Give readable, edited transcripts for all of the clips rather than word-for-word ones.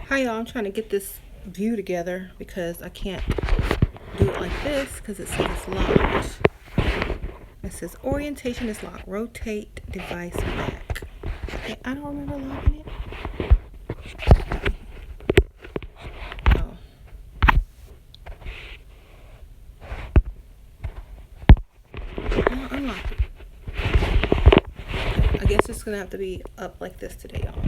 Hi y'all, I'm trying to get this view together because I can't do it like this because it says it's locked. It says orientation is locked. Rotate device back. Okay, I don't remember locking it. Oh. No, unlock it. I guess it's gonna have to be up like this today, y'all.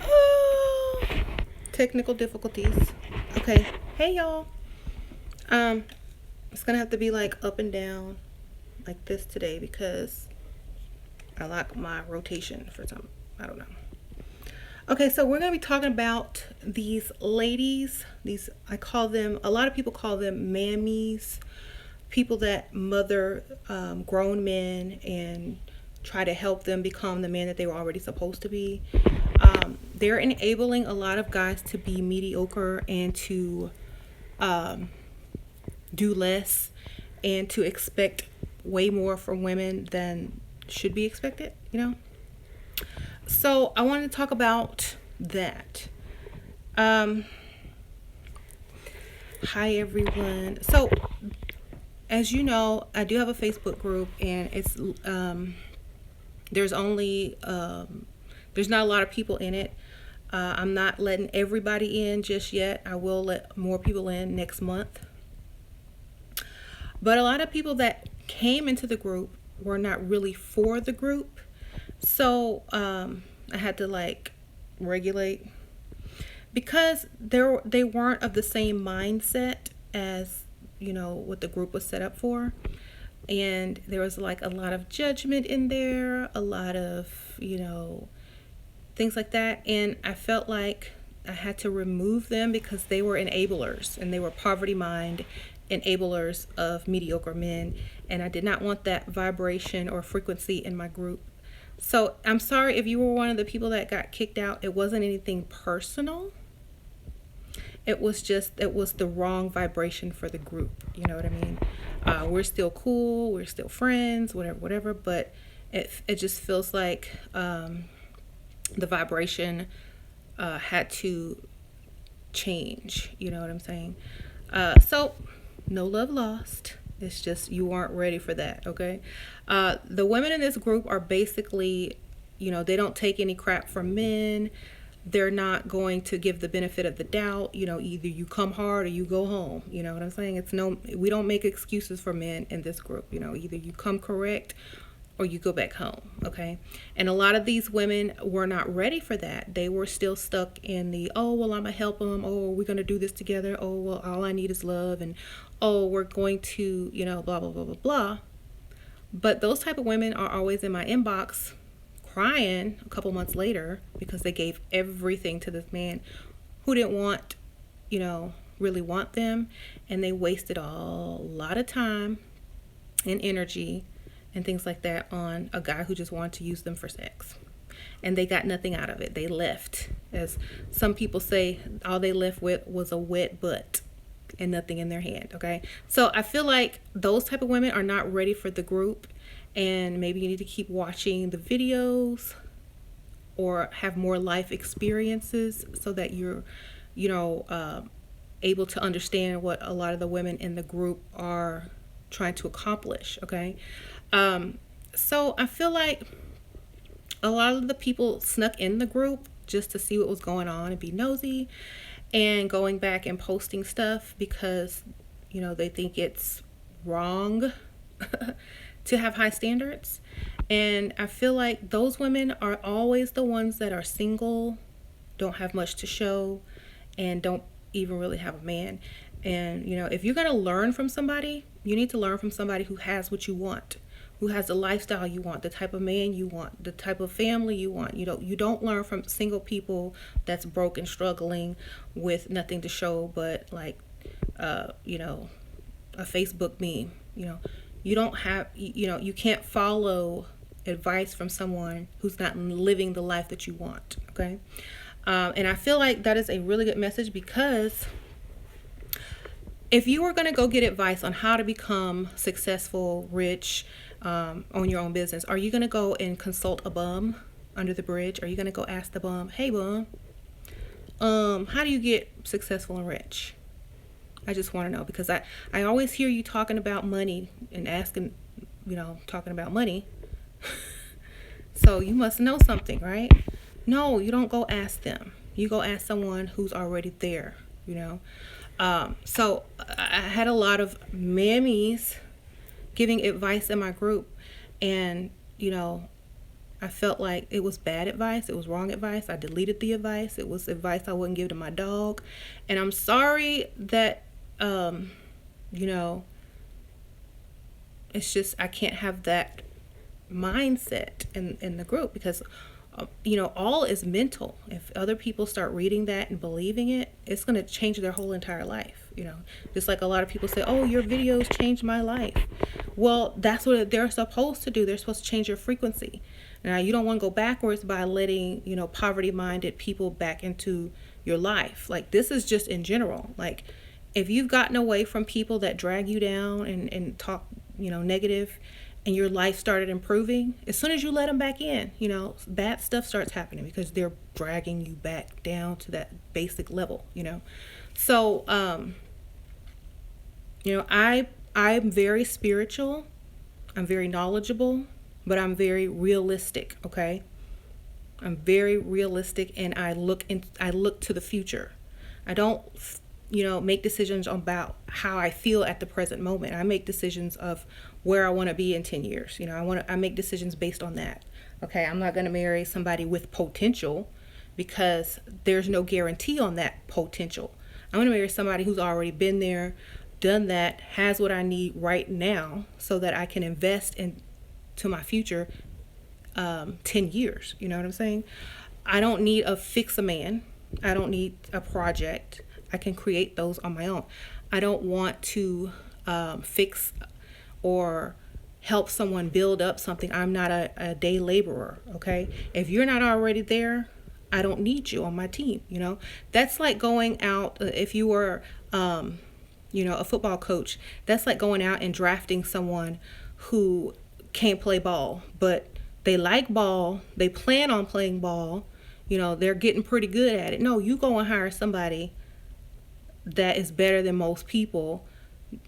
Oh, technical difficulties. Okay. Hey y'all. Um, it's gonna have to be like up and down like this today because I lock my rotation for some. I don't know. Okay, so we're going to be talking about these ladies. These, I call them, a lot of people call them mammies, people that mother grown men and try to help them become the man that they were already supposed to be. They're enabling a lot of guys to be mediocre and to um, do less and to expect way more from women than should be expected, you know? So I wanted to talk about that. Um, Hi everyone. So as you know, I do have a Facebook group, and it's there's only there's not a lot of people in it. I'm not letting everybody in just yet. I will let more people in next month. But a lot of people that came into the group were not really for the group. So I had to like regulate because they weren't of the same mindset as what the group was set up for, and there was like a lot of judgment in there, a lot of things like that, and I felt like I had to remove them because they were enablers and they were poverty mind enablers of mediocre men, and I did not want that vibration or frequency in my group. So I'm sorry if you were one of the people that got kicked out. It wasn't anything personal. It was the wrong vibration for the group. You know what I mean? We're still cool. We're still friends, whatever. But it just feels like the vibration had to change. You know what I'm saying? So no love lost. It's just you weren't ready for that, okay? The women in this group are basically, they don't take any crap from men. They're not going to give the benefit of the doubt. Either you come hard or you go home. You know what I'm saying? We don't make excuses for men in this group. Either you come correct or you go back home, okay? And a lot of these women were not ready for that. They were still stuck in the, oh, well, I'm gonna help them. Oh, we're gonna do this together. Oh, well, all I need is love. And oh, we're going to, blah, blah, blah, blah, blah. But those type of women are always in my inbox crying a couple months later because they gave everything to this man who didn't really want them. And they wasted a lot of time and energy and things like that on a guy who just wanted to use them for sex. And they got nothing out of it. They left. As some people say, all they left with was a wet butt and nothing in their hand, okay? So I feel like those type of women are not ready for the group, and maybe you need to keep watching the videos or have more life experiences so that you're, able to understand what a lot of the women in the group are trying to accomplish, okay? So I feel like a lot of the people snuck in the group just to see what was going on and be nosy and going back and posting stuff because, they think it's wrong to have high standards. And I feel like those women are always the ones that are single, don't have much to show, and don't even really have a man. And, if you're going to learn from somebody, you need to learn from somebody who has what you want, who has the lifestyle you want, the type of man you want, the type of family you want. You don't learn from single people that's broke and struggling with nothing to show but like, a Facebook meme. You don't have, you can't follow advice from someone who's not living the life that you want, okay? And I feel like that is a really good message because if you were going to go get advice on how to become successful, rich, on your own business, are you going to go and consult a bum under the bridge? Are you going to go ask the bum, hey bum, how do you get successful and rich? I just want to know, because I always hear you talking about money and asking, talking about money. So you must know something, right? No, you don't go ask them. You go ask someone who's already there, So I had a lot of mammies giving advice in my group, and, I felt like it was bad advice. It was wrong advice. I deleted the advice. It was advice I wouldn't give to my dog. And I'm sorry that, it's just, I can't have that mindset in the group, because all is mental. If other people start reading that and believing it, it's going to change their whole entire life. Just like a lot of people say, oh, your videos changed my life. Well, that's what they're supposed to do. They're supposed to change your frequency. Now, you don't want to go backwards by letting poverty minded people back into your life. Like, this is just in general. Like, if you've gotten away from people that drag you down and talk negative, and your life started improving, as soon as you let them back in, bad stuff starts happening, because they're dragging you back down to that basic level, So, I'm very spiritual. I'm very knowledgeable, but I'm very realistic. Okay. I'm very realistic, and I look to the future. I don't, make decisions about how I feel at the present moment. I make decisions of where I want to be in 10 years. I make decisions based on that. Okay. I'm not going to marry somebody with potential, because there's no guarantee on that potential. I'm going to marry somebody who's already been there, done that, has what I need right now, so that I can invest into my future 10 years. You know what I'm saying? I don't need a man. I don't need a project. I can create those on my own. I don't want to fix or help someone build up something. I'm not a day laborer. Okay. If you're not already there, I don't need you on my team. That's like going out. If you were, a football coach, that's like going out and drafting someone who can't play ball, but they like ball. They plan on playing ball. They're getting pretty good at it. No, you go and hire somebody that is better than most people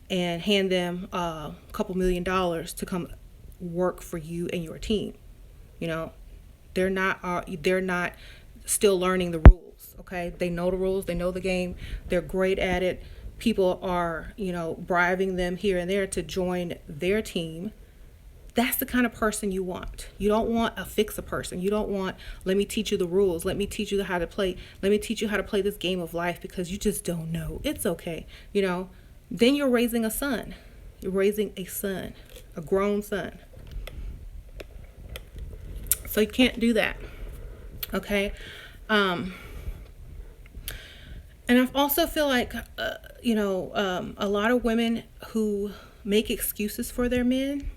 and hand them a couple $1 million to come work for you and your team. They're not still learning the rules. Okay. They know the rules. They know the game. They're great at it. People are, bribing them here and there to join their team. That's the kind of person you want. You don't want a fixer person. You don't want, let me teach you the rules. Let me teach you how to play. Let me teach you how to play this game of life, because you just don't know. It's okay. Then you're raising a son. You're raising a son, a grown son. So you can't do that. Okay. And I also feel like, a lot of women who make excuses for their men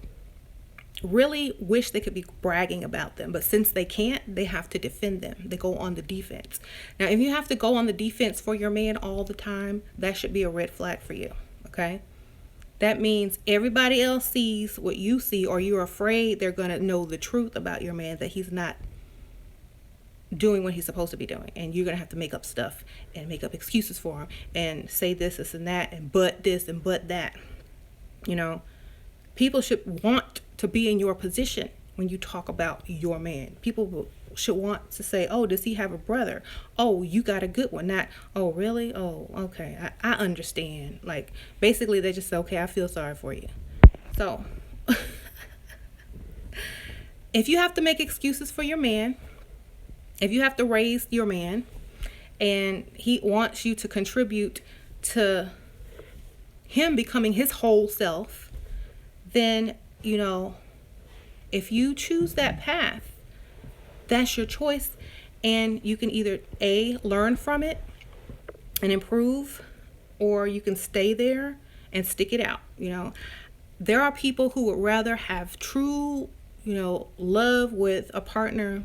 really wish they could be bragging about them, but since they can't, they have to defend them. They go on the defense. Now, if you have to go on the defense for your man all the time, that should be a red flag for you. Okay. That means everybody else sees what you see, or you're afraid they're going to know the truth about your man, that he's not doing what he's supposed to be doing. And you're going to have to make up stuff and make up excuses for him and say this and that, and but this and but that. People should want to be in your position when you talk about your man. People should want to say, oh, does he have a brother? Oh, you got a good one. Not, oh, really? Oh, okay. I understand. Like, basically, they just say, okay, I feel sorry for you. So, if you have to make excuses for your man, if you have to raise your man, and he wants you to contribute to him becoming his whole self, then, if you choose that path, that's your choice. And you can either learn from it and improve, or you can stay there and stick it out. There are people who would rather have true, love with a partner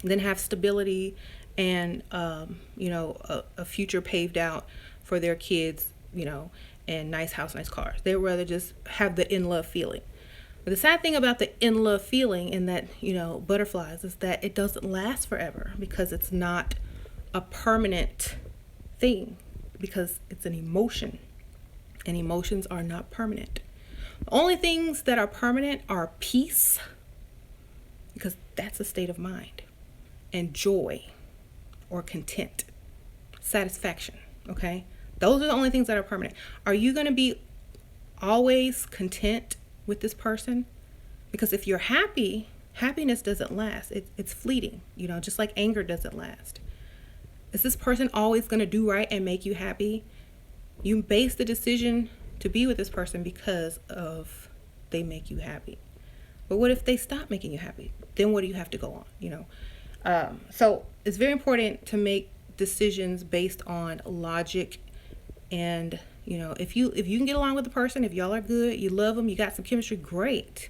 than have stability and, a future paved out for their kids, and nice house, nice cars. They would rather just have the in love feeling. But the sad thing about the in love feeling and that, butterflies, is that it doesn't last forever because it's not a permanent thing, because it's an emotion, and emotions are not permanent. The only things that are permanent are peace, because that's a state of mind, and joy or content, satisfaction. Okay, those are the only things that are permanent. Are you going to be always content with this person? Because if you're happy, happiness doesn't last. It's fleeting, just like anger doesn't last. Is this person always going to do right and make you happy? You base the decision to be with this person because of they make you happy. But what if they stop making you happy? Then what do you have to go on? So it's very important to make decisions based on logic, and if you can get along with the person, if y'all are good, you love them, you got some chemistry, great.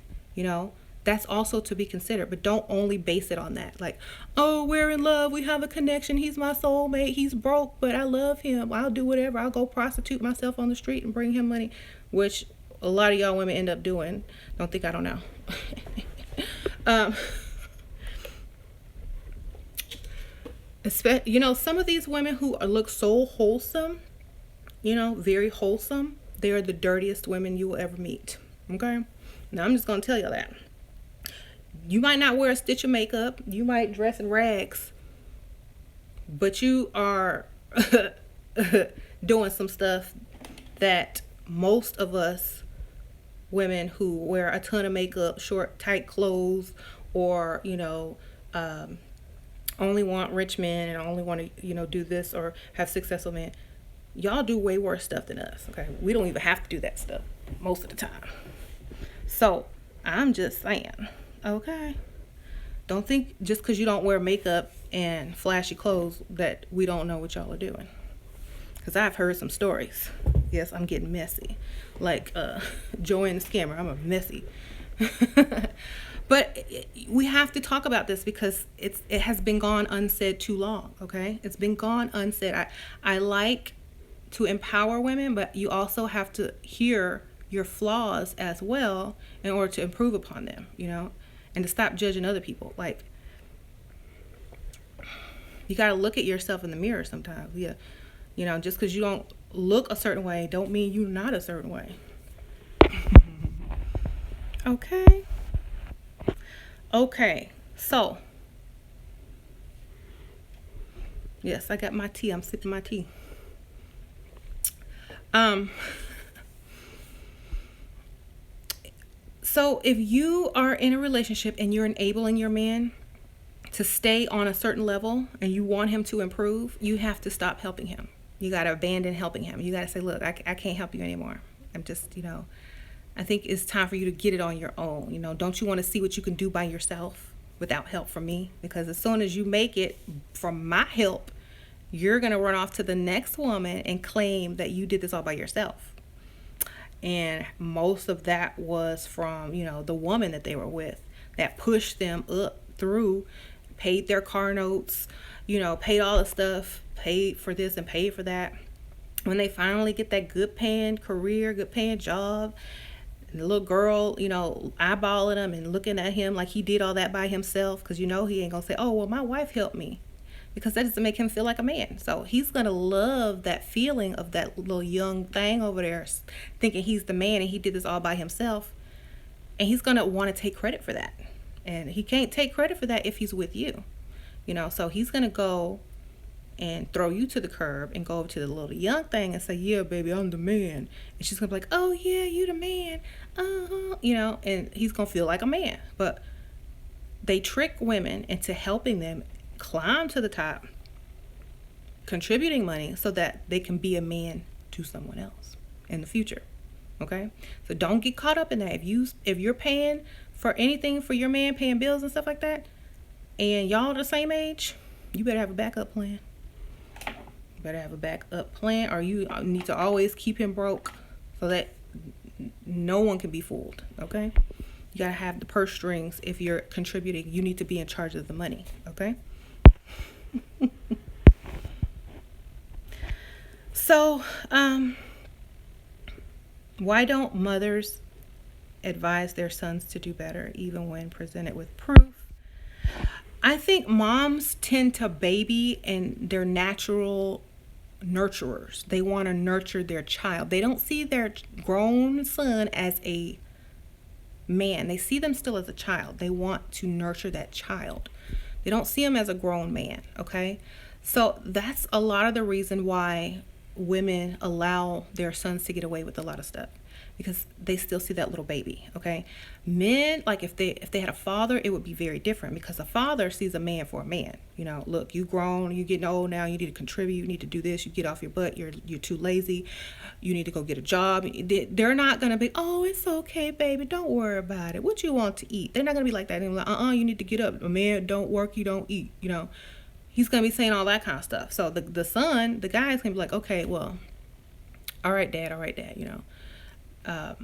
That's also to be considered. But don't only base it on that. Like, oh, we're in love, we have a connection, he's my soulmate, he's broke, but I love him, I'll do whatever, I'll go prostitute myself on the street and bring him money, which a lot of y'all women end up doing. Don't think I don't know. Some of these women who look so wholesome, very wholesome, they are the dirtiest women you will ever meet. Okay? Now I'm just going to tell you that. You might not wear a stitch of makeup, you might dress in rags, but you are doing some stuff that most of us women who wear a ton of makeup, short, tight clothes, or, only want rich men and only want to, do this or have successful men, y'all do way worse stuff than us. Okay? We don't even have to do that stuff most of the time. So I'm just saying, okay? Don't think just because you don't wear makeup and flashy clothes that we don't know what y'all are doing. Because I've heard some stories. Yes, I'm getting messy. Like Joanne the Scammer, I'm a messy. But we have to talk about this because it has been gone unsaid too long, okay? It's been gone unsaid. I like to empower women, but you also have to hear your flaws as well in order to improve upon them, and to stop judging other people. Like, you got to look at yourself in the mirror sometimes. Yeah. Just because you don't look a certain way don't mean you're not a certain way. Okay, so yes, I got my tea. I'm sipping my tea. So if you are in a relationship and you're enabling your man to stay on a certain level and you want him to improve, you have to stop helping him. You got to abandon helping him. You got to say, look, I can't help you anymore. I'm just, I think it's time for you to get it on your own. Don't you want to see what you can do by yourself without help from me? Because as soon as you make it from my help, you're going to run off to the next woman and claim that you did this all by yourself. And most of that was from, the woman that they were with that pushed them up through, paid their car notes, paid all the stuff, paid for this and paid for that. When they finally get that good paying career, good paying job, and the little girl, eyeballing him and looking at him like he did all that by himself, because he ain't going to say, oh, well, my wife helped me. Because that doesn't make him feel like a man. So he's going to love that feeling of that little young thing over there thinking he's the man and he did this all by himself. And he's going to want to take credit for that. And he can't take credit for that if he's with you. So he's going to go and throw you to the curb and go over to the little young thing and say, yeah, baby, I'm the man. And she's going to be like, oh, yeah, you the man. And he's going to feel like a man. But they trick women into helping them climb to the top, contributing money so that they can be a man to someone else in the future. Okay, so don't get caught up in that. If you're paying for anything for your man, paying bills and stuff like that, and y'all are the same age, you better have a backup plan. Or you need to always keep him broke so that no one can be fooled. Okay, you gotta have the purse strings. If you're contributing, you need to be in charge of the money. Okay. So, Why don't mothers advise their sons to do better even when presented with proof? I think moms tend to baby and they're natural nurturers. They want to nurture their child. They don't see their grown son as a man. They see them still as a child. They want to nurture that child. They don't see him as a grown man, okay? So that's a lot of the reason why women allow their sons to get away with a lot of stuff, because they still see that little baby, okay? Men, like if they had a father, it would be very different, because a father sees a man for a man. You know, look, you grown, you getting old now, you need to contribute, you need to do this, you get off your butt, you're too lazy, you need to go get a job. They're not gonna be, oh, it's okay, baby, don't worry about it. What you want to eat? They're not gonna be like that. They're like, you need to get up. A man don't work, you don't eat, you know. He's gonna be saying all that kind of stuff. So the son, the guy is gonna be like, okay, well, all right, dad, you know.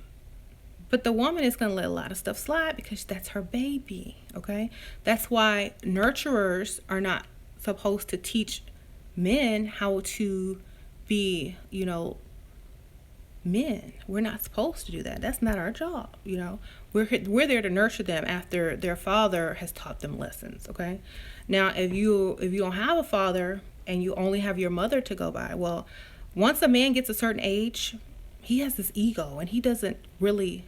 But the woman is going to let a lot of stuff slide because that's her baby, okay? That's why nurturers are not supposed to teach men how to be, you know, men. We're not supposed to do that. That's not our job, you know. We're there to nurture them after their father has taught them lessons, okay? Now, if you don't have a father and you only have your mother to go by, well, once a man gets a certain age, he has this ego and he doesn't really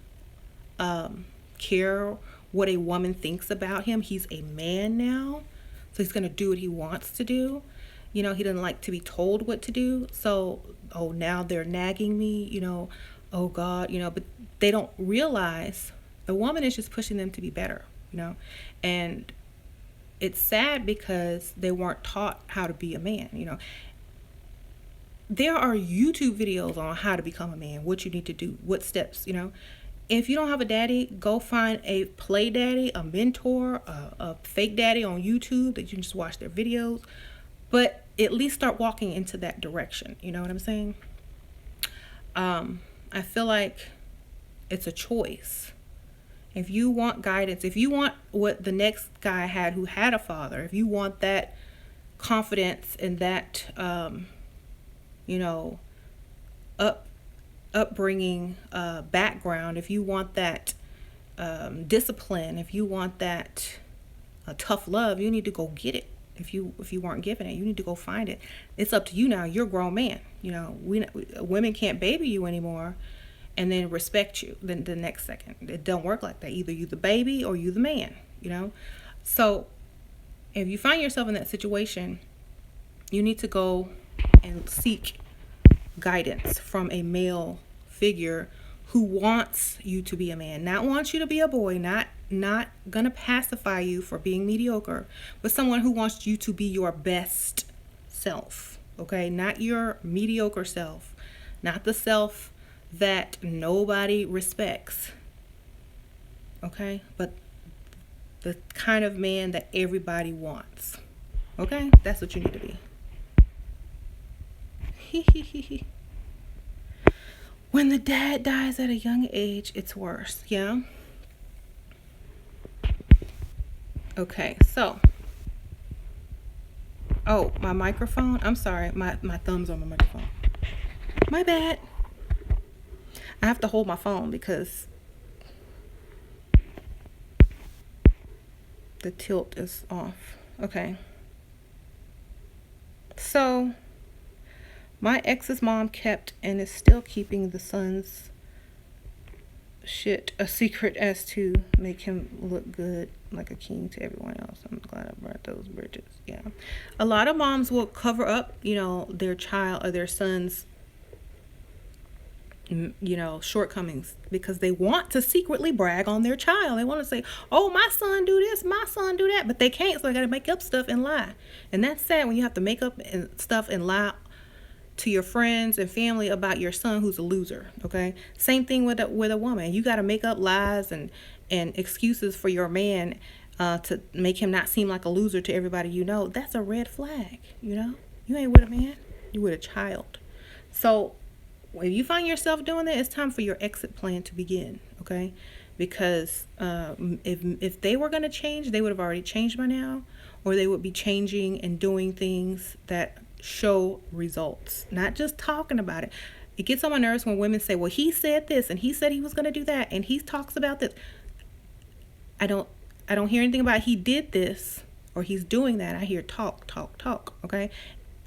care what a woman thinks about him. He's a man now, so he's going to do what he wants to do. You know, he doesn't like to be told what to do. So, oh, now they're nagging me, you know, oh God, you know, but they don't realize the woman is just pushing them to be better, you know. And it's sad because they weren't taught how to be a man, you know. There are YouTube videos on how to become a man, what you need to do, what steps, you know. If you don't have a daddy, go find a play daddy, a mentor, a fake daddy on YouTube that you can just watch their videos. But at least start walking into that direction. You know what I'm saying? I feel like it's a choice. If you want guidance, if you want what the next guy had who had a father, if you want that confidence and that, you know, upbringing, background, if you want that discipline, if you want that tough love, you need to go get it. If you weren't given it, you need to go find it. It's up to you now. You're a grown man. You know, women can't baby you anymore and then respect you the next second. It don't work like that. Either you the baby or you the man, you know. So if you find yourself in that situation, you need to go and seek guidance from a male figure who wants you to be a man, not wants you to be a boy, not gonna pacify you for being mediocre, but someone who wants you to be your best self, okay? Not your mediocre self, not the self that nobody respects, okay? But the kind of man that everybody wants, okay? That's what you need to be. When the dad dies at a young age, it's worse, yeah? Okay, so. Oh, my microphone? I'm sorry, my thumb's on my microphone. My bad. I have to hold my phone because the tilt is off. Okay. So, my ex's mom kept and is still keeping the son's shit a secret as to make him look good like a king to everyone else. I'm glad I brought those bridges. Yeah. A lot of moms will cover up, you know, their child or their son's, you know, shortcomings because they want to secretly brag on their child. They want to say, oh, my son do this, my son do that, but they can't, so they got to make up stuff and lie. And that's sad when you have to make up and stuff and lie to your friends and family about your son who's a loser, okay? Same thing with a woman. You got to make up lies and excuses for your man to make him not seem like a loser to everybody you know. That's a red flag, you know? You ain't with a man, you with a child. So if you find yourself doing that, it's time for your exit plan to begin, okay? Because if they were going to change, they would have already changed by now, or they would be changing and doing things that show results, not just talking about it. It gets on my nerves when women say, well, he said this and he said he was going to do that and he talks about this. I don't hear anything about he did this or he's doing that. I hear talk. Okay.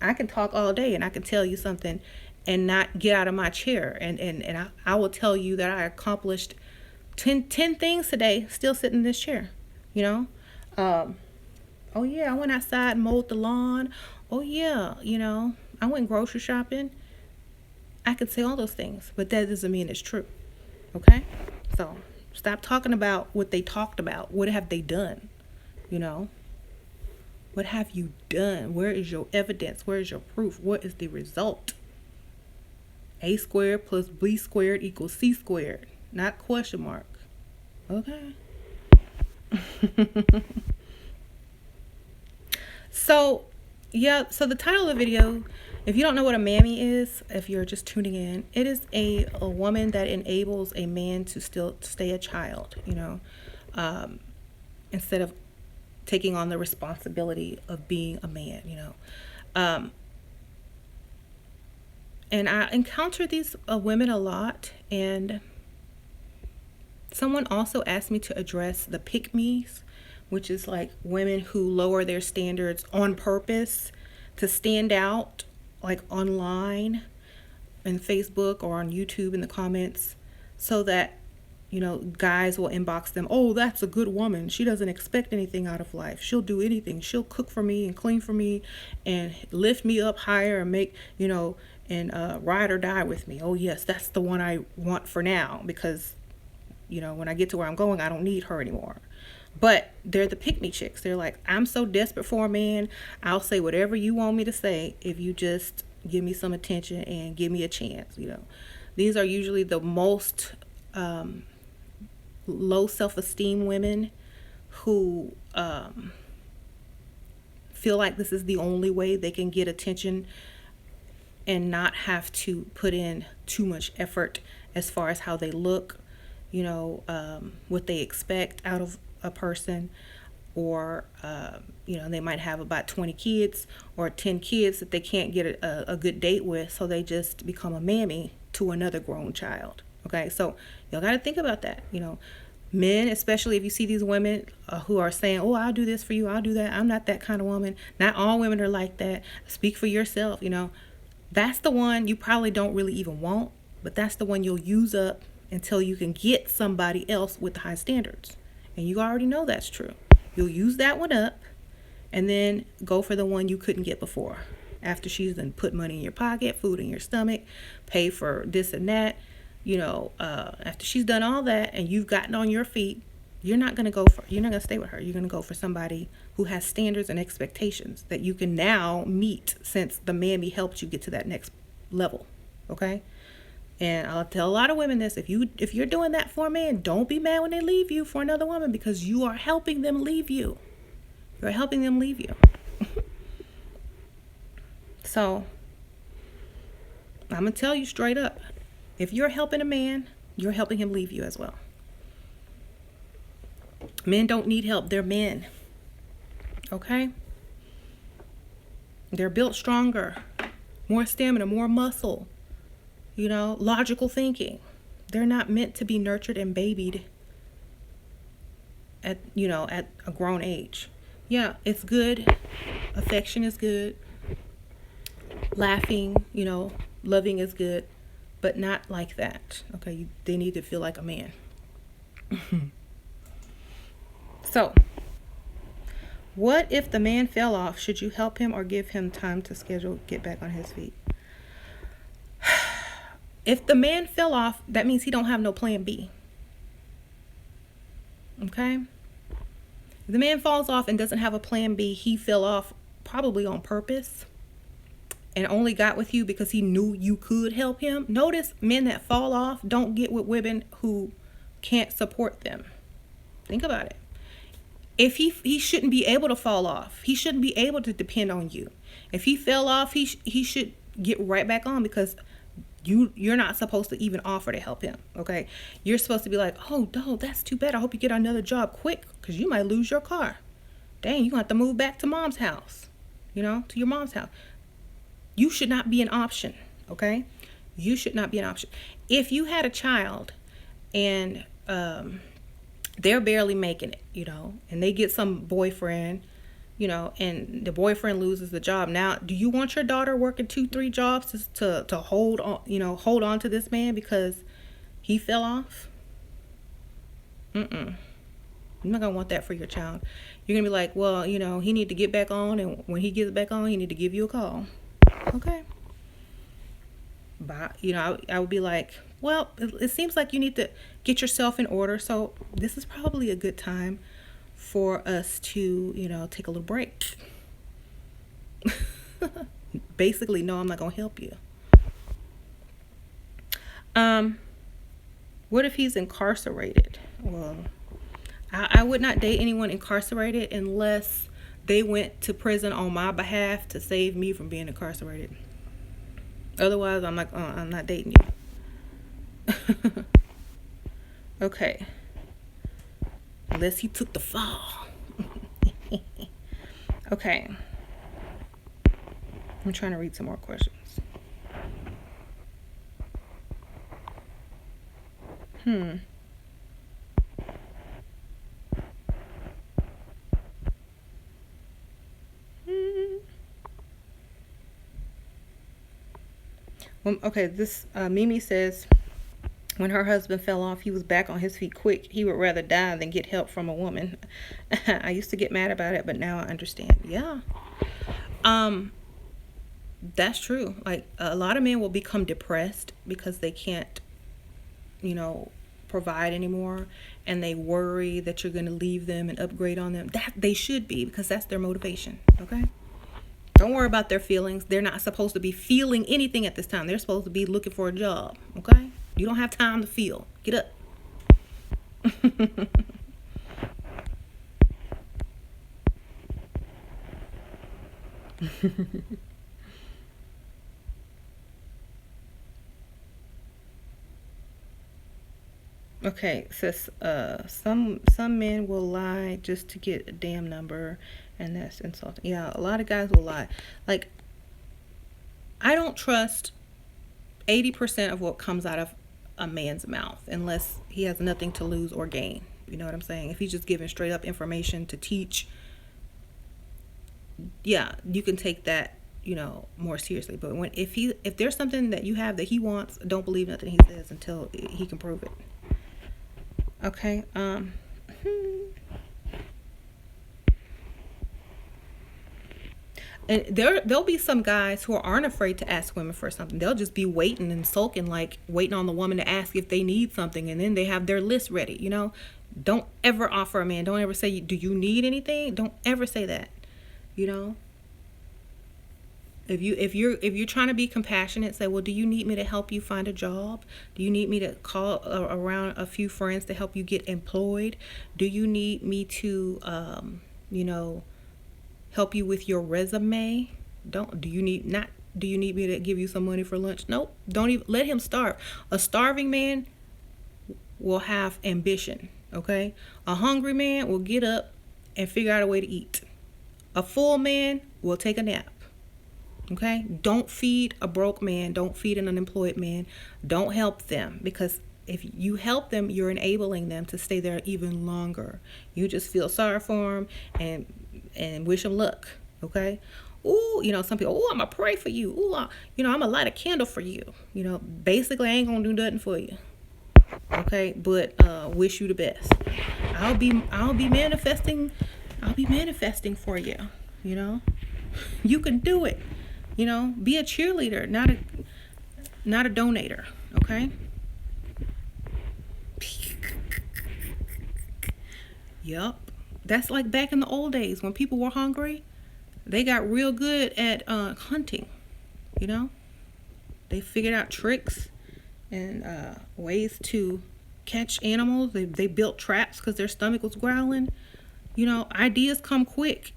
I can talk all day and I can tell you something and not get out of my chair. And I will tell you that I accomplished 10 things today, still sitting in this chair, you know? Oh yeah, I went outside and mowed the lawn. Oh yeah, you know, I went grocery shopping. I could say all those things, but that doesn't mean it's true. Okay? So stop talking about what they talked about. What have they done? You know? What have you done? Where is your evidence? Where is your proof? What is the result? A squared plus B squared equals C squared, not question mark. Okay? So the title of the video, if you don't know what a mammy is, if you're just tuning in, it is a woman that enables a man to still stay a child, you know, instead of taking on the responsibility of being a man, you know. And I encounter these women a lot, and someone also asked me to address the pick-me's, which is like women who lower their standards on purpose to stand out, like online and Facebook or on YouTube in the comments, so that, you know, guys will inbox them. Oh, that's a good woman. She doesn't expect anything out of life. She'll do anything. She'll cook for me and clean for me and lift me up higher and make, you know, and ride or die with me. Oh yes, that's the one I want for now, because, you know, when I get to where I'm going, I don't need her anymore. But they're the pick-me chicks. They're like, I'm so desperate for a man. I'll say whatever you want me to say if you just give me some attention and give me a chance. You know, these are usually the most low self-esteem women who feel like this is the only way they can get attention and not have to put in too much effort as far as how they look, you know, what they expect out of a person, or you know, they might have about 20 kids or 10 kids that they can't get a good date with, so they just become a mammy to another grown child. Okay, so y'all got to think about that. You know, men, especially if you see these women who are saying, oh, I'll do this for you, I'll do that, I'm not that kind of woman. Not all women are like that. Speak for yourself. You know, that's the one you probably don't really even want, but that's the one you'll use up until you can get somebody else with high standards. And you already know that's true. You'll use that one up and then go for the one you couldn't get before. After she's done put money in your pocket, food in your stomach, pay for this and that, you know, after she's done all that and you've gotten on your feet, you're not going to stay with her. You're going to go for somebody who has standards and expectations that you can now meet, since the mammy helped you get to that next level. Okay? And I'll tell a lot of women this: if you're doing that for a man, don't be mad when they leave you for another woman, because you are helping them leave you. You're helping them leave you. So I'm gonna tell you straight up: if you're helping a man, you're helping him leave you as well. Men don't need help. They're men. Okay? They're built stronger, more stamina, more muscle. You know, logical thinking. They're not meant to be nurtured and babied at a grown age. Yeah, it's good. Affection is good. Laughing, you know, loving is good, but not like that. Okay, they need to feel like a man. So, what if the man fell off? Should you help him or give him time to get back on his feet? If the man fell off, that means he don't have no plan B. Okay? If the man falls off and doesn't have a plan B, he fell off probably on purpose and only got with you because he knew you could help him. Notice, men that fall off don't get with women who can't support them. Think about it. If he shouldn't be able to fall off. He shouldn't be able to depend on you. If he fell off, he should get right back on, because you're not supposed to even offer to help him. Okay, you're supposed to be like, oh no, that's too bad, I hope you get another job quick, because you might lose your car. Dang, you're gonna have to move back to mom's house, you know, to your mom's house. You should not be an option. Okay, You should not be an option. If you had a child and they're barely making it, and they get some boyfriend, and the boyfriend loses the job. Now, do you want your daughter working 2-3 jobs to hold on, hold on to this man because he fell off? You're not gonna want that for your child. You're gonna be like, well, he need to get back on, and when he gets back on, he need to give you a call. Okay. But I would be like, well, it seems like you need to get yourself in order. So this is probably a good time for us to, take a little break. Basically, no, I'm not gonna help you. What if he's incarcerated? Well, I would not date anyone incarcerated unless they went to prison on my behalf to save me from being incarcerated. Otherwise, I'm not dating you. Okay. Unless he took the fall. Okay. I'm trying to read some more questions. Okay, this Mimi says, when her husband fell off, he was back on his feet quick. He would rather die than get help from a woman. I used to get mad about it, but now I understand. Yeah. That's true. Like, a lot of men will become depressed because they can't, provide anymore, and they worry that you're going to leave them and upgrade on them. That they should be, because that's their motivation. Okay? Don't worry about their feelings. They're not supposed to be feeling anything at this time. They're supposed to be looking for a job. Okay? You don't have time to feel. Get up. Okay, says some men will lie just to get a damn number, and that's insulting. Yeah, a lot of guys will lie. Like, I don't trust 80% of what comes out of a man's mouth unless he has nothing to lose or gain. You know what I'm saying? If he's just giving straight up information to teach, yeah, you can take that, more seriously. But if there's something that you have that he wants, don't believe nothing he says until he can prove it. Okay. And there'll be some guys who aren't afraid to ask women for something. They'll just be waiting and sulking, like waiting on the woman to ask if they need something, and then they have their list ready. Don't ever offer a man. Don't ever say, do you need anything? Don't ever say that. If you're trying to be compassionate, say, well, do you need me to help you find a job? Do you need me to call around a few friends to help you get employed? Do you need me to help you with your resume? Do you need me to give you some money for lunch? Nope. Don't even let him starve. A starving man will have ambition. Okay? A hungry man will get up and figure out a way to eat. A full man will take a nap. Okay? Don't feed a broke man. Don't feed an unemployed man. Don't help them, because if you help them, you're enabling them to stay there even longer. You just feel sorry for them and wish them luck. Okay? Ooh, some people, I'm going to pray for you. Ooh, I'm going to light a candle for you. Basically, I ain't going to do nothing for you. Okay? But wish you the best. I'll be manifesting. I'll be manifesting for you. You can do it. Be a cheerleader, not a donator. Okay? Yup. That's like back in the old days when people were hungry. They got real good at hunting. They figured out tricks and ways to catch animals. They built traps because their stomach was growling. Ideas come quick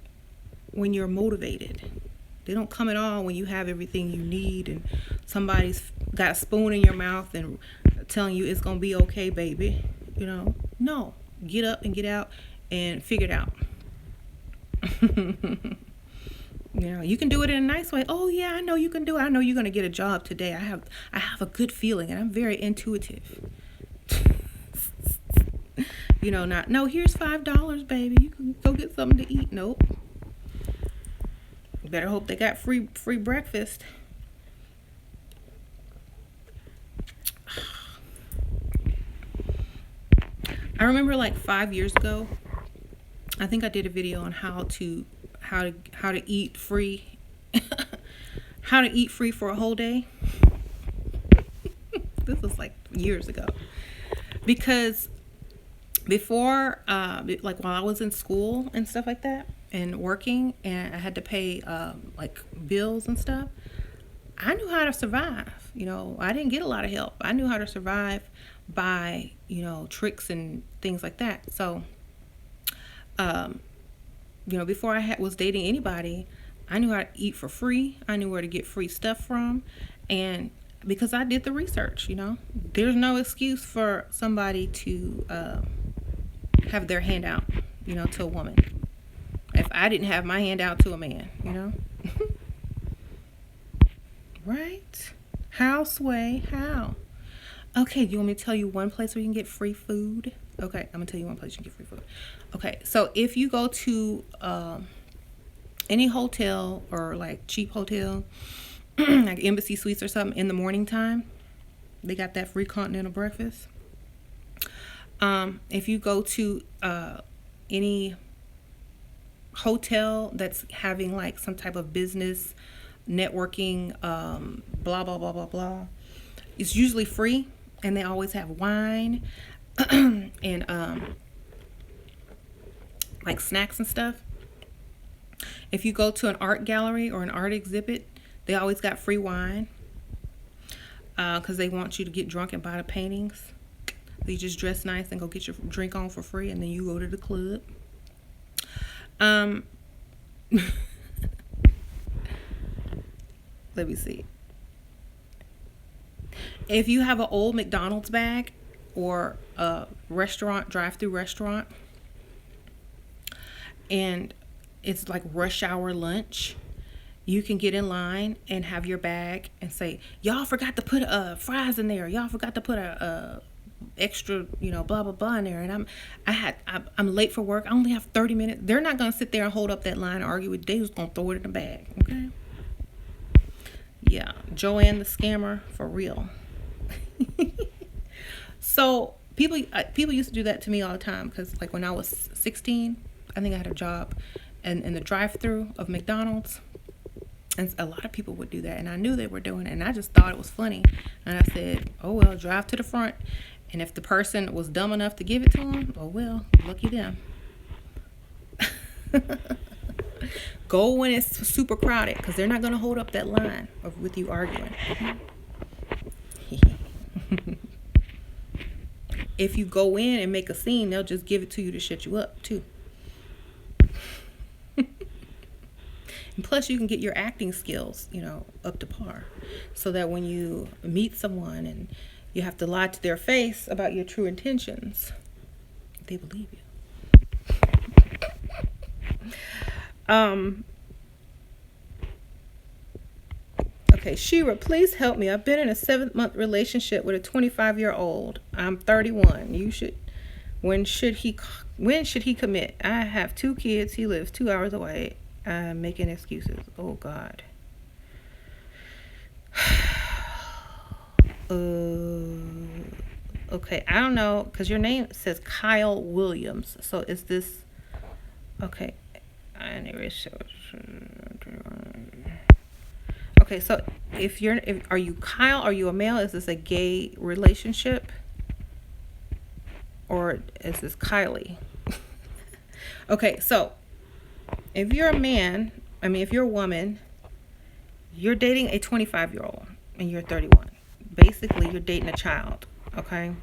when you're motivated. They don't come at all when you have everything you need and somebody's got a spoon in your mouth and telling you it's going to be okay, baby. No. Get up and get out and figure it out. You know, you can do it in a nice way. Oh yeah, I know you can do it. I know you're gonna get a job today. I have a good feeling, and I'm very intuitive. You know, not no. Here's $5, baby. You can go get something to eat. Nope. Better hope they got free breakfast. I remember like 5 years ago, I think I did a video on how to eat free, how to eat free for a whole day. This was like years ago, because before, like while I was in school and stuff like that, and working, and I had to pay like bills and stuff, I knew how to survive. You know, I didn't get a lot of help. I knew how to survive by, you know, tricks and things like that. So, you know, before I was dating anybody, I knew how to eat for free. I knew where to get free stuff from. And because I did the research, you know, there's no excuse for somebody to have their hand out, you know, to a woman. If I didn't have my hand out to a man, you know. Right? How, Sway? How? Okay, you want me to tell you one place where you can get free food? Okay, I'm going to tell you one place you can get free food. Okay, so if you go to any hotel or like cheap hotel, like Embassy Suites or something, in the morning time, they got that free continental breakfast. If you go to any hotel that's having like some type of business networking, blah, blah, blah, blah, blah, it's usually free, and they always have wine and like snacks and stuff. If you go to an art gallery or an art exhibit, they always got free wine, because they want you to get drunk and buy the paintings. So you just dress nice and go get your drink on for free, and then you go to the club. Let me see. If you have an old McDonald's bag or a restaurant, drive-through restaurant, and it's like rush hour lunch, you can get in line and have your bag and say, y'all forgot to put fries in there. Y'all forgot to put a extra, you know, blah, blah, blah in there. And I'm late for work. I only have 30 minutes. They're not going to sit there and hold up that line and argue with you. They just going to throw it in the bag. Okay. Yeah. Joanne the scammer, for real. So people used to do that to me all the time, because like when I was 16, I think I had a job in the drive-through of McDonald's, and a lot of people would do that, and I knew they were doing it, and I just thought it was funny, and I said, oh well, drive to the front, and if the person was dumb enough to give it to them, oh well, lucky them. Go when it's super crowded, because they're not going to hold up that line with you arguing. If you go in and make a scene, they'll just give it to you to shut you up too. And plus, you can get your acting skills, you know, up to par, so that when you meet someone and you have to lie to their face about your true intentions, they believe you. Okay, Shira, please help me. I've been in a 7-month relationship with a 25-year-old. I'm 31. When should he commit? I have 2 kids. He lives 2 hours away. I'm making excuses. Oh God. Okay, I don't know, because your name says Kyle Williams. So is this okay? Okay, so are you Kyle? Are you a male? Is this a gay relationship, or is this Kylie? Okay, so if you're a man, if you're a woman, you're dating a 25-year-old and you're 31. Basically, you're dating a child. Okay.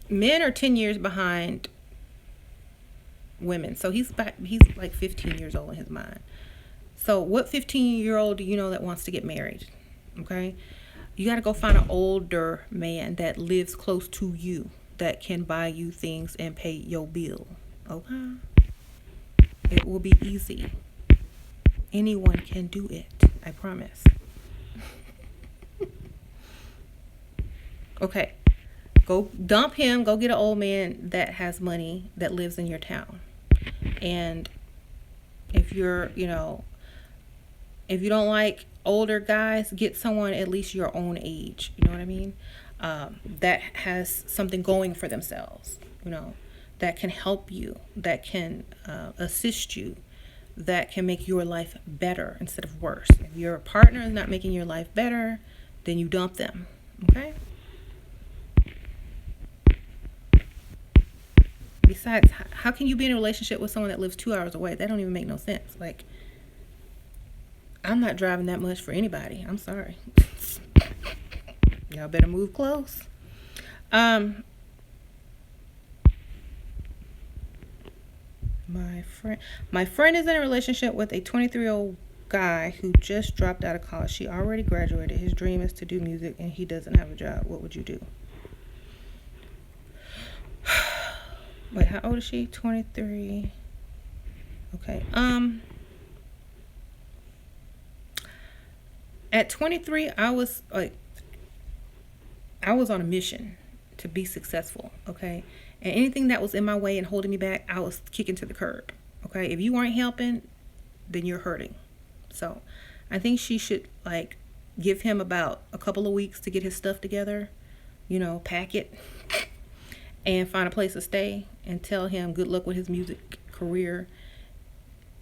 Men are 10 years behind women, so he's like 15 years old in his mind. So what 15-year-old do you know that wants to get married? Okay, you got to go find an older man that lives close to you, that can buy you things and pay your bill. Okay. It will be easy. Anyone can do it. I promise. Okay. Go dump him. Go get an old man that has money that lives in your town. And if you're, if you don't like older guys, get someone at least your own age. You know what I mean? That has something going for themselves. That can help you, that can assist you, that can make your life better instead of worse. If your partner is not making your life better, then you dump them. Okay? Besides, how can you be in a relationship with someone that lives 2 hours away? That don't even make no sense. Like, I'm not driving that much for anybody. I'm sorry. Y'all better move close. My friend is in a relationship with a 23-year-old guy who just dropped out of college. She already graduated. His dream is to do music, and he doesn't have a job. What would you do? Wait, how old is she? 23. Okay. At 23, I was on a mission to be successful, okay? And anything that was in my way and holding me back, I was kicking to the curb, okay? If you weren't helping, then you're hurting. So I think she should, give him about a couple of weeks to get his stuff together, pack it, and find a place to stay, and tell him good luck with his music career,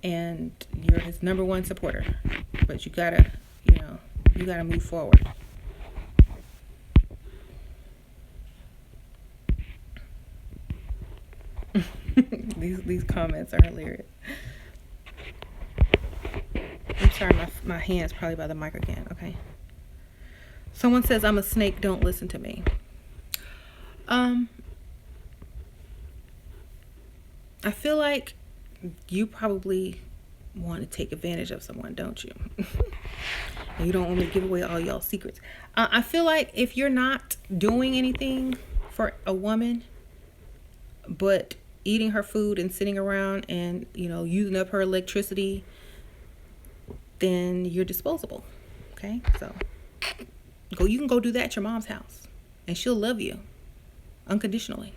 and you're his number one supporter. But you gotta move forward. These comments are hilarious. I'm sorry, my hand's probably by the mic again. Okay. Someone says I'm a snake, don't listen to me. I feel like you probably want to take advantage of someone, don't you? And you don't want me to give away all y'all secrets. I feel like if you're not doing anything for a woman, but eating her food and sitting around and, using up her electricity, then you're disposable. Okay? So you can go do that at your mom's house, and she'll love you unconditionally.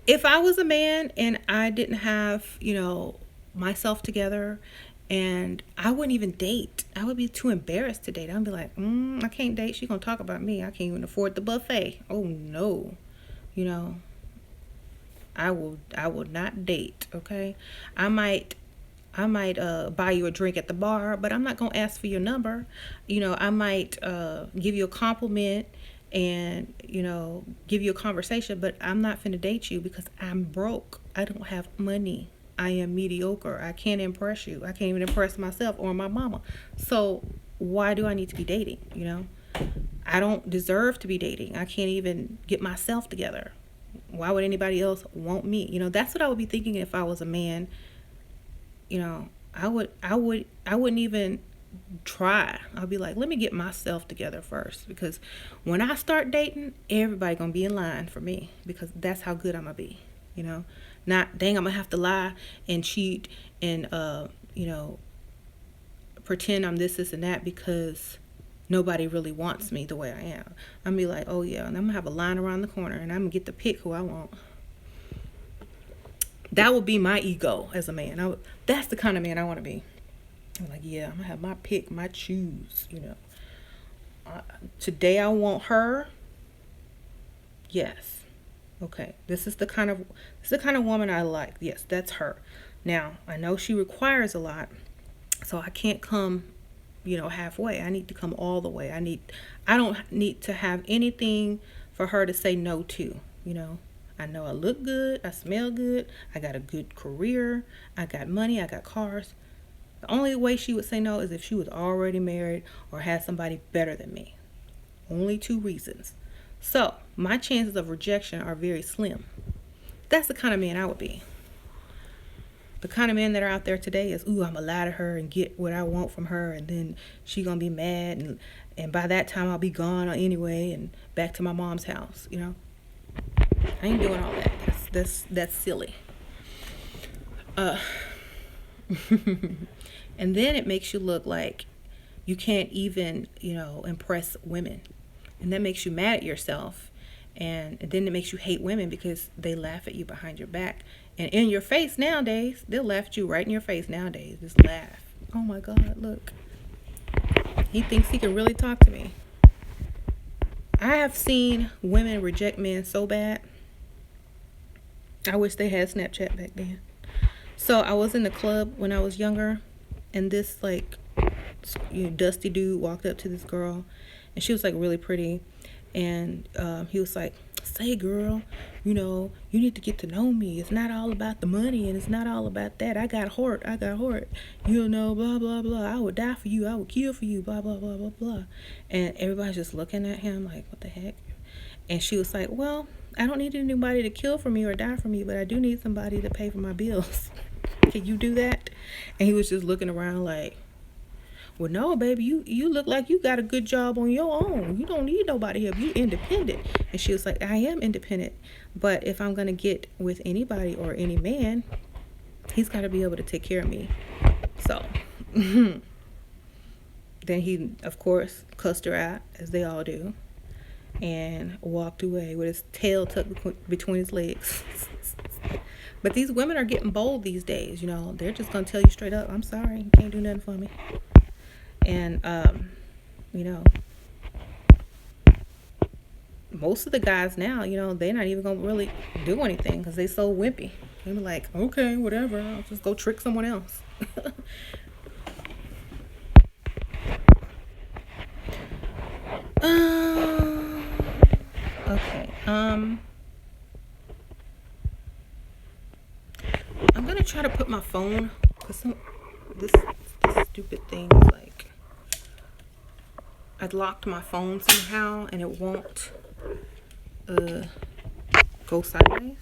If I was a man and I didn't have, myself together, and I wouldn't even date. I would be too embarrassed to date. I'd be like, I can't date. She's going to talk about me. I can't even afford the buffet. Oh, no. I will not date, okay? I might buy you a drink at the bar, but I'm not going to ask for your number. I might give you a compliment and, give you a conversation, but I'm not finna date you because I'm broke. I don't have money. I am mediocre. I can't impress you. I can't even impress myself or my mama. So why do I need to be dating? I don't deserve to be dating. I can't even get myself together. Why would anybody else want me? That's what I would be thinking if I was a man. I wouldn't even try. I'll be like, let me get myself together first, because when I start dating, everybody gonna be in line for me, because that's how good I'm gonna be. Not dang, I'm gonna have to lie and cheat and pretend I'm this and that because nobody really wants me the way I am. I'm gonna be like, oh yeah, and I'm gonna have a line around the corner, and I'm gonna get to pick who I want. That would be my ego as a man. That's the kind of man I want to be. I'm like, yeah, I'm gonna have my pick, my choose. Today I want her. Yes. Okay. This is the kind of woman I like. Yes, that's her. Now I know she requires a lot, so I can't come, halfway. I need to come all the way. I don't need to have anything for her to say no to. I know I look good. I smell good. I got a good career. I got money. I got cars. The only way she would say no is if she was already married or had somebody better than me. Only 2 reasons. So my chances of rejection are very slim. That's the kind of man I would be. The kind of men that are out there today is, I'm gonna lie to her and get what I want from her, and then she gonna be mad, and by that time I'll be gone anyway and back to my mom's house. I ain't doing all that. That's silly. Uh, and then it makes you look like you can't even, impress women. And that makes you mad at yourself. And then it makes you hate women because they laugh at you behind your back. And in your face nowadays, they'll laugh at you right in your face nowadays. Just laugh. Oh my God, look. He thinks he can really talk to me. I have seen women reject men so bad. I wish they had Snapchat back then. So I was in the club when I was younger, and this dusty dude walked up to this girl, and she was like really pretty, and he was like, "Say, girl, you need to get to know me. It's not all about the money, and it's not all about that. I got heart, blah blah blah. I would die for you. I would kill for you, blah blah blah blah blah." And everybody's just looking at him like, "What the heck?" And she was like, "Well, I don't need anybody to kill for me or die for me, but I do need somebody to pay for my bills. Can you do that?" And he was just looking around like, "Well, no, baby, you look like you got a good job on your own. You don't need nobody help. You independent." And she was like, "I am independent, but if I'm going to get with anybody or any man, he's got to be able to take care of me." So then he, of course, cussed her out, as they all do, and walked away with his tail tucked between his legs. But these women are getting bold these days. They're just going to tell you straight up, "I'm sorry, you can't do nothing for me." And, most of the guys now, they're not even going to really do anything because they so wimpy. They're like, "Okay, whatever, I'll just go trick someone else." Okay. I'm gonna try to put my phone, because this stupid thing is like, I'd locked my phone somehow and it won't go sideways.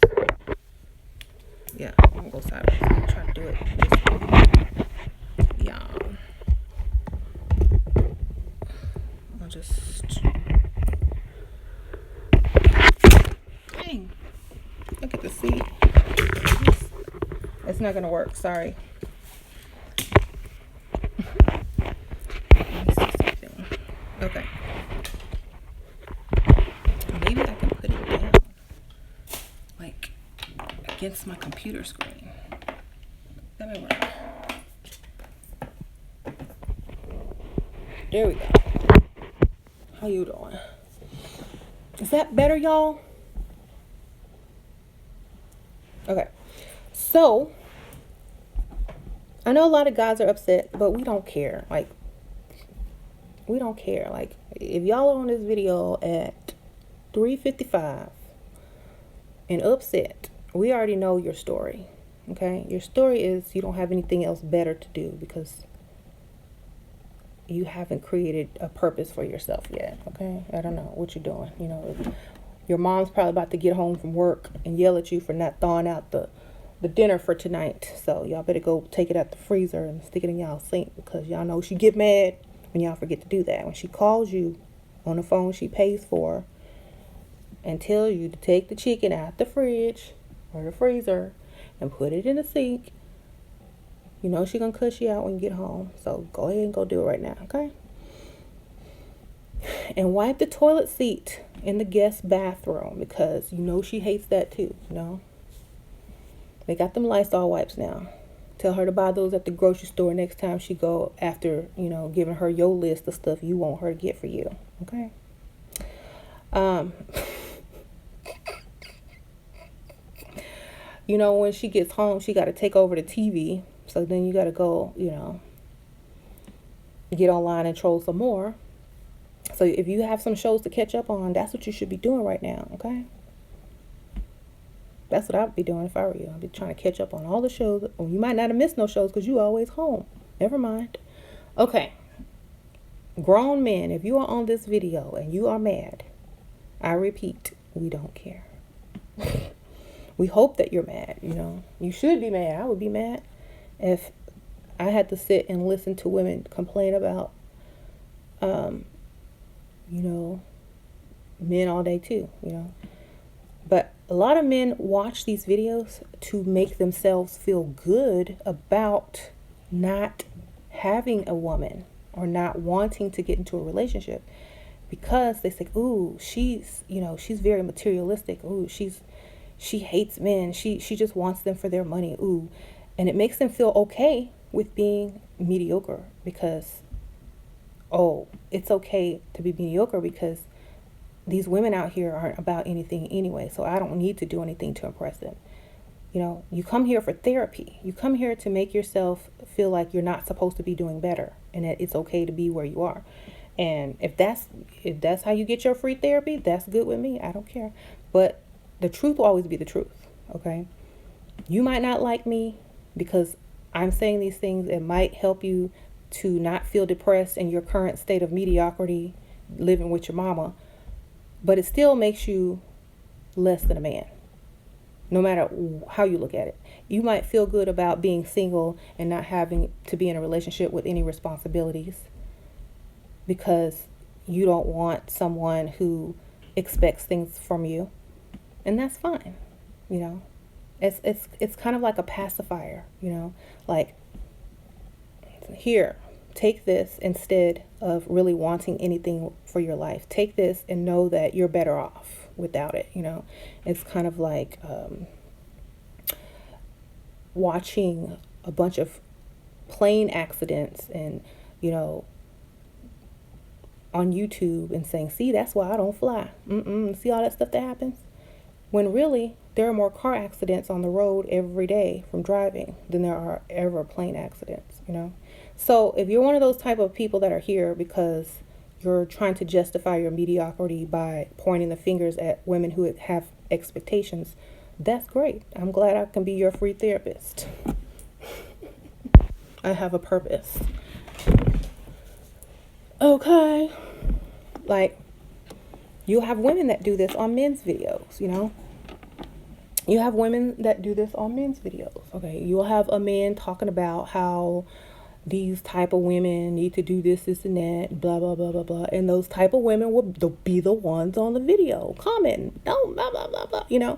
Yeah, it won't go sideways. I'm gonna try to do it this way. Yeah. I'll just, dang, look at the seat. It's not gonna work, sorry. Let me see something. Okay. Maybe I can put it down, like, against my computer screen. That may work. There we go. How you doing? Is that better, y'all? Okay. So, I know a lot of guys are upset, but we don't care. Like, we don't care. Like, if y'all are on this video at 3:55 and upset, we already know your story. Okay? Your story is you don't have anything else better to do because you haven't created a purpose for yourself yet. Okay? I don't know what you're doing. Your mom's probably about to get home from work and yell at you for not thawing out the dinner for tonight. So y'all better go take it out the freezer and stick it in y'all sink, because y'all know she get mad when y'all forget to do that. When she calls you on the phone she pays for and tell you to take the chicken out the fridge or the freezer and put it in the sink, she gonna cuss you out when you get home. So go ahead and go do it right now, okay? And wipe the toilet seat in the guest bathroom, because she hates that too. They got them Lysol wipes now. Tell her to buy those at the grocery store next time she go, after giving her your list of stuff you want her to get for you. Okay. When she gets home, she got to take over the TV. So then you got to go, get online and troll some more. So if you have some shows to catch up on, that's what you should be doing right now. Okay. That's what I'd be doing if I were you. I'd be trying to catch up on all the shows. Well, you might not have missed no shows because you always home. Never mind. Okay. Grown men, if you are on this video and you are mad, I repeat, we don't care. We hope that you're mad, You should be mad. I would be mad if I had to sit and listen to women complain about, men all day too, But a lot of men watch these videos to make themselves feel good about not having a woman or not wanting to get into a relationship, because they say, ooh, she's very materialistic. Ooh, she hates men. She just wants them for their money. Ooh. And it makes them feel okay with being mediocre, because, oh, it's okay to be mediocre because these women out here aren't about anything anyway, so I don't need to do anything to impress them. You come here for therapy. You come here to make yourself feel like you're not supposed to be doing better and that it's okay to be where you are. And if that's how you get your free therapy, that's good with me. I don't care. But the truth will always be the truth, okay? You might not like me because I'm saying these things. It might help you to not feel depressed in your current state of mediocrity, living with your mama. But it still makes you less than a man, no matter how you look at it. You might feel good about being single and not having to be in a relationship with any responsibilities because you don't want someone who expects things from you. And that's fine. It's kind of like a pacifier, like, here, take this instead of really wanting anything for your life. Take this and know that you're better off without it. It's kind of like watching a bunch of plane accidents and, on YouTube and saying, see, that's why I don't fly. See all that stuff that happens? When really, there are more car accidents on the road every day from driving than there are ever plane accidents, So if you're one of those type of people that are here because you're trying to justify your mediocrity by pointing the fingers at women who have expectations, that's great. I'm glad I can be your free therapist. I have a purpose. Okay. Like, you have women that do this on men's videos, You have women that do this on men's videos. Okay. You'll have a man talking about how these type of women need to do this, and that, blah, blah, blah, blah, blah. And those type of women will be the ones on the video commenting, don't, blah, blah, blah, blah,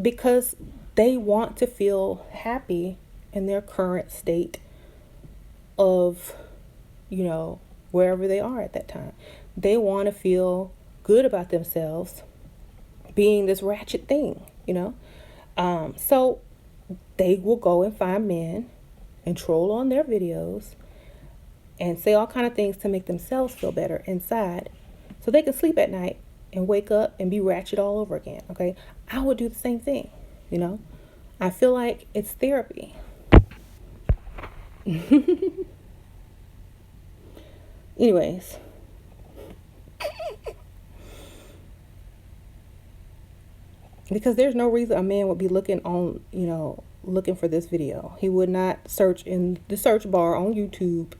because they want to feel happy in their current state of, wherever they are at that time. They want to feel good about themselves being this ratchet thing, So they will go and find men and troll on their videos and say all kind of things to make themselves feel better inside so they can sleep at night and wake up and be ratchet all over again. Okay. I would do the same thing. I feel like it's therapy. Anyways, because there's no reason a man would be looking for this video. He would not search in the search bar on YouTube,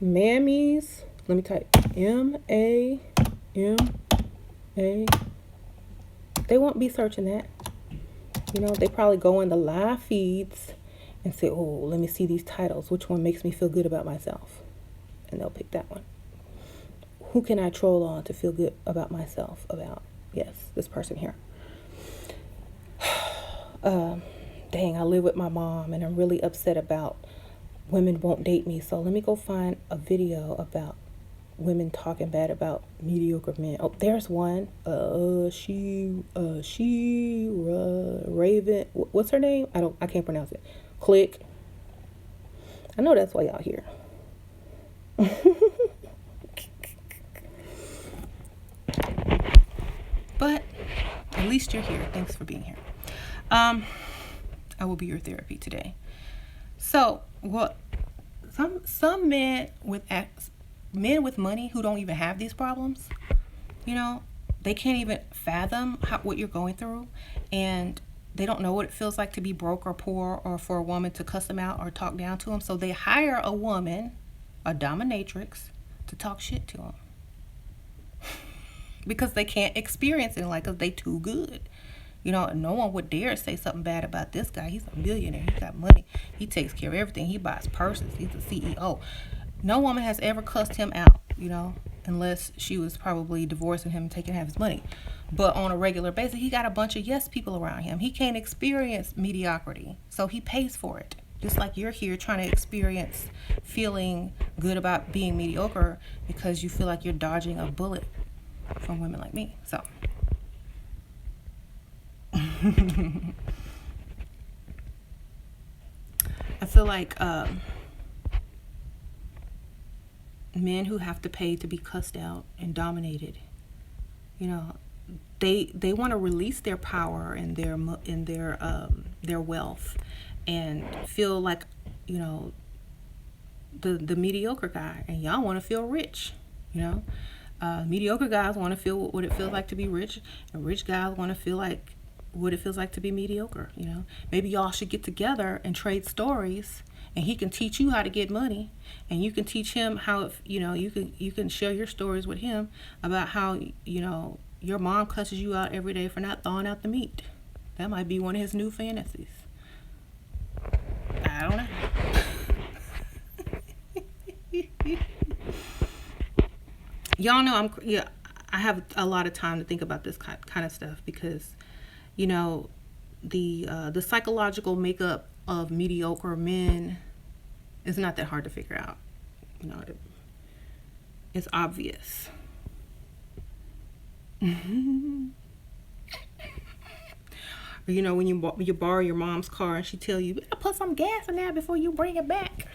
Mammies. Let me type M-A-M-A. They won't be searching that. They probably go in the live feeds and say, oh, let me see these titles. Which one makes me feel good about myself? And they'll pick that one. Who can I troll on to feel good about myself about? Yes, this person here. Dang, I live with my mom and I'm really upset about women won't date me. So let me go find a video about women talking bad about mediocre men. Oh, there's one. Raven. What's her name? I can't pronounce it. Click. I know that's why y'all here. But at least you're here. Thanks for being here. I will be your therapy today. So, what some men with money who don't even have these problems, they can't even fathom what you're going through, and they don't know what it feels like to be broke or poor, or for a woman to cuss them out or talk down to them. So they hire a woman, a dominatrix, to talk shit to them because they can't experience it, like, 'cause they too good. No one would dare say something bad about this guy. He's a millionaire. He got money. He takes care of everything. He buys purses. He's a CEO. No woman has ever cussed him out, and unless she was probably divorcing him and taking half his money. But on a regular basis, he got a bunch of yes people around him. He can't experience mediocrity, so he pays for it. Just like you're here trying to experience feeling good about being mediocre because you feel like you're dodging a bullet from women like me. So I feel like men who have to pay to be cussed out and dominated, you know, they want to release their power and their wealth and feel like, you know, the mediocre guy, and y'all want to feel rich, you know. Mediocre guys want to feel what it feels like to be rich, and rich guys want to feel like what it feels like to be mediocre, you know. Maybe y'all should get together and trade stories, and he can teach you how to get money, and you can teach him how, you know, you can share your stories with him about how, you know, your mom cusses you out every day for not thawing out the meat. That might be one of his new fantasies. I don't know. Y'all know I have a lot of time to think about this kind of stuff because, you know, the psychological makeup of mediocre men is not that hard to figure out. You know, it's obvious. Or, you know, when you borrow your mom's car and she tell you, better put some gas in there before you bring it back.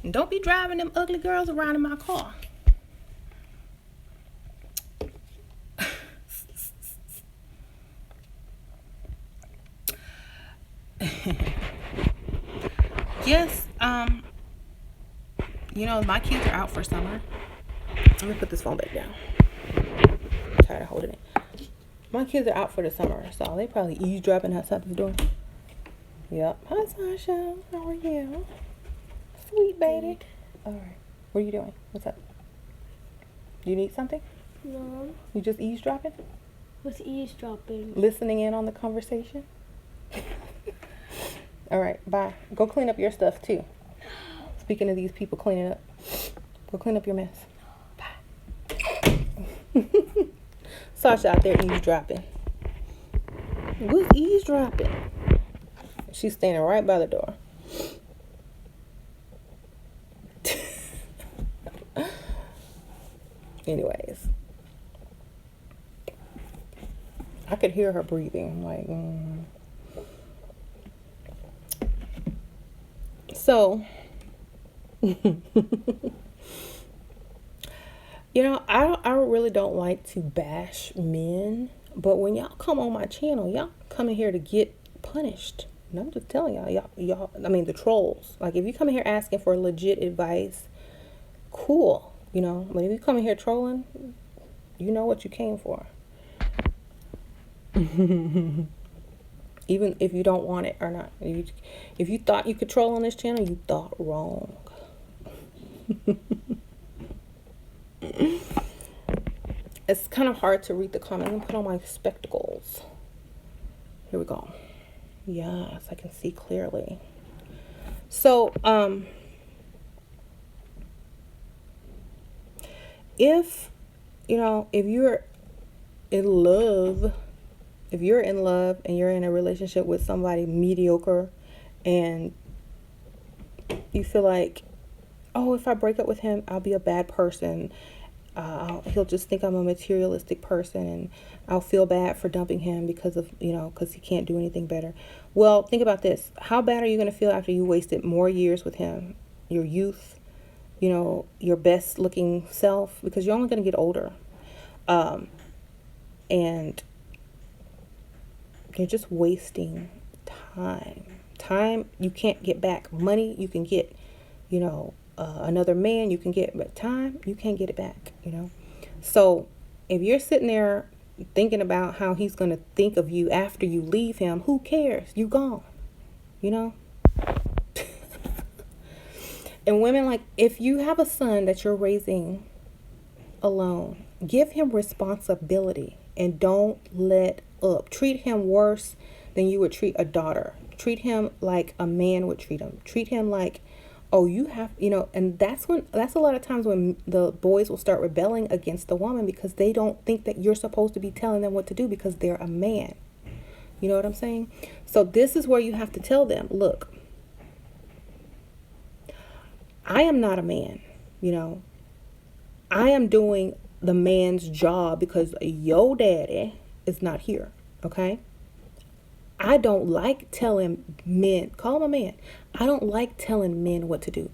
And don't be driving them ugly girls around in my car. Yes, you know, my kids are out for summer. Let me put this phone back down. I'm tired of holding it. My kids are out for the summer, so they probably eavesdropping outside the door. Yep. Hi, Sasha. How are you? Sweet baby. All right. What are you doing? What's up? Do you need something? No. You just eavesdropping? What's eavesdropping? Listening in on the conversation? All right. Bye. Go clean up your stuff, too. Speaking of these people cleaning up, go clean up your mess. Bye. Sasha out there eavesdropping. What's eavesdropping? She's standing right by the door. Anyways, I could hear her breathing. Like, So, you know, I really don't like to bash men, but when y'all come on my channel, y'all come in here to get punished. And I'm just telling y'all, I mean, the trolls. Like, if you come in here asking for legit advice, cool, you know. But if you come in here trolling, you know what you came for. Even if you don't want it or not. If you thought you could troll on this channel, you thought wrong. It's kind of hard to read the comments. I'm gonna put on my spectacles. Here we go. Yes, I can see clearly. So, if, you know, if you're in love and you're in a relationship with somebody mediocre and you feel like, oh, if I break up with him, I'll be a bad person. He'll just think I'm a materialistic person and I'll feel bad for dumping him because of, you know, because he can't do anything better. Well, think about this. How bad are you going to feel after you wasted more years with him? Your youth, you know, your best looking self, because you're only going to get older. And you're just wasting time. Time you can't get back. Money you can get, you know, another man you can get, but time you can't get it back, you know. So if you're sitting there thinking about how he's going to think of you after you leave him, who cares? You gone, you know. And women, like, if you have a son that you're raising alone, give him responsibility and don't let up. Treat him worse than you would treat a daughter. Treat him like a man would treat him. Treat him like oh, you have, and that's a lot of times when the boys will start rebelling against the woman because they don't think that you're supposed to be telling them what to do because they're a man. You know what I'm saying? So this is where you have to tell them, look, I am not a man, I am doing the man's job because your daddy is not here, okay? I don't like telling men, call him a man. I don't like telling men what to do.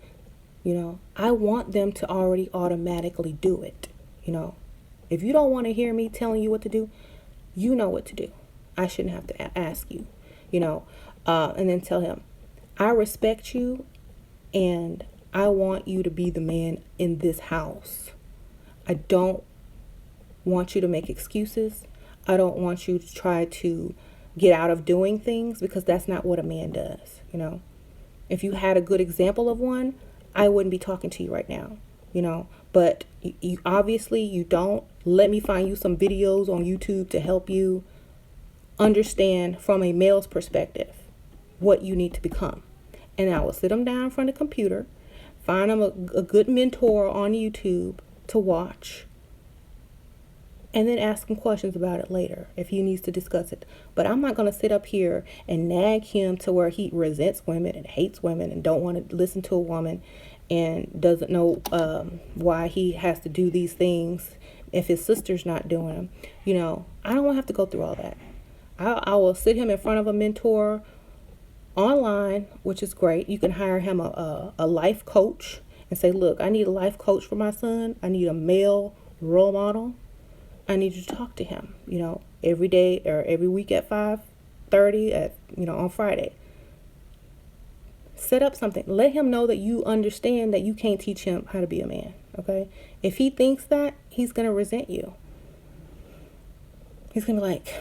I want them to already automatically do it. If you don't want to hear me telling you what to do, you know what to do. I shouldn't have to ask you, and then tell him, I respect you and I want you to be the man in this house. I don't want you to make excuses. I don't want you to try to get out of doing things because that's not what a man does. If you had a good example of one, I wouldn't be talking to you right now, but you obviously you don't. Let me find you some videos on YouTube to help you understand from a male's perspective what you need to become. And I will sit them down in front of the computer, find them a good mentor on YouTube to watch, and then ask him questions about it later if he needs to discuss it. But I'm not going to sit up here and nag him to where he resents women and hates women and don't want to listen to a woman and doesn't know why he has to do these things if his sister's not doing them. I don't want to have to go through all that. I will sit him in front of a mentor online, which is great. You can hire him a life coach and say, look, I need a life coach for my son. I need a male role model. I need you to talk to him, every day or every week at 5:30 on Friday. Set up something. Let him know that you understand that you can't teach him how to be a man, okay? If he thinks that, he's going to resent you. He's going to be like,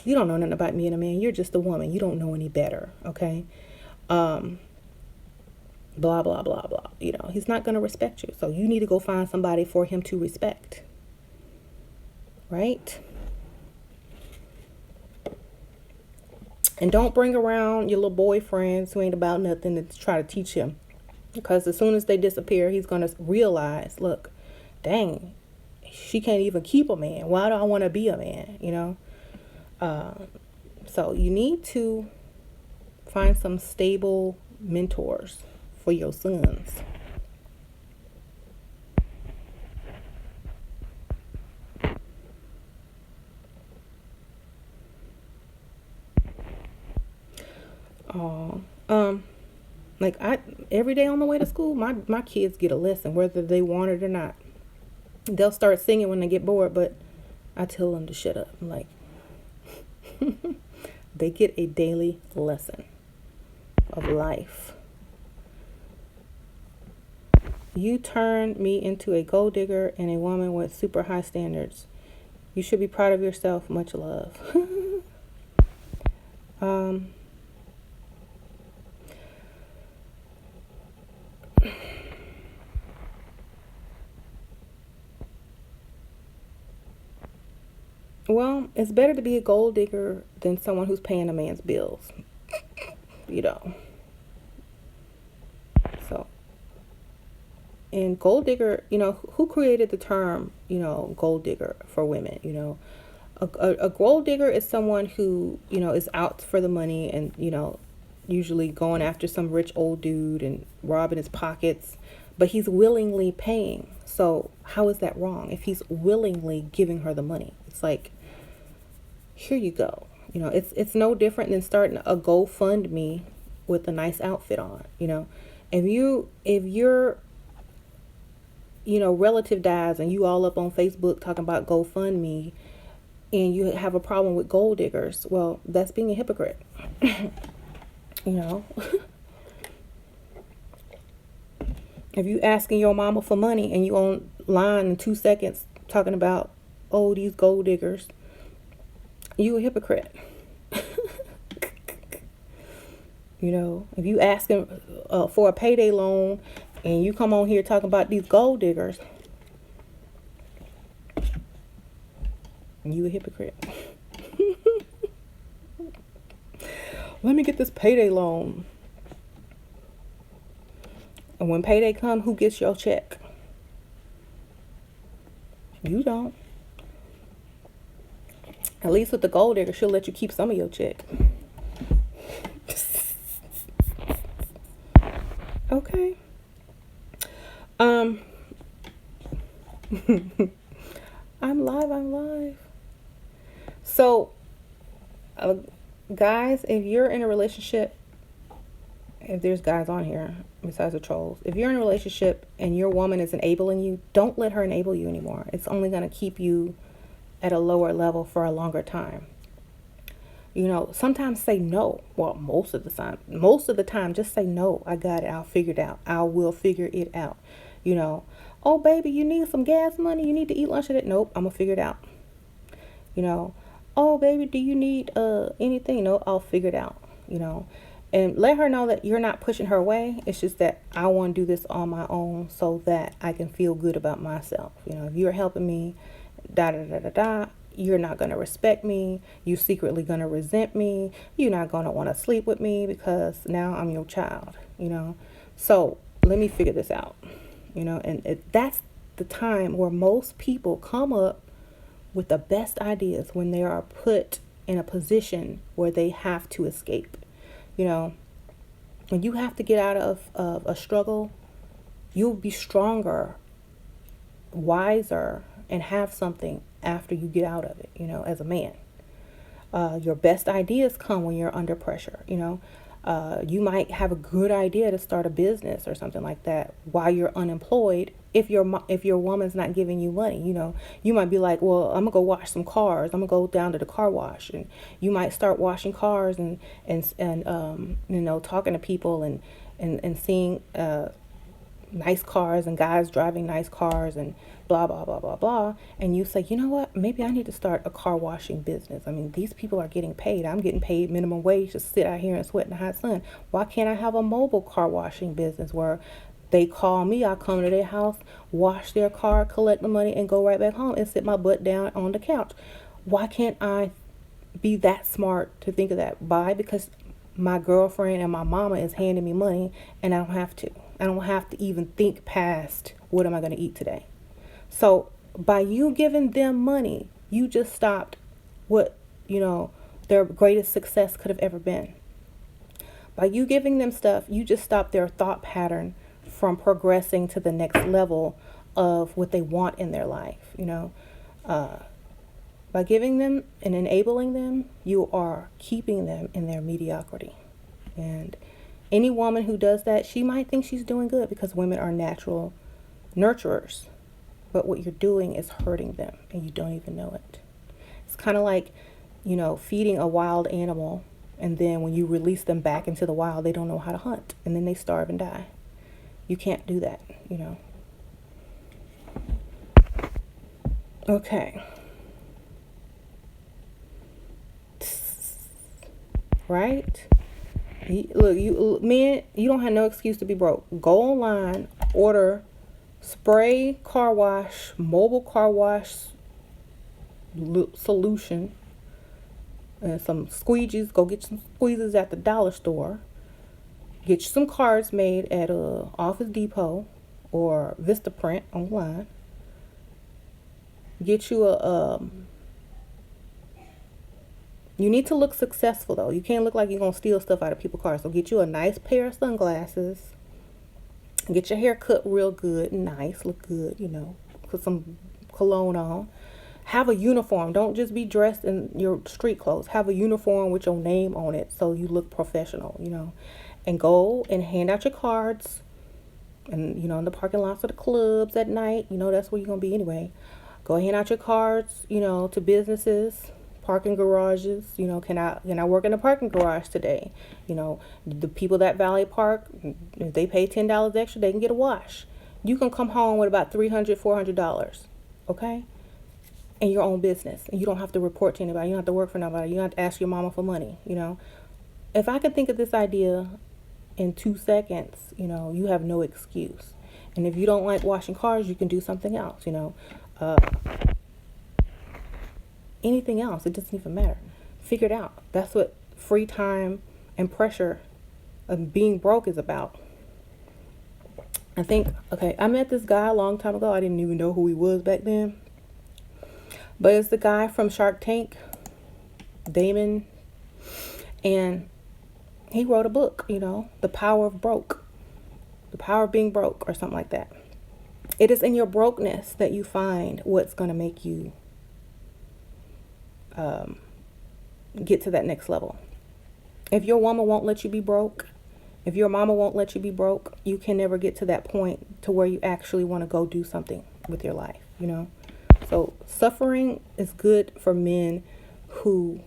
you don't know nothing about me and a man. You're just a woman. You don't know any better, okay? Blah, blah, blah, blah. He's not going to respect you. So you need to go find somebody for him to respect. Right? And don't bring around your little boyfriends who ain't about nothing to try to teach him. Because as soon as they disappear, he's going to realize, look, dang, she can't even keep a man. Why do I want to be a man? So you need to find some stable mentors for your sons. Like every day on the way to school, my kids get a lesson, whether they want it or not. They'll start singing when they get bored, but I tell them to shut up. I'm like, they get a daily lesson of life. You turned me into a gold digger and a woman with super high standards. You should be proud of yourself. Much love. Well, it's better to be a gold digger than someone who's paying a man's bills. So, and gold digger, who created the term, gold digger for women? A gold digger is someone who, is out for the money and, usually going after some rich old dude and robbing his pockets, but he's willingly paying. So how is that wrong? If he's willingly giving her the money, it's like, here you go. It's no different than starting a GoFundMe with a nice outfit on. If your relative dies and you all up on Facebook talking about GoFundMe and you have a problem with gold diggers, well, that's being a hypocrite. If you asking your mama for money and you online in 2 seconds talking about, oh, these gold diggers, you a hypocrite. If you asking for a payday loan and you come on here talking about these gold diggers, you a hypocrite. Let me get this payday loan. And when payday come, who gets your check? You don't. At least with the gold digger, she'll let you keep some of your check. Okay. I'm live. So, guys, if you're in a relationship, if there's guys on here besides the trolls, if you're in a relationship and your woman is enabling you, don't let her enable you anymore. It's only going to keep you at a lower level for a longer time. You know, sometimes say no. Well, most of the time, just say no. I got it. I'll figure it out. I will figure it out. You know, oh, baby, you need some gas money. You need to eat lunch today. Nope, I'm going to figure it out. You know, oh, baby, do you need anything? No, I'll figure it out. You know, and let her know that you're not pushing her away. It's just that I want to do this on my own so that I can feel good about myself. You know, if you're helping me, you're not going to respect me. You're secretly going to resent me. You're not going to want to sleep with me because now I'm your child, you know. So let me figure this out, you know. And that's the time where most people come up with the best ideas, when they are put in a position where they have to escape. You know, when you have to get out of a struggle, you'll be stronger, wiser, and have something after you get out of it, you know, as a man. Your best ideas come when you're under pressure, you know. You might have a good idea to start a business or something like that while you're unemployed. If your woman's not giving you money, you know, you might be like, well, I'm gonna go wash some cars. I'm gonna go down to the car wash, and you might start washing cars and you know, talking to people and seeing nice cars and guys driving nice cars and blah, blah, blah, blah, blah. And you say, you know what, maybe I need to start a car washing business. I mean, these people are getting paid. I'm getting paid minimum wage to sit out here and sweat in the hot sun. Why can't I have a mobile car washing business where they call me, I come to their house, wash their car, collect the money, and go right back home and sit my butt down on the couch? Why can't I be that smart to think of that? Why? Because my girlfriend and my mama is handing me money, and I don't have to. I don't have to even think past, what am I going to eat today? So by you giving them money, you just stopped what, you know, their greatest success could have ever been. By you giving them stuff, you just stopped their thought pattern from progressing to the next level of what they want in their life, you know. By giving them and enabling them, you are keeping them in their mediocrity. And any woman who does that, she might think she's doing good because women are natural nurturers. But what you're doing is hurting them, and you don't even know it. It's kind of like, you know, feeding a wild animal, and then when you release them back into the wild, they don't know how to hunt, and then they starve and die. You can't do that, you know. Okay. Right? Look, you men, you don't have no excuse to be broke. Go online, order spray car wash, mobile car wash solution, and some squeegees. Go get some squeezes at the dollar store. Get you some cards made at Office Depot or Vistaprint online. Get you you need to look successful, though. You can't look like you're going to steal stuff out of people's cars. So get you a nice pair of sunglasses. Get your hair cut real good and nice. Look good, you know. Put some cologne on. Have a uniform. Don't just be dressed in your street clothes. Have a uniform with your name on it so you look professional, you know. And go and hand out your cards. And, you know, in the parking lots of the clubs at night. You know, that's where you're going to be anyway. Go hand out your cards, you know, to businesses, parking garages. You know, can I work in a parking garage today? You know, the people that valet park, if they pay $10 extra, they can get a wash. You can come home with about $300, $400, okay? In your own business. And you don't have to report to anybody. You don't have to work for nobody. You don't have to ask your mama for money, you know. If I could think of this idea in 2 seconds, you know, you have no excuse. And if you don't like washing cars, you can do something else, you know. Anything else, it doesn't even matter. Figure it out. That's what free time and pressure of being broke is about. I think, okay, I met this guy a long time ago. I didn't even know who he was back then. But it's the guy from Shark Tank, Damon. And he wrote a book, The Power of Broke. The Power of Being Broke, or something like that. It is in your brokenness that you find what's going to make you get to that next level. If your woman won't let you be broke, if your mama won't let you be broke, you can never get to that point to where you actually want to go do something with your life, So suffering is good for men who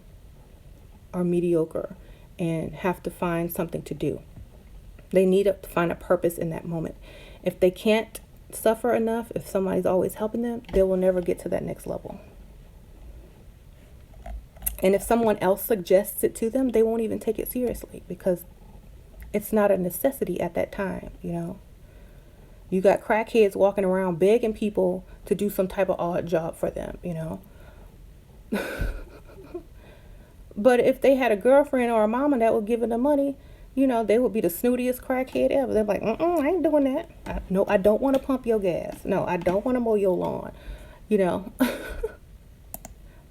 are mediocre and have to find something to do. They need to find a purpose in that moment. If they can't suffer enough, if somebody's always helping them, they will never get to that next level. And if someone else suggests it to them, they won't even take it seriously because it's not a necessity at that time, You got crackheads walking around begging people to do some type of odd job for them, But if they had a girlfriend or a mama that would give them the money, they would be the snootiest crackhead ever. They're like, I ain't doing that. No, I don't want to pump your gas. No, I don't want to mow your lawn. They're going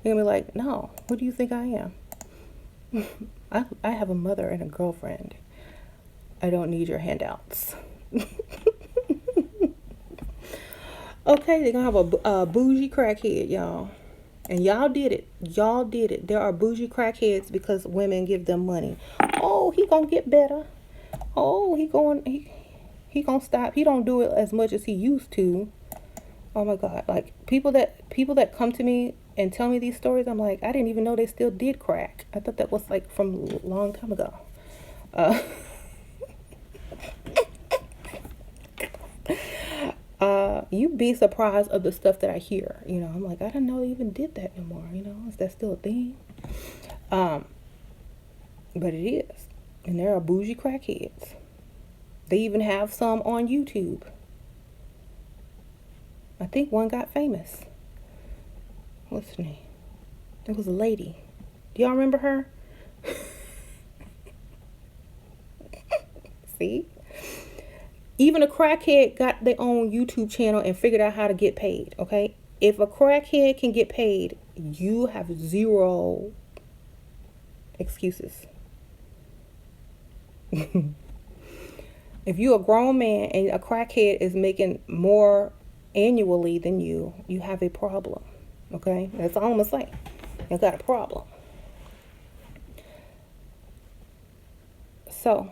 to be like, no, who do you think I am? I have a mother and a girlfriend. I don't need your handouts. Okay, they're going to have a bougie crackhead, y'all. And y'all did it. Y'all did it. There are bougie crackheads because women give them money. Oh, he gonna get better. Oh, he gonna stop. He don't do it as much as he used to. Oh my God. Like people that come to me and tell me these stories, I'm like, I didn't even know they still did crack. I thought that was like from a long time ago. You'd be surprised of the stuff that I hear. I'm like, I didn't know they even did that no more. Is that still a thing? But it is. And there are bougie crackheads. They even have some on YouTube. I think one got famous. What's her name? It was a lady. Do y'all remember her? See? Even a crackhead got their own YouTube channel and figured out how to get paid, okay? If a crackhead can get paid, you have zero excuses. If you're a grown man and a crackhead is making more annually than you have a problem, okay? That's all I'm going to say. You got a problem. So,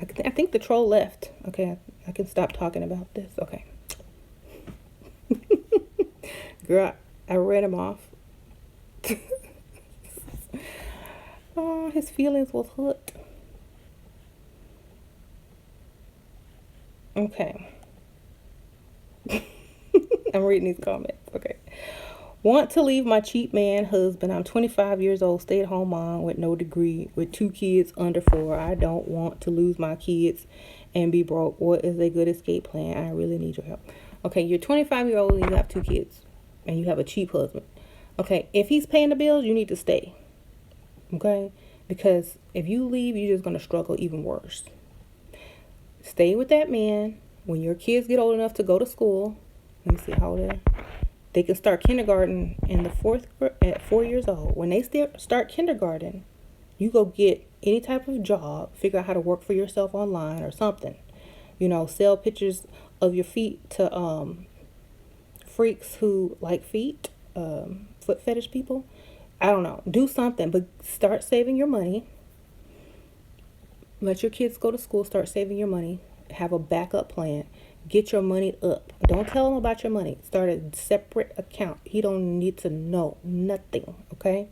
I think the troll left. Okay, I can stop talking about this. Okay. Girl, I read him off. Oh, his feelings was hurt. Okay. I'm reading these comments. Okay. Want to leave my cheap man husband. I'm 25 years old, stay-at-home mom with no degree, with 2 kids under 4. I don't want to lose my kids and be broke. What is a good escape plan? I really need your help. Okay, you're 25-year-old and you have 2 kids and you have a cheap husband. Okay, if he's paying the bills, you need to stay. Okay? Because if you leave, you're just going to struggle even worse. Stay with that man. When your kids get old enough to go to school, let me see how old they are. They can start kindergarten in the at 4 years old. When they start kindergarten, you go get any type of job, figure out how to work for yourself online or something. Sell pictures of your feet to freaks who like feet, foot fetish people. I don't know. Do something, but start saving your money. Let your kids go to school, start saving your money. Have a backup plan. Get your money up. Don't tell him about your money. Start a separate account. He don't need to know nothing, okay?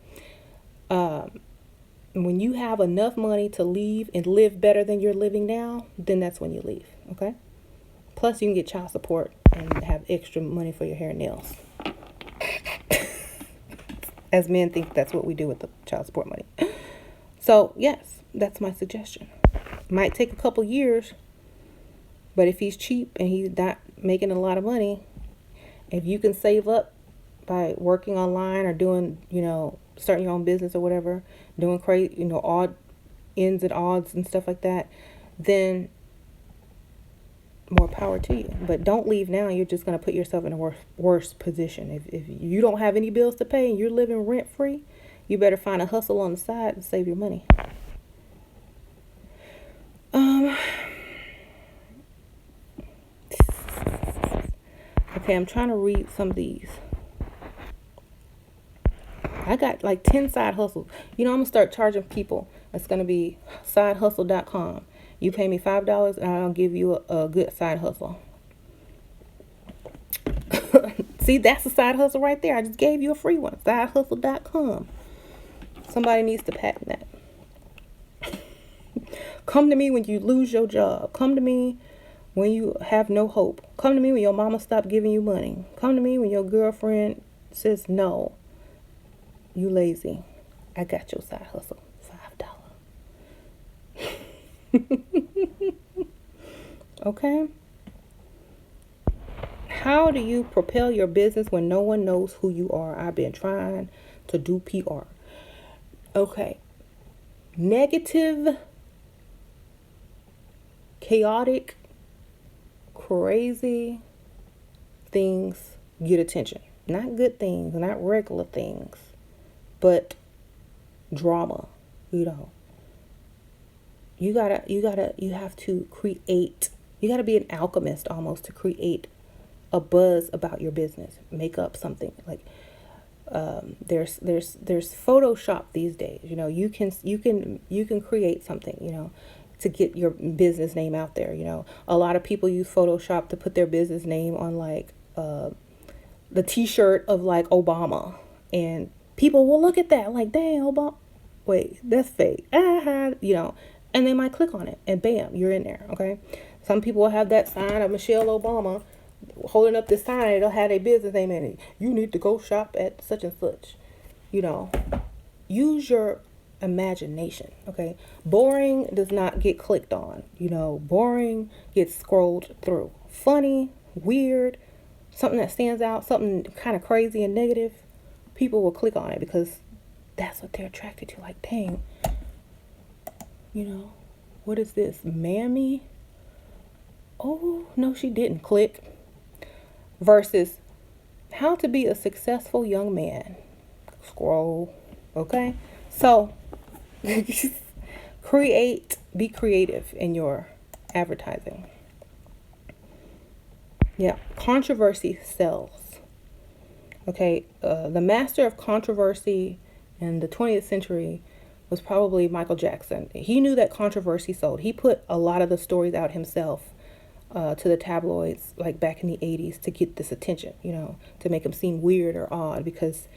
When you have enough money to leave and live better than you're living now, then that's when you leave, okay? Plus, you can get child support and have extra money for your hair and nails. As men think that's what we do with the child support money. So, yes, that's my suggestion. Might take a couple years, but if he's cheap and he's not making a lot of money, if you can save up by working online or doing, starting your own business or whatever, doing crazy, odd ends and odds and stuff like that, then more power to you. But don't leave now. You're just going to put yourself in a worse position. If you don't have any bills to pay and you're living rent free, you better find a hustle on the side and save your money. Okay, I'm trying to read some of these. I got like 10 side hustles. I'm going to start charging people. It's going to be sidehustle.com. You pay me $5 and I'll give you a good side hustle. See, that's a side hustle right there. I just gave you a free one. Sidehustle.com. Somebody needs to patent that. Come to me when you lose your job. Come to me when you have no hope. Come to me when your mama stopped giving you money. Come to me when your girlfriend says no. You lazy. I got your side hustle. $5. Okay? How do you propel your business when no one knows who you are? I've been trying to do PR. Okay. Negative, chaotic, crazy things get attention. Not good things, not regular things, but drama. You have to create. You gotta be an alchemist almost to create a buzz about your business. Make up something like there's Photoshop these days. You can create something. To get your business name out there. A lot of people use Photoshop to put their business name on like the T-shirt of like Obama, and people will look at that like, dang, Obama. Wait, that's fake. And they might click on it, and bam, you're in there. Okay. Some people will have that sign of Michelle Obama holding up this sign. It'll have a business name in it. You need to go shop at such and such. Use your imagination. Okay. Boring does not get clicked on. Boring gets scrolled through. Funny, weird, something that stands out, something kind of crazy and negative, people will click on it because that's what they're attracted to. Like, dang, what is this? Mammy? Oh, no, she didn't click. Versus how to be a successful young man. Scroll. Okay. So be creative in your advertising. Yeah. Controversy sells. Okay. The master of controversy in the 20th century was probably Michael Jackson. He knew that controversy sold. He put a lot of the stories out himself to the tabloids, like back in the 80s, to get this attention, to make him seem weird or odd, because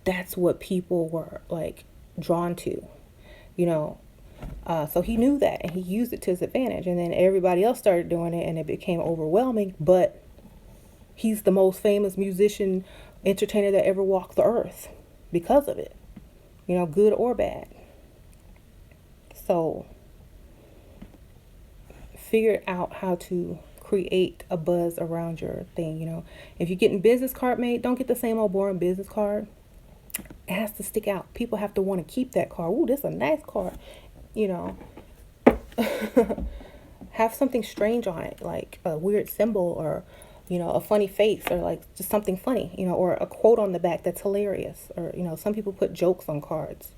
that's what people were like drawn to, so he knew that and he used it to his advantage, and then everybody else started doing it and it became overwhelming. But he's the most famous musician, entertainer that ever walked the earth because of it, good or bad. So figure out how to create a buzz around your thing. If you're getting business card made, don't get the same old boring business card. It has to stick out. People have to want to keep that card. Ooh, this is a nice card. Have something strange on it, like a weird symbol, or a funny face, or like just something funny, or a quote on the back that's hilarious, or some people put jokes on cards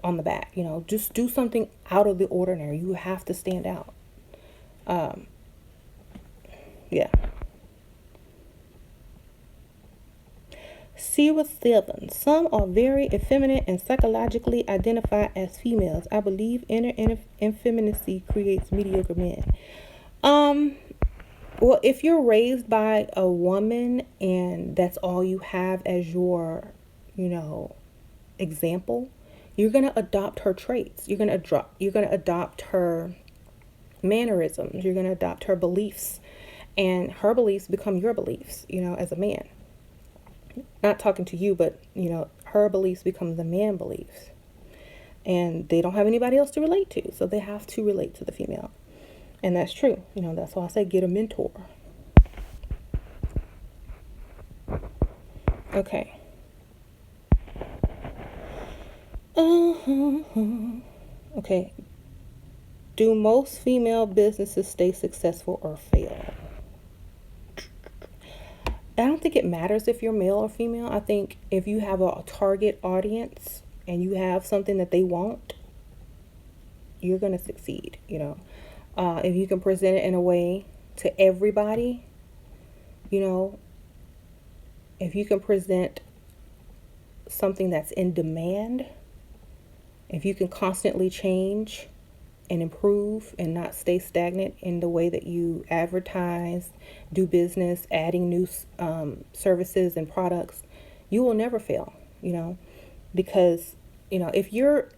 on the back. Just do something out of the ordinary. You have to stand out. Yeah. Series 7. Some are very effeminate and psychologically identify as females. I believe inner effeminacy creates mediocre men. Well, if you're raised by a woman and that's all you have as your, example, you're gonna adopt her traits. You're gonna adopt her mannerisms. You're gonna adopt her beliefs, and her beliefs become your beliefs. As a man. Not talking to you, but her beliefs become the man beliefs, and they don't have anybody else to relate to, so they have to relate to the female. And that's true. That's why I say get a mentor. Okay. Okay. Do most female businesses stay successful or fail? I don't think it matters if you're male or female. I think if you have a target audience and you have something that they want, you're going to succeed, if you can present it in a way to everybody, if you can present something that's in demand, if you can constantly change and improve and not stay stagnant in the way that you advertise, do business, adding new services and products, you will never fail, because, if you're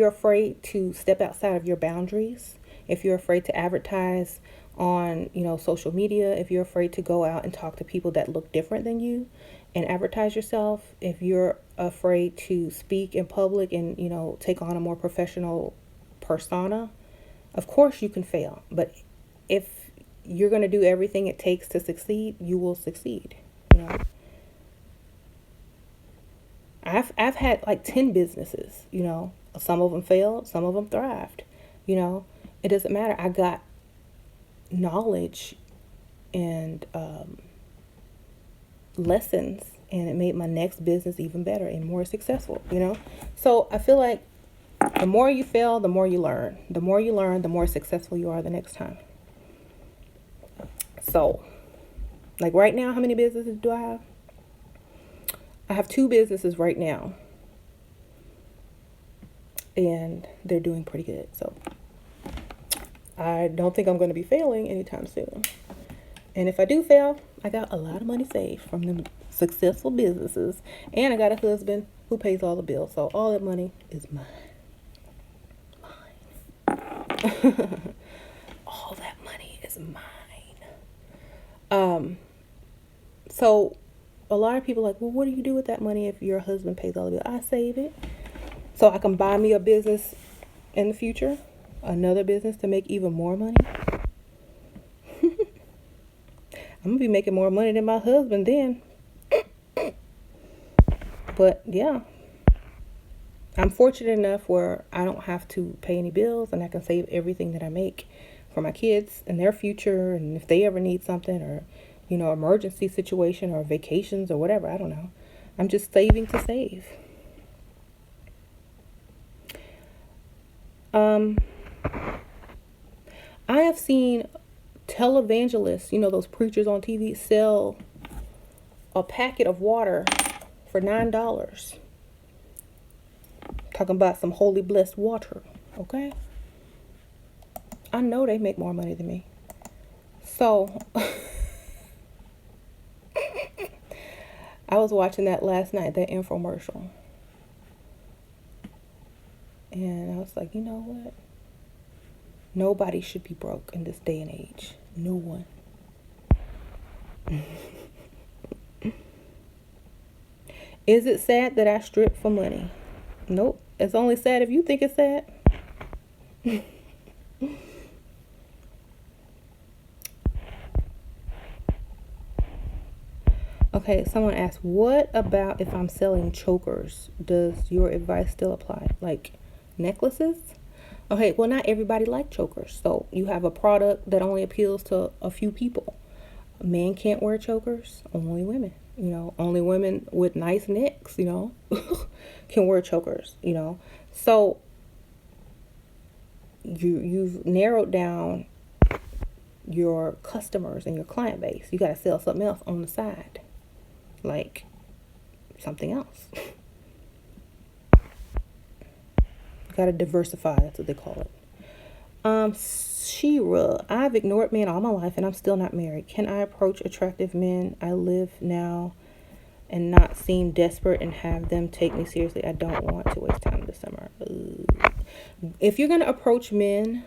afraid to step outside of your boundaries, if you're afraid to advertise on, social media, if you're afraid to go out and talk to people that look different than you and advertise yourself, if you're afraid to speak in public and, take on a more professional persona, of course you can fail. But if you're going to do everything it takes to succeed, you will succeed. I've had like 10 businesses, some of them failed, some of them thrived, it doesn't matter. I got knowledge and lessons, and it made my next business even better and more successful, So I feel like the more you fail, the more you learn. The more you learn, the more successful you are the next time. So, like right now, how many businesses do I have? I have 2 businesses right now, and they're doing pretty good. So I don't think I'm going to be failing anytime soon. And if I do fail, I got a lot of money saved from them successful businesses, and I got a husband who pays all the bills. So all that money is mine. All that money is mine. So a lot of people are like, well, what do you do with that money if your husband pays all the bills? I save it so I can buy me a business in the future, another business to make even more money. I'm gonna be making more money than my husband then. But yeah, I'm fortunate enough where I don't have to pay any bills, and I can save everything that I make for my kids and their future, and if they ever need something, or emergency situation, or vacations, or whatever, I don't know. I'm just saving to save. I have seen televangelists, those preachers on TV, sell a packet of water for $9. Talking about some holy blessed water, okay? I know they make more money than me. So I was watching that last night, that infomercial. And I was like, you know what? Nobody should be broke in this day and age. No one. Is it sad that I strip for money? Nope. It's only sad if you think it's sad. Okay, someone asked, what about if I'm selling chokers? Does your advice still apply? Like necklaces? Okay, well, not everybody likes chokers. So you have a product that only appeals to a few people. Men can't wear chokers, only women. Only women with nice necks, can wear chokers, So you've narrowed down your customers and your client base. You got to sell something else on the side, like something else. You got to diversify. That's what they call it. Shira, I've ignored men all my life and I'm still not married. Can I approach attractive men I live now and not seem desperate and have them take me seriously? I don't want to waste time this summer. If you're going to approach men,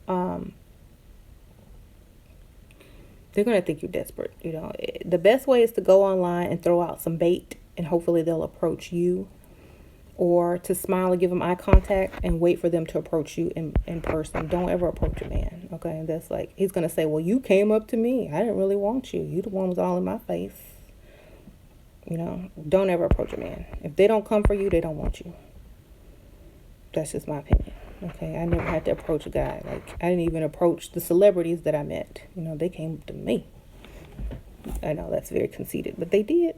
they're going to think you're desperate. The best way is to go online and throw out some bait, and hopefully they'll approach you, or to smile and give them eye contact and wait for them to approach you in person. Don't ever approach a man. Okay. That's like, he's going to say, well, you came up to me. I didn't really want you. You the one was all in my face. Don't ever approach a man. If they don't come for you, they don't want you. That's just my opinion. Okay, I never had to approach a guy. Like, I didn't even approach the celebrities that I met. You know, they came to me. I know that's very conceited, but they did.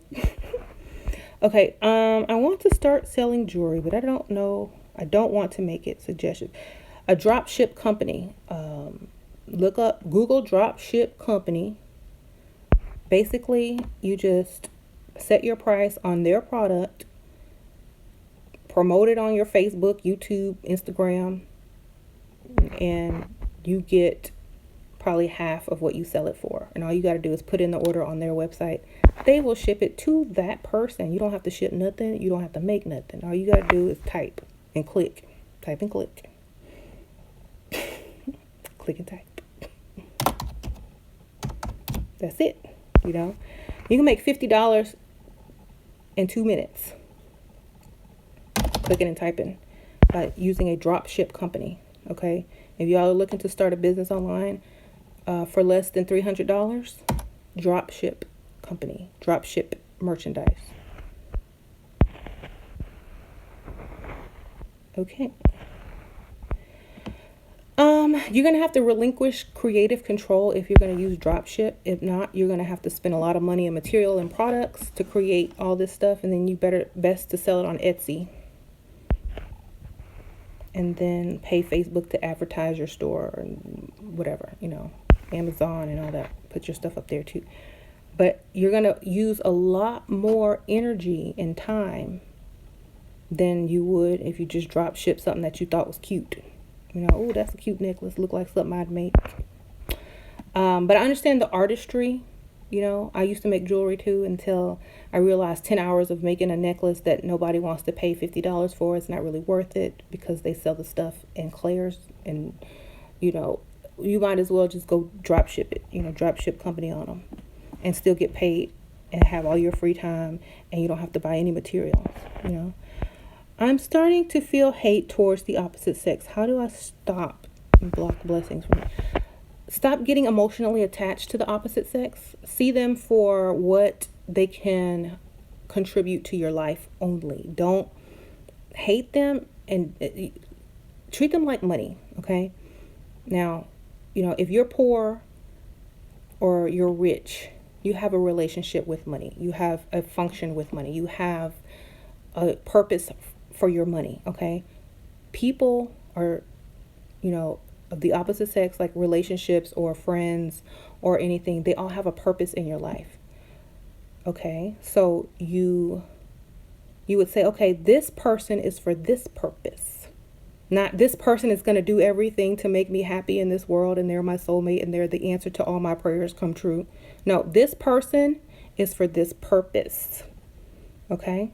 Okay, I want to start selling jewelry, but I don't know. I don't want to make it suggestions. A drop ship company. Look up Google drop ship company. Basically, you just set your price on their product, promote it on your Facebook, YouTube, Instagram, and you get probably half of what you sell it for. And all you got to do is put in the order on their website. They will ship it to that person. You don't have to ship nothing. You don't have to make nothing. All you got to do is type and click. Type and click. Click and type. That's it. You know, you can make $50 in 2 minutes clicking and typing by using a drop ship company. Okay, if y'all are looking to start a business online for less than $300, drop ship company, drop ship merchandise. Okay. You're going to have to relinquish creative control if you're going to use drop ship. If not, you're going to have to spend a lot of money on material and products to create all this stuff. And then you best to sell it on Etsy. And then pay Facebook to advertise your store or whatever, you know, Amazon and all that. Put your stuff up there too. But you're going to use a lot more energy and time than you would if you just drop ship something that you thought was cute. You know, oh, that's a cute necklace. Look like something I'd make. But I understand the artistry. You know, I used to make jewelry too until I realized 10 hours of making a necklace that nobody wants to pay $50 for is not really worth it because they sell the stuff in Claire's. And, you know, you might as well just go drop ship it, you know, drop ship company on them and still get paid and have all your free time and you don't have to buy any materials, you know. I'm starting to feel hate towards the opposite sex. How do I stop and block blessings from me? Stop getting emotionally attached to the opposite sex. See them for what they can contribute to your life only. Don't hate them and treat them like money, okay? Now, you know, if you're poor or you're rich, you have a relationship with money. You have a function with money. You have a purpose for your money, okay? People are, you know, of the opposite sex, like relationships or friends or anything, they all have a purpose in your life. Okay, so you would say, okay, this person is for this purpose. Not this person is going to do everything to make me happy in this world and they're my soulmate and they're the answer to all my prayers come true. No, this person is for this purpose. Okay?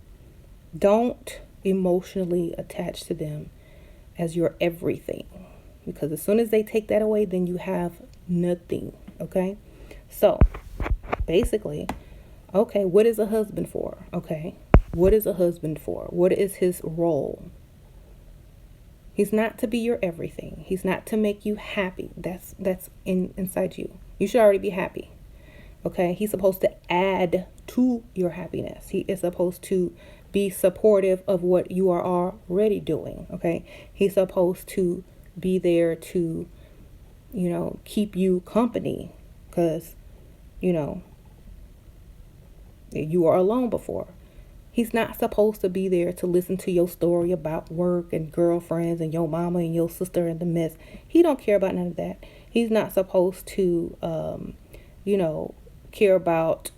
Don't emotionally attach to them as your everything. Because as soon as they take that away, then you have nothing. Okay? So, basically, okay, what is a husband for? Okay? What is a husband for? What is his role? He's not to be your everything. He's not to make you happy. That's inside you. You should already be happy. Okay? He's supposed to add to your happiness. He is supposed to be supportive of what you are already doing. Okay? He's supposed to be there to, you know, keep you company. Because, you know, you were alone before. He's not supposed to be there to listen to your story about work and girlfriends and your mama and your sister and the mess. He don't care about none of that. He's not supposed to, you know, care about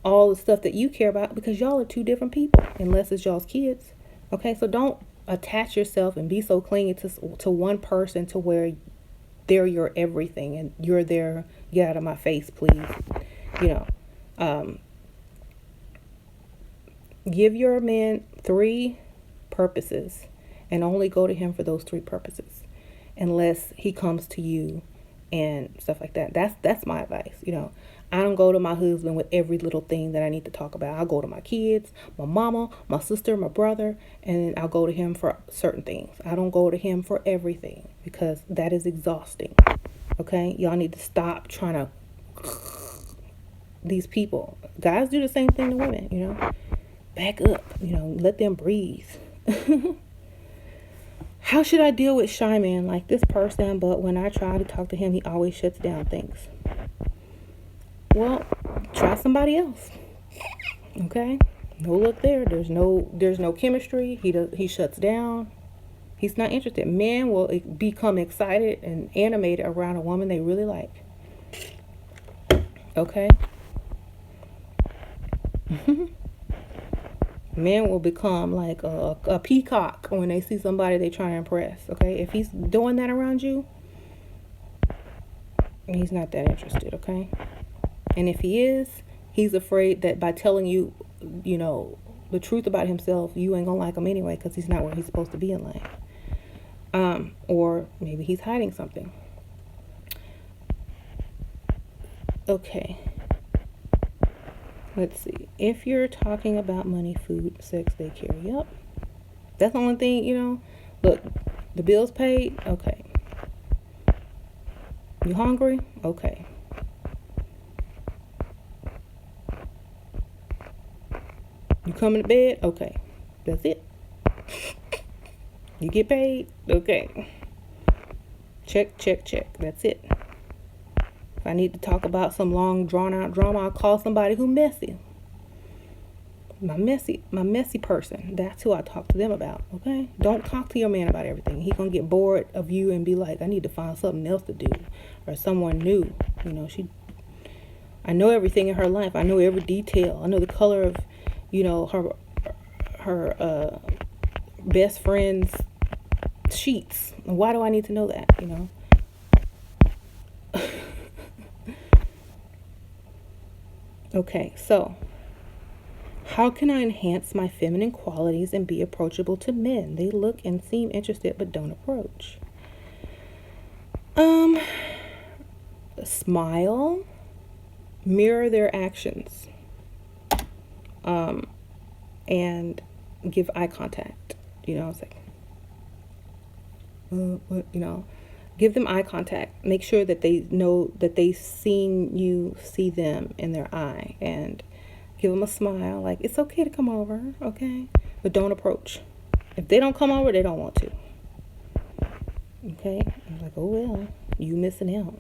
all the stuff that you care about because y'all are two different people, unless it's y'all's kids. Okay, so don't attach yourself and be so clingy to one person to where they're your everything and you're their get out of my face, please. You know, give your man 3 purposes and only go to him for those 3 purposes unless he comes to you and stuff like that. That's my advice. You know, I don't go to my husband with every little thing that I need to talk about. I'll go to my kids, my mama, my sister, my brother, and then I'll go to him for certain things. I don't go to him for everything because that is exhausting. Okay? Y'all need to stop trying to these people. Guys do the same thing to women, you know. Back up, you know, let them breathe. How should I deal with shy man like this person, but when I try to talk to him, he always shuts down things? Well, try somebody else. Okay? No look there. There's no chemistry. He shuts down. He's not interested. Men will become excited and animated around a woman they really like. Okay? Men will become like a peacock when they see somebody they try to impress. Okay? If he's doing that around you, he's not that interested. Okay? And if he is, he's afraid that by telling you, the truth about himself, you ain't gonna like him anyway because he's not where he's supposed to be in life. Or maybe he's hiding something. Okay. Let's see. If you're talking about money, food, sex, daycare, yep. That's the only thing, Look, the bill's paid? Okay. You hungry? Okay. You coming to bed? Okay. That's it. You get paid? Okay. Check. That's it. If I need to talk about some long drawn out drama, I'll call somebody who's messy. My messy person. That's who I talk to them about. Okay? Don't talk to your man about everything. He's gonna get bored of you and be like, I need to find something else to do. Or someone new. I know everything in her life. I know every detail. I know the color of, her best friend's sheets. Why do I need to know that? Okay, so how can I enhance my feminine qualities and be approachable to men? They look and seem interested but don't approach. Smile, mirror their actions, and give eye contact. It's like, give them eye contact. Make sure that they know that they seen you see them in their eye, and give them a smile. Like, it's okay to come over, okay? But don't approach. If they don't come over, they don't want to. Okay? I'm like, oh well, you missing out.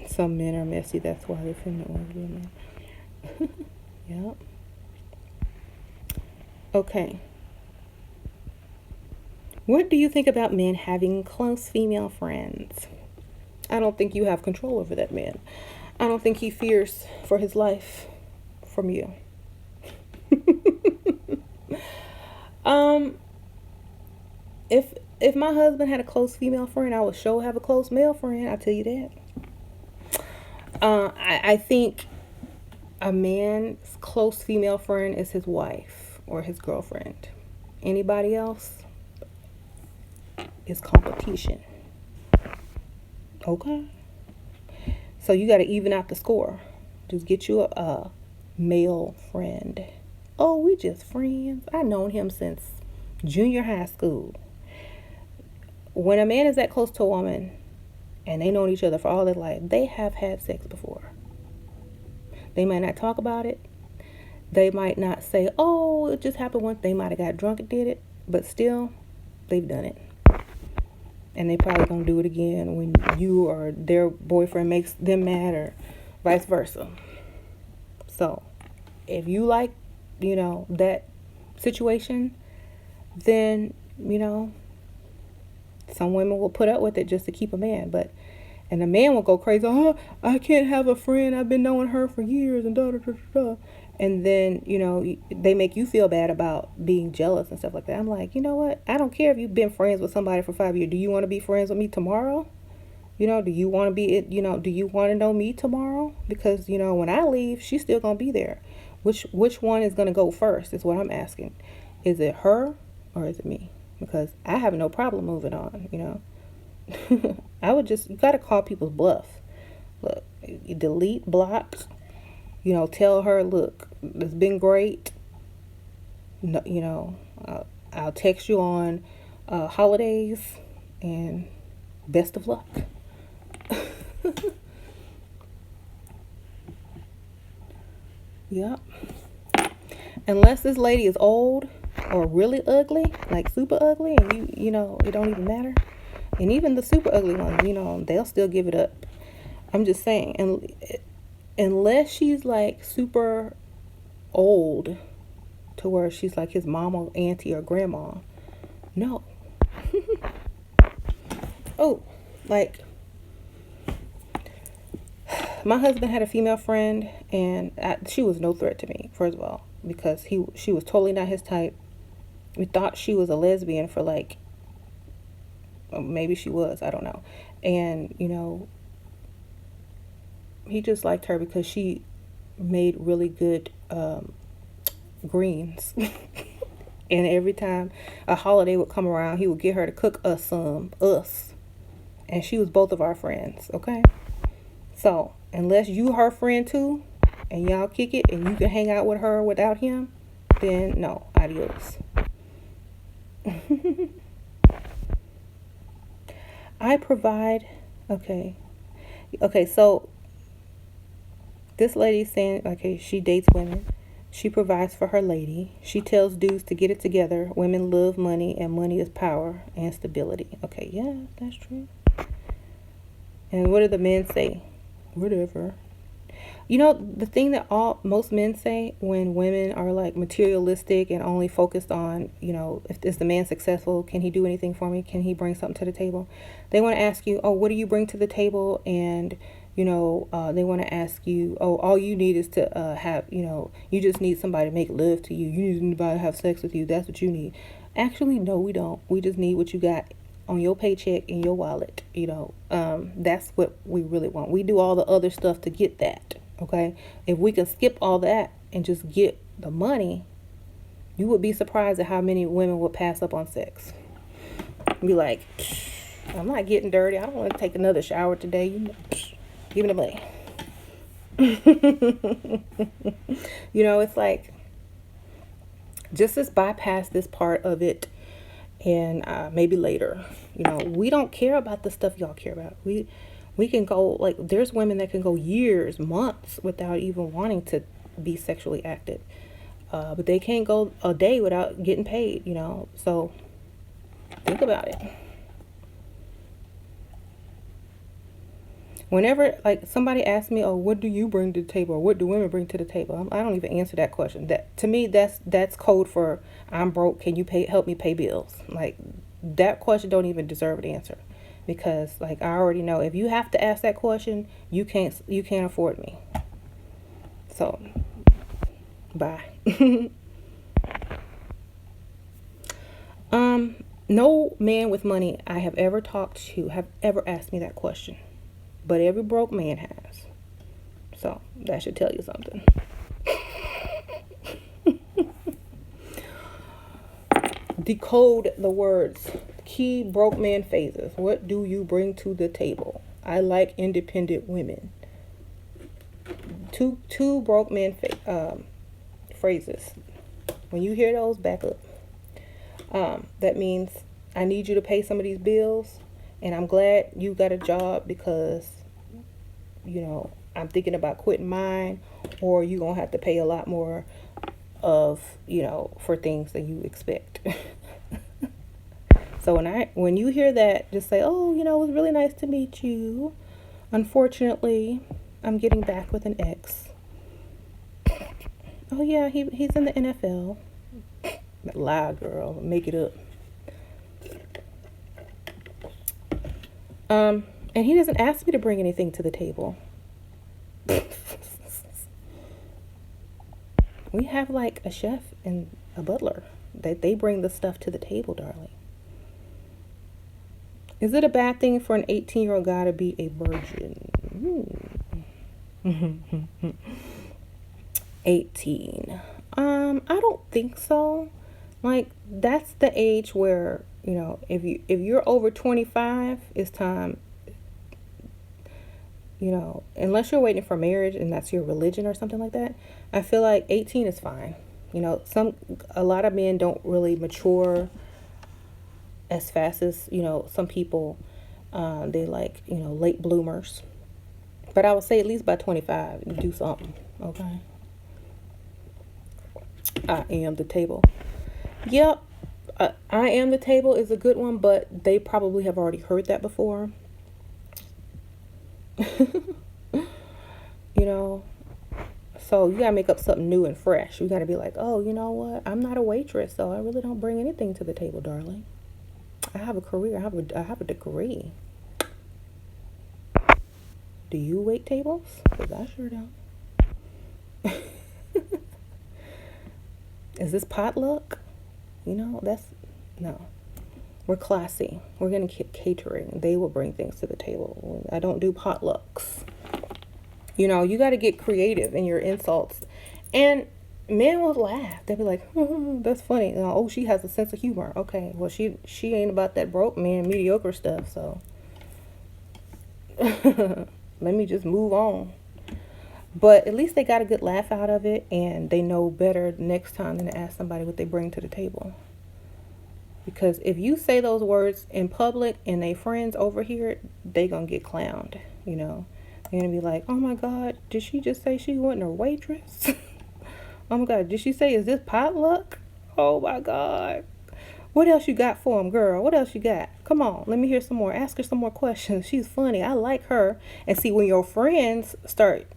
Some men are messy. That's why they're feminine ones. Yep. Okay. What do you think about men having close female friends? I don't think you have control over that man. I don't think he fears for his life from you. If my husband had a close female friend, I would sure have a close male friend. I'll tell you that. I think a man's close female friend is his wife or his girlfriend. Anybody else is competition. Okay. So you got to even out the score. Just get you a male friend. Oh, we just friends. I've known him since junior high school. When a man is that close to a woman and they known each other for all their life, they have had sex before. They might not talk about it. They might not say, oh, it just happened once. They might have got drunk and did it. But still, they've done it. And they probably going to do it again when you or their boyfriend makes them mad, or vice versa. So, if you like, that situation, then, some women will put up with it just to keep a man. And the man will go crazy. Oh, I can't have a friend. I've been knowing her for years and da da da da. And then, they make you feel bad about being jealous and stuff like that. I'm like, you know what? I don't care if you've been friends with somebody for 5 years. Do you want to be friends with me tomorrow? Do you want to be, do you want to know me tomorrow? Because, when I leave, she's still going to be there. Which one is going to go first is what I'm asking. Is it her or is it me? Because I have no problem moving on, I would you got to call people's bluff. Look, you delete, block, tell her, look, it's been great. No, I'll text you on holidays, and best of luck. Yep. Unless this lady is old or really ugly, like super ugly, and it don't even matter. And even the super ugly ones, they'll still give it up. I'm just saying, and unless she's like super old to where she's like his mom or auntie or grandma, no. Oh, like my husband had a female friend, and she was no threat to me, first of all, because she was totally not his type. We thought she was a lesbian for like, maybe she was, I don't know. And he just liked her because she made really good greens. And every time a holiday would come around, he would get her to cook us. And she was both of our friends, okay? So, unless you her friend too, and y'all kick it, and you can hang out with her without him, then no, adios. I provide, okay, so this lady's saying, okay, she dates women. She provides for her lady. She tells dudes to get it together. Women love money, and money is power and stability. Okay, yeah, that's true. And what do the men say? Whatever. The thing that most men say when women are like materialistic and only focused on, if is the man successful? Can he do anything for me? Can he bring something to the table? They want to ask you, oh, what do you bring to the table? And they want to ask you, oh, all you need is to have, you just need somebody to make love to you. You need somebody to have sex with you. That's what you need. Actually, no, we don't. We just need what you got on your paycheck in your wallet. That's what we really want. We do all the other stuff to get that. Okay. If we can skip all that and just get the money, you would be surprised at how many women would pass up on sex. Be like, I'm not getting dirty. I don't want to take another shower today. Give me the money. It's like, just bypass this part of it, and maybe later. We don't care about the stuff y'all care about. We can go, like, there's women that can go years, months without even wanting to be sexually active, but they can't go a day without getting paid. So think about it. Whenever, like, somebody asks me, oh, what do you bring to the table, or what do women bring to the table, I don't even answer that question. That, to me, that's code for I'm broke, can you help me pay bills? Like, that question don't even deserve an answer, because, like, I already know if you have to ask that question, you can't afford me. So, bye. No man with money I have ever talked to have ever asked me that question. But every broke man has. So, that should tell you something. Decode the words. Key broke man phases. What do you bring to the table? I like independent women. Two broke man phrases. When you hear those, back up. That means I need you to pay some of these bills. And I'm glad you got a job because, I'm thinking about quitting mine, or you're going to have to pay a lot more for things than you expect. So when you hear that, just say, oh, it was really nice to meet you. Unfortunately, I'm getting back with an ex. Oh, yeah, he's in the NFL. Lie, girl. Make it up. And he doesn't ask me to bring anything to the table. We have like a chef and a butler. They bring the stuff to the table, darling. Is it a bad thing for an 18-year-old guy to be a virgin? 18. I don't think so. Like, that's the age where, if you're over 25, it's time, unless you're waiting for marriage and that's your religion or something like that. I feel like 18 is fine. A lot of men don't really mature as fast as, some people, they like, late bloomers. But I would say at least by 25, you do something, okay? I am the table. Yep, I am the table is a good one, but they probably have already heard that before. you know, so you gotta make up something new and fresh. You gotta be like, oh, you know what? I'm not a waitress, so I really don't bring anything to the table, darling. I have a career. I have a degree. Do you wait tables? Because I sure don't. Is this potluck? That's no. We're classy. We're gonna get catering. They will bring things to the table. I don't do potlucks. You got to get creative in your insults, and men will laugh. They'll be like, "That's funny." Oh, she has a sense of humor. Okay, well, she ain't about that broke man, mediocre stuff. So let me just move on. But at least they got a good laugh out of it, and they know better next time than to ask somebody what they bring to the table. Because if you say those words in public and they friends overhear it, they gonna get clowned. They're gonna be like, "Oh my God, did she just say she wasn't a waitress? Oh my God, did she say, is this potluck? Oh my God. What else you got for him, girl? What else you got? Come on, let me hear some more. Ask her some more questions. She's funny. I like her." And see, when your friends start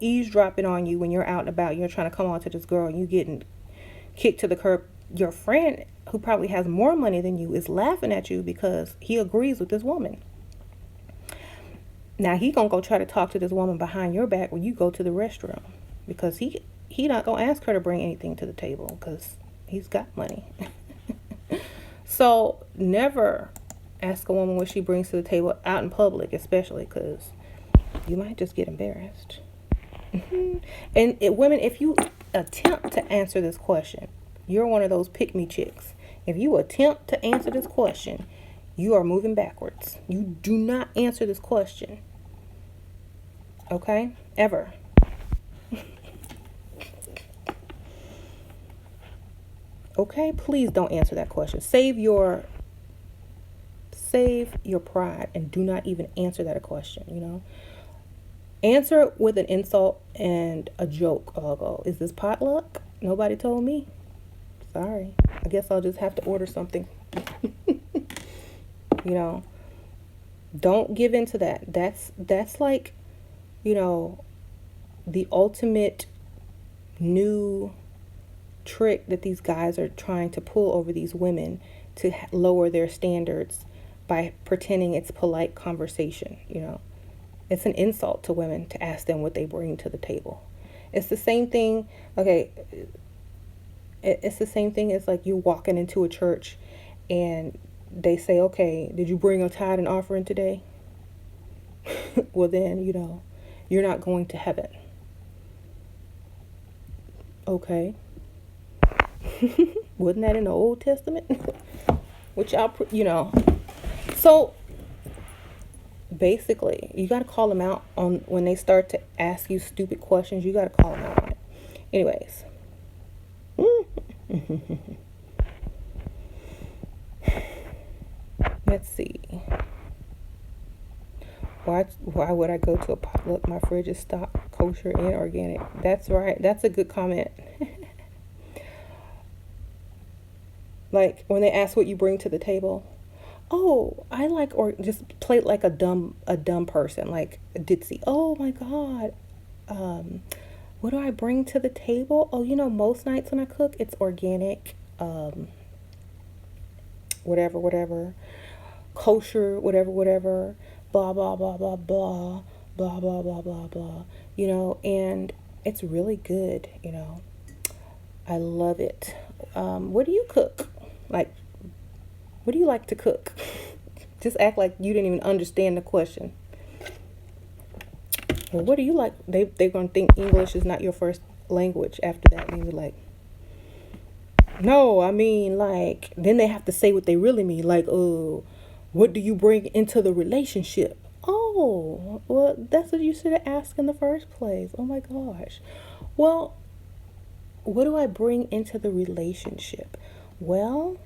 eavesdropping on you when you're out and about, you're trying to come on to this girl and you getting kicked to the curb, your friend who probably has more money than you is laughing at you because he agrees with this woman. Now he gonna go try to talk to this woman behind your back when you go to the restroom, because he not gonna ask her to bring anything to the table because he's got money. So never ask a woman what she brings to the table out in public, especially, because you might just get embarrassed. And women, if you attempt to answer this question, you're one of those pick-me chicks. If you attempt to answer this question, you are moving backwards. You do not answer this question. Okay? Ever. Okay? Please don't answer that question. Save your pride and do not even answer that question, Answer it with an insult and a joke. I'll go, "Is this potluck? Nobody told me. Sorry. I guess I'll just have to order something." Don't give in to that. That's like, the ultimate new trick that these guys are trying to pull over these women to lower their standards by pretending it's polite conversation. It's an insult to women to ask them what they bring to the table. It's the same thing. Okay, it's the same thing as like you walking into a church and they say, "Okay, did you bring a tithe and offering today?" Well, then, you're not going to heaven. Okay. Wasn't that in the Old Testament? Which So basically, you got to call them out on when they start to ask you stupid questions. You got to call them out on it. Anyways. Let's see. Why would I go to a potluck? My fridge is stocked, kosher and organic. That's right. That's a good comment. Like when they ask what you bring to the table. Oh, I like, or just play like a dumb person, like a ditzy. "Oh my God. What do I bring to the table? Oh, most nights when I cook, it's organic. Whatever. Kosher, whatever. Blah, blah, blah, blah, blah, blah, blah, blah, blah, blah." And it's really good, I love it. What do you cook? Like, what do you like to cook? Just act like you didn't even understand the question. Well, what do you like? They're going to think English is not your first language after that. And you're like, no, I mean, like, then they have to say what they really mean. Like, "Oh, what do you bring into the relationship?" Oh, well, that's what you should have asked in the first place. Oh my gosh. Well, what do I bring into the relationship? Well,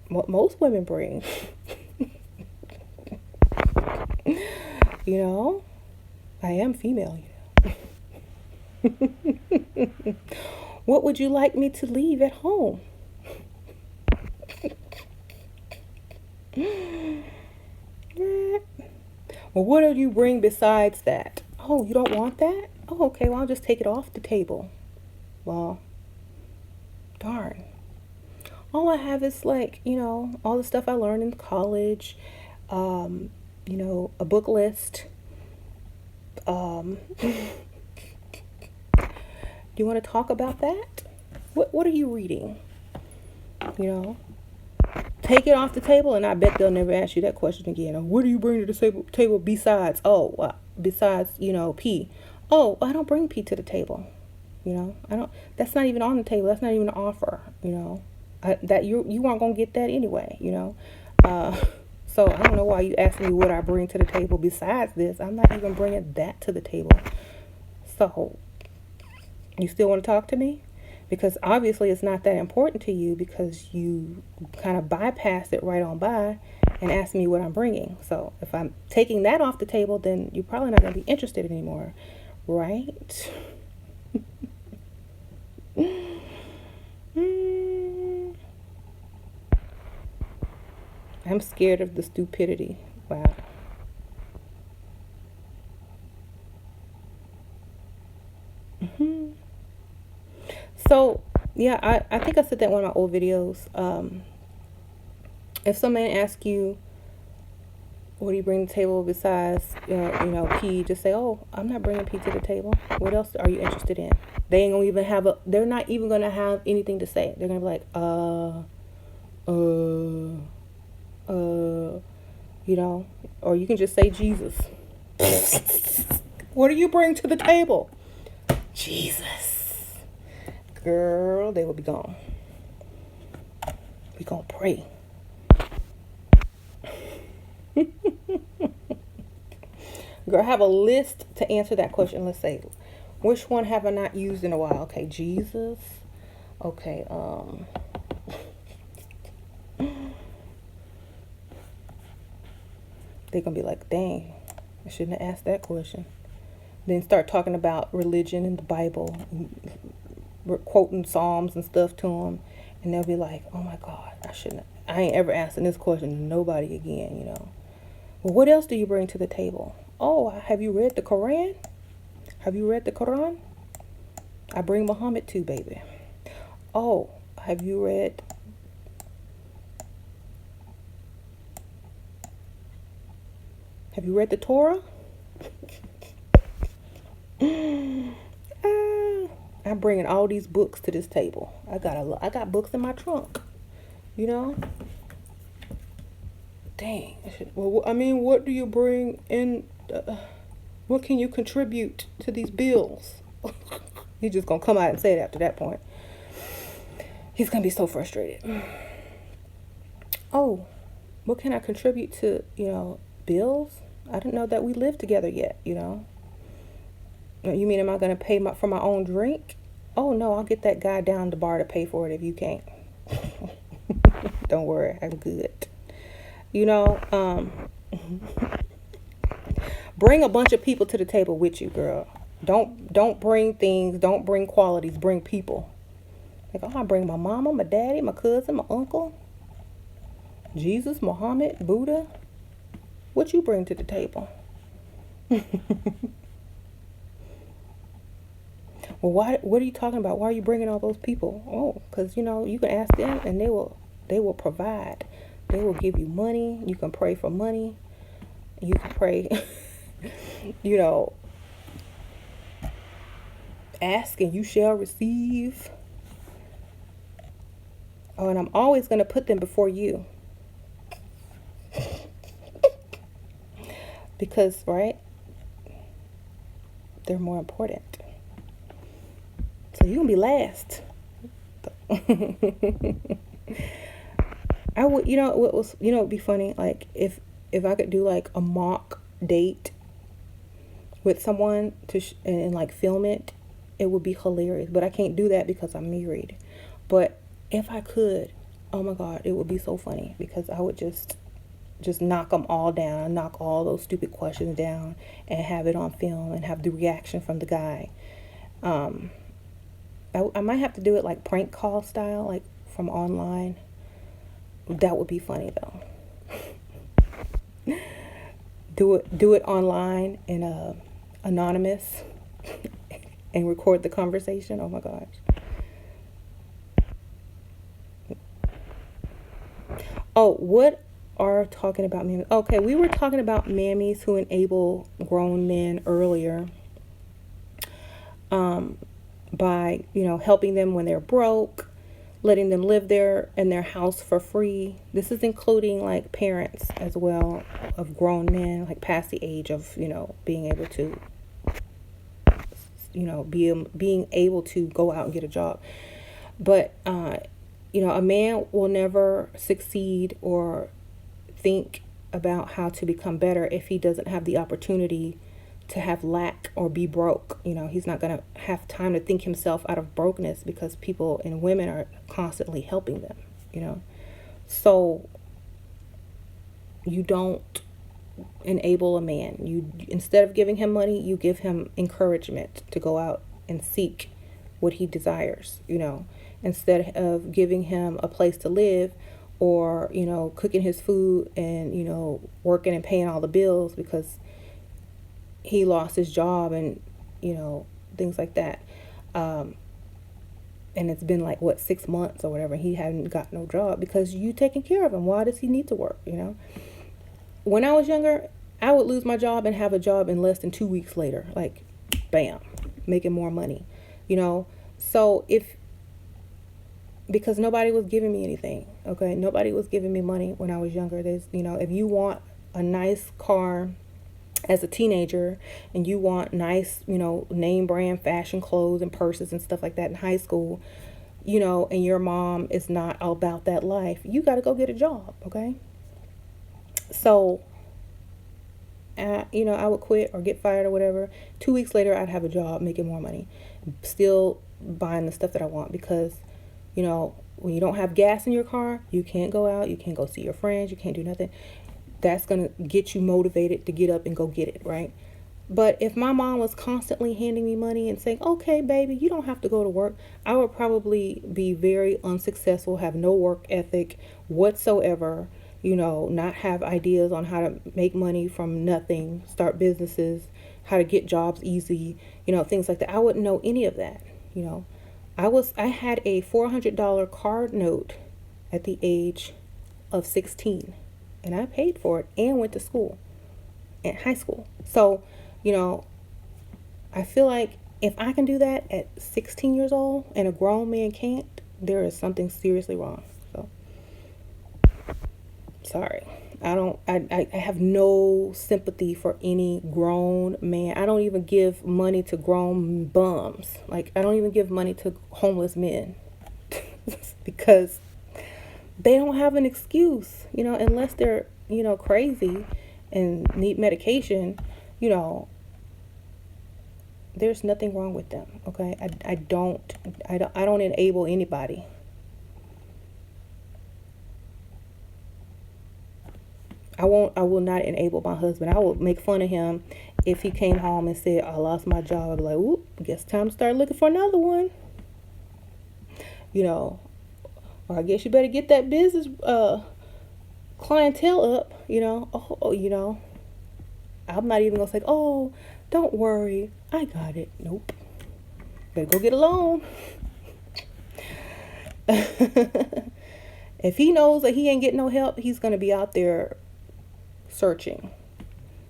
what most women bring. You know, I am female, you know. What would you like me to leave at home? Well, what do you bring besides that? Oh, you don't want that? Oh, okay, well, I'll just take it off the table. Well, darn. All I have is like, you know, all the stuff I learned in college, you know, a book list. Do you want to talk about that? What are you reading? You know, take it off the table, and I bet they'll never ask you that question again. Or what do you bring to the table besides? Oh, besides, you know, P. Oh, I don't bring P to the table. You know, I don't. That's not even on the table. That's not even an offer. You know, that you aren't gonna get that anyway. You know, so I don't know why you asked me what I bring to the table besides this. I'm not even bringing that to the table. So, you still want to talk to me? Because obviously it's not that important to you, because you kind of bypassed it right on by and asked me what I'm bringing. So if I'm taking that off the table, then you're probably not going to be interested anymore, right? I'm scared of the stupidity. Wow. So, yeah, I think I said that in one of my old videos. If some man asks you, what do you bring to the table besides, you know, P, just say, oh, I'm not bringing P to the table. What else are you interested in? They ain't gonna even they're not even gonna have anything to say. They're gonna be like, you know, or you can just say Jesus. What do you bring to the table? Jesus. Girl, they will be gone. We gonna pray. Girl, have a list to answer that question. Let's say, which one have I not used in a while? Okay, Jesus. Okay, they're gonna be like, dang, I shouldn't have asked that question. Then start talking about religion and the Bible, and quoting Psalms and stuff to them, and they'll be like, oh my God, I ain't ever asking this question to nobody again, you know. Well, what else do you bring to the table? Oh, have you read the Quran? Have you read the Quran? I bring Muhammad too, baby. Oh, have you read the Torah? I'm bringing all these books to this table. I got books in my trunk, you know. Dang. Well, I mean, what do you bring in? What can you contribute to these bills? He's just gonna come out and say it after that point. He's gonna be so frustrated. Oh, what can I contribute to, you know, bills? I didn't know that we lived together yet, you know. You mean, am I gonna pay for my own drink? Oh no, I'll get that guy down the bar to pay for it if you can't. Don't worry, I'm good. You know, bring a bunch of people to the table with you, girl. Don't bring things, don't bring qualities, bring people. Like, oh, I bring my mama, my daddy, my cousin, my uncle, Jesus, Muhammad, Buddha. What you bring to the table? Well, what are you talking about? Why are you bringing all those people? Oh, because, you know, you can ask them and they will provide. They will give you money. You can pray for money. You can pray, you know, ask and you shall receive. Oh, and I'm always going to put them before you. Because, right, they're more important. So you're going to be last. I would, you know, what was, you know, it'd be funny, like, if I could do, like, a mock date with someone and like, film it, it would be hilarious. But I can't do that because I'm married. But if I could, Oh my God, it would be so funny because I would just knock them all down, knock all those stupid questions down, and have it on film and have the reaction from the guy. Um, I might have to do it like prank call style, like from online. That would be funny though. Do it online and anonymous and record the conversation. Oh my gosh. Oh, what are talking about mammies? Okay, we were talking about mammies who enable grown men earlier, by helping them when they're broke, letting them live there in their house for free. This is including like parents as well of grown men, like past the age of being able to being able to go out and get a job. But a man will never succeed or think about how to become better if he doesn't have the opportunity to have lack or be broke. He's not going to have time to think himself out of brokenness because people and women are constantly helping them. So you don't enable a man. You, instead of giving him money, you give him encouragement to go out and seek what he desires. Instead of giving him a place to live, or cooking his food and working and paying all the bills because he lost his job and things like that, and it's been like 6 months or whatever, he hadn't got no job because you taking care of him. Why does he need to work? When I was younger, I would lose my job and have a job in less than 2 weeks later, like bam, making more money. So because nobody was giving me anything. Okay, nobody was giving me money when I was younger. If you want a nice car as a teenager and you want nice, name brand fashion clothes and purses and stuff like that in high school, and your mom is not about that life, you got to go get a job. Okay. So, I would quit or get fired or whatever. 2 weeks later, I'd have a job making more money, still buying the stuff that I want because when you don't have gas in your car, you can't go out, you can't go see your friends, you can't do nothing. That's going to get you motivated to get up and go get it, right? But if my mom was constantly handing me money and saying, okay, baby, you don't have to go to work, I would probably be very unsuccessful, have no work ethic whatsoever, not have ideas on how to make money from nothing, start businesses, how to get jobs easy, things like that. I wouldn't know any of that, I had a $400 card note at the age of 16, and I paid for it and went to school, in high school. So, I feel like if I can do that at 16 years old and a grown man can't, there is something seriously wrong. So, sorry. I have no sympathy for any grown man. I don't even give money to grown bums. Like, I don't even give money to homeless men because they don't have an excuse, unless they're, crazy and need medication, there's nothing wrong with them. Okay. I don't enable anybody. I will not enable my husband. I will make fun of him if he came home and said, I lost my job. I'd be like, oop, guess time to start looking for another one. Or I guess you better get that business clientele up, I'm not even going to say, oh, don't worry, I got it. Nope. Better go get a loan. If he knows that he ain't getting no help, he's going to be out there searching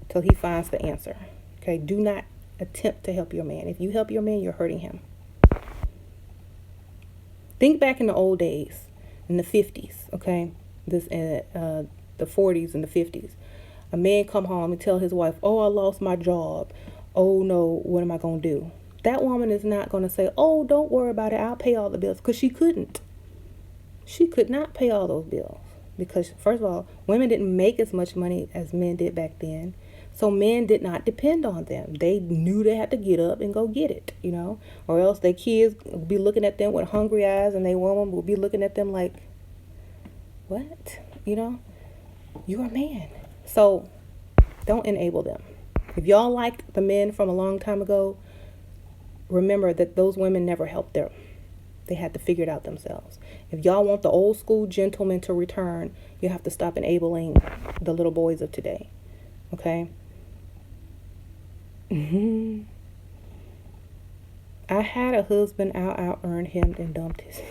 till he finds the answer. Okay, do not attempt to help your man. If you help your man, you're hurting him. Think back in the old days, in the 50s, okay, the 40s and the 50s. A man come home and tell his wife, oh, I lost my job. Oh no, what am I gonna do? That woman is not gonna say, oh, don't worry about it, I'll pay all the bills, because she couldn't. She could not pay all those bills. Because, first of all, women didn't make as much money as men did back then. So men did not depend on them. They knew they had to get up and go get it, or else their kids would be looking at them with hungry eyes, and their woman would be looking at them like, what? You're a man. So don't enable them. If y'all liked the men from a long time ago, remember that those women never helped them. They had to figure it out themselves. If y'all want the old school gentleman to return, you have to stop enabling the little boys of today. Okay? I had a husband, out earned him, and dumped his.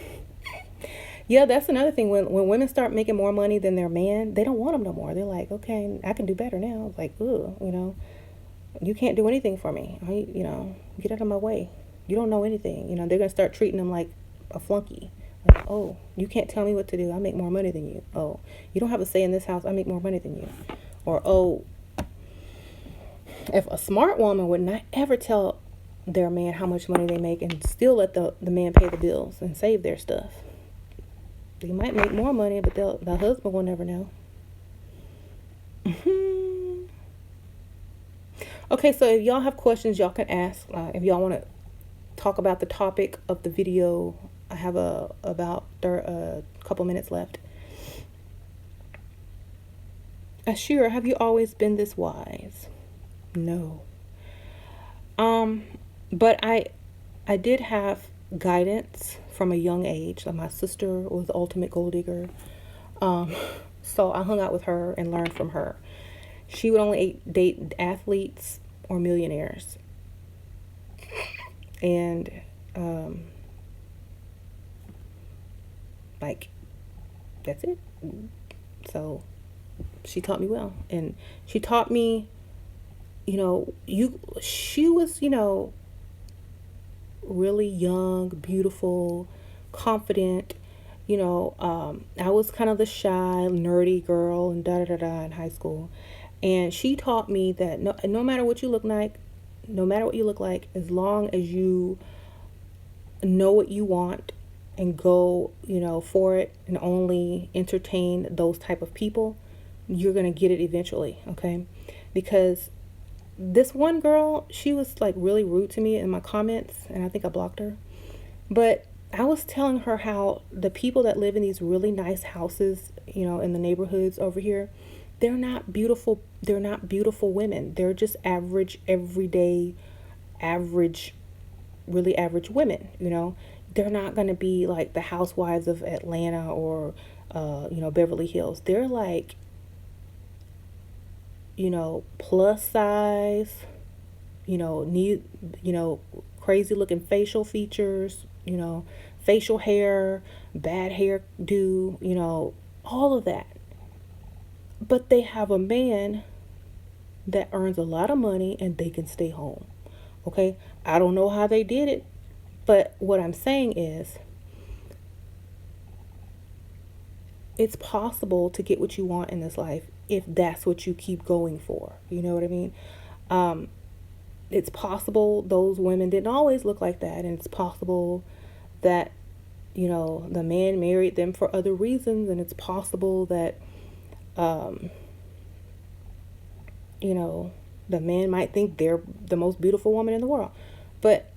Yeah, that's another thing. When women start making more money than their man, they don't want them no more. They're like, okay, I can do better now. It's like, ugh, you can't do anything for me. Get out of my way. You don't know anything. They're going to start treating them like a flunky. Like, oh, you can't tell me what to do. I make more money than you. Oh, you don't have a say in this house. I make more money than you. Or, oh, if a smart woman would not ever tell their man how much money they make and still let the man pay the bills and save their stuff. They might make more money, but the husband will never know. Okay, so if y'all have questions, y'all can ask. If y'all want to talk about the topic of the video, I have about a couple minutes left. Ashira, have you always been this wise? No. But I did have guidance from a young age. Like my sister was the ultimate gold digger. So I hung out with her and learned from her. She would only date athletes or millionaires. And that's it. So she taught me well. And she taught me, she was, really young, beautiful, confident. I was kind of the shy, nerdy girl and in high school. And she taught me that no matter what you look like, as long as you know what you want and go, for it and only entertain those type of people, you're going to get it eventually. Okay. Because this one girl, she was like really rude to me in my comments, and I think I blocked her. But I was telling her how the people that live in these really nice houses, in the neighborhoods over here, they're not beautiful. They're not beautiful women. They're just average, everyday, really average women. They're not going to be like the housewives of Atlanta or, Beverly Hills. They're like, plus size, need, crazy looking facial features, facial hair, bad hairdo, all of that. But they have a man that earns a lot of money and they can stay home. Okay. I don't know how they did it, but what I'm saying is it's possible to get what you want in this life if that's what you keep going for. You know what I mean? It's possible those women didn't always look like that. And it's possible that, the man married them for other reasons. And it's possible that, the man might think they're the most beautiful woman in the world. But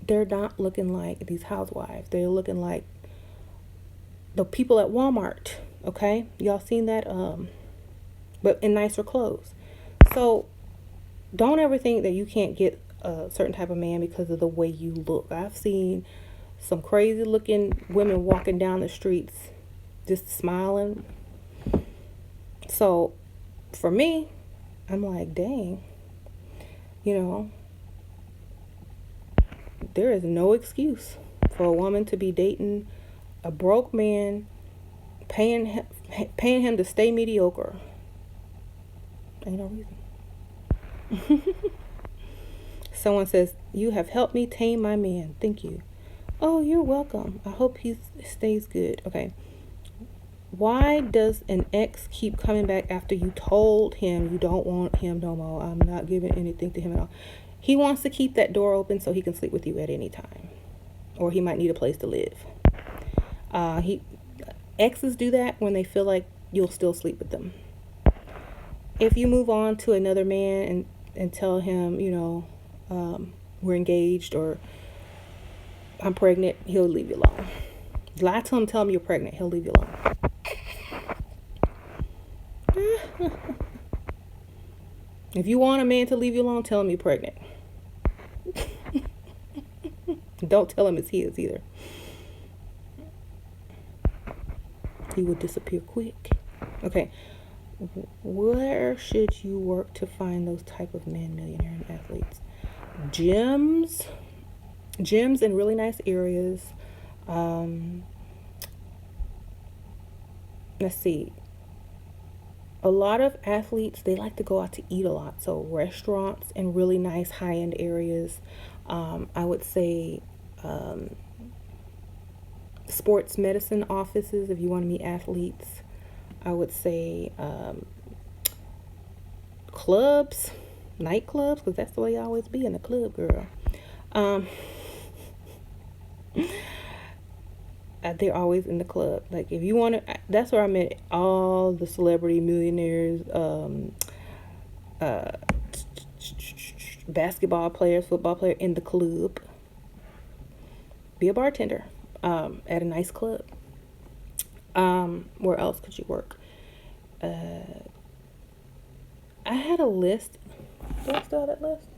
they're not looking like these housewives. They're looking like the people at Walmart. Okay, y'all seen that? But in nicer clothes. So don't ever think that you can't get a certain type of man because of the way you look. I've seen some crazy looking women walking down the streets just smiling. So for me, I'm like, dang, there is no excuse for a woman to be dating a broke man, paying him to stay mediocre. Ain't no reason. Someone says, you have helped me tame my man. Thank you. Oh, you're welcome. I hope he stays good. Okay. Why does an ex keep coming back after you told him you don't want him no more? I'm not giving anything to him at all. He wants to keep that door open so he can sleep with you at any time. Or he might need a place to live. Exes do that when they feel like you'll still sleep with them. If you move on to another man and tell him, we're engaged or I'm pregnant, he'll leave you alone. Lie to him, tell him you're pregnant. He'll leave you alone. If you want a man to leave you alone, tell him you're pregnant. Don't tell him it's his either. He will disappear quick. Okay. Where should you work to find those type of men, millionaire and athletes? Gyms in really nice areas. Let's see. A lot of athletes, they like to go out to eat a lot. So restaurants in really nice high-end areas. I would say sports medicine offices if you want to meet athletes. I would say clubs, nightclubs, because that's the way you always be in the club, girl. They're always in the club. Like if you want to, that's where I met all the celebrity millionaires, basketball players, football player in the club. Be a bartender at a nice club. Where else could you work? I had a list. Do I still have that list?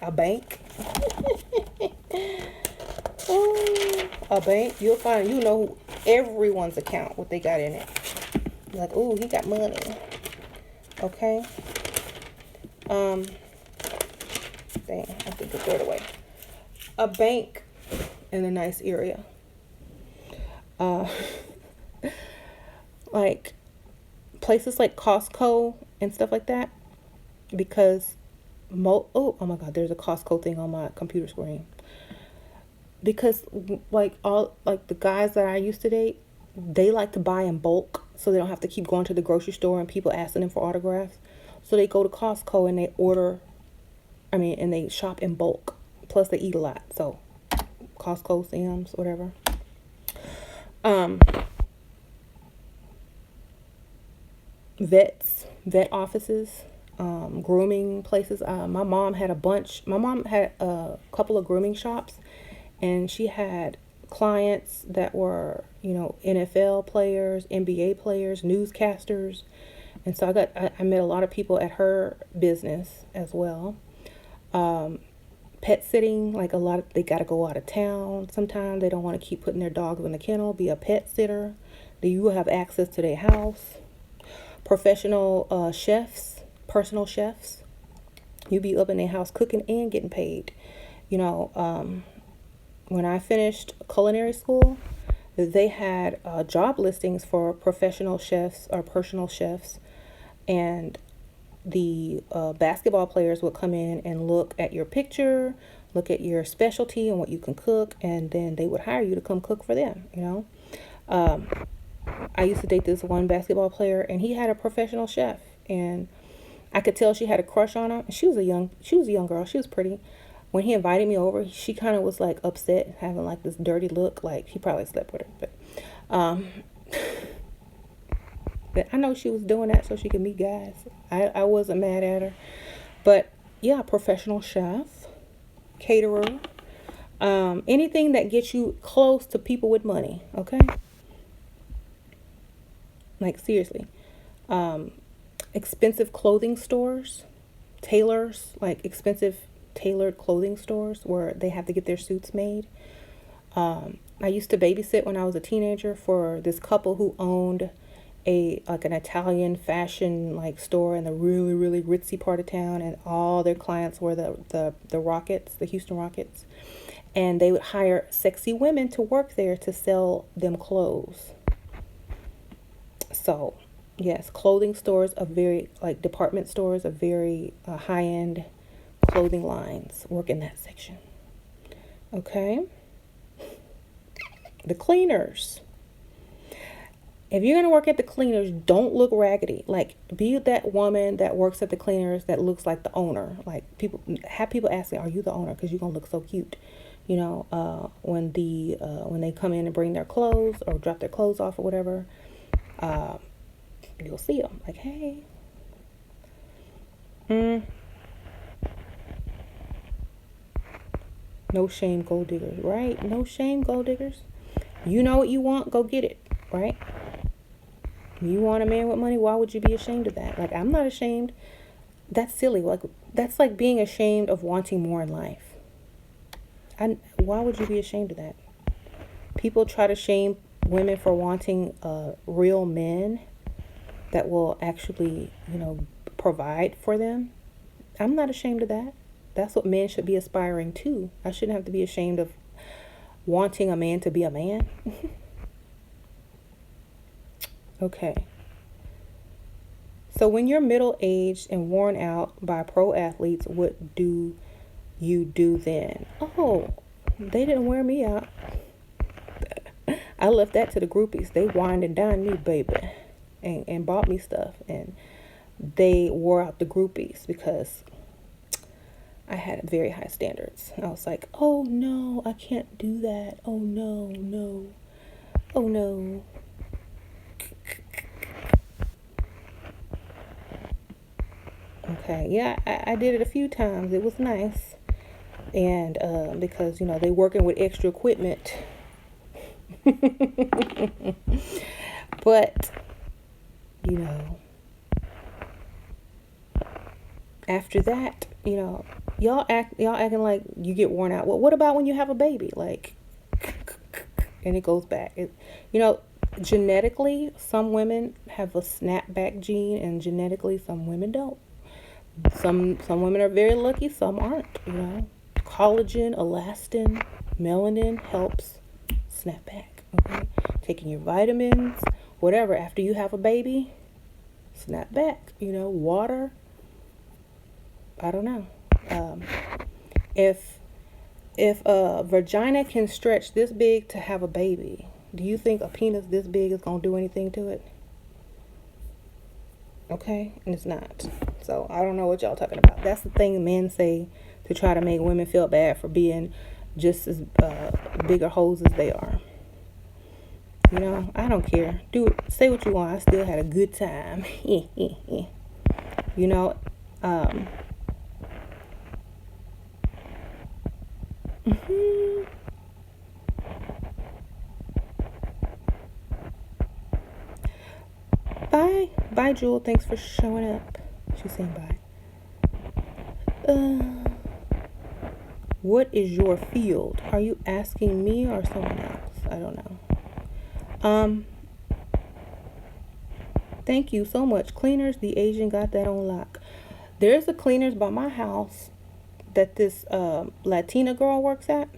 A bank. A bank. You'll find, you know, everyone's account, what they got in it. You're like, ooh, he got money. Okay. Dang, I think I threw it away. A bank in a nice area. Like places like Costco and stuff like that, because oh my God, there's a Costco thing on my computer screen. Because like the guys that I used to date, they like to buy in bulk, so they don't have to keep going to the grocery store and people asking them for autographs. So they go to Costco and they and they shop in bulk. Plus they eat a lot. So Costco, Sam's, whatever. Vet offices, grooming places. My mom had a couple of grooming shops, and she had clients that were, NFL players, NBA players, newscasters. And so I met a lot of people at her business as well. Pet sitting, like they got to go out of town. Sometimes they don't want to keep putting their dogs in the kennel. Be a pet sitter. You will have access to their house. Professional chefs, personal chefs. You be up in their house cooking and getting paid. When I finished culinary school, they had job listings for professional chefs or personal chefs, and the basketball players would come in and look at your picture, look at your specialty and what you can cook, and then they would hire you to come cook for them. I used to date this one basketball player, and he had a professional chef, and I could tell she had a crush on him. She was a young girl. She was pretty. When he invited me over, she kind of was like upset, having like this dirty look, like he probably slept with her. But I know she was doing that so she could meet guys. I wasn't mad at her. But yeah, professional chef, caterer, anything that gets you close to people with money, okay? Like seriously. Expensive clothing stores, tailors, like expensive tailored clothing stores where they have to get their suits made. I used to babysit when I was a teenager for this couple who owned an Italian fashion like store in the really, really ritzy part of town, and all their clients were the Rockets, the Houston Rockets, and they would hire sexy women to work there to sell them clothes. So yes, clothing stores are very, like department stores are very high-end clothing lines work in that section. Okay. The cleaners. If you're going to work at the cleaners, don't look raggedy. Like, be that woman that works at the cleaners that looks like the owner. Like, have people asking, are you the owner? Because you're going to look so cute. When they come in and bring their clothes or drop their clothes off or whatever, you'll see them. Like, hey. No shame, gold diggers, right? No shame, gold diggers. You know what you want, go get it, right? You want a man with money, why would you be ashamed of that? Like, I'm not ashamed. That's silly. Like, that's like being ashamed of wanting more in life. Why would you be ashamed of that? People try to shame women for wanting real men that will actually, provide for them. I'm not ashamed of that. That's what men should be aspiring to. I shouldn't have to be ashamed of wanting a man to be a man. Okay. So when you're middle-aged and worn out by pro athletes, what do you do then? Oh, they didn't wear me out. I left that to the groupies. They wined and dined me, baby, and bought me stuff. And they wore out the groupies because I had very high standards. I was like, oh no, I can't do that. Oh no, no, oh no. Okay, yeah, I did it a few times. It was nice. And because, they working with extra equipment. But, after that, y'all acting like you get worn out. Well, what about when you have a baby? Like, and it goes back. Genetically, some women have a snapback gene, and genetically, some women don't. Some women are very lucky, some aren't. Collagen, elastin, melanin helps snap back. Okay, taking your vitamins, whatever. After you have a baby, snap back. Water. I don't know. If a vagina can stretch this big to have a baby, do you think a penis this big is gonna do anything to it? Okay, and it's not. So I don't know what y'all talking about. That's the thing men say to try to make women feel bad for being just as bigger hoes as they are. I don't care. Do it. Say what you want. I still had a good time. Bye, Jewel. Thanks for showing up. She's saying bye. What is your field? Are you asking me or someone else? I don't know. Thank you so much. Cleaners, the Asian got that on lock. There's a cleaners by my house that this Latina girl works at.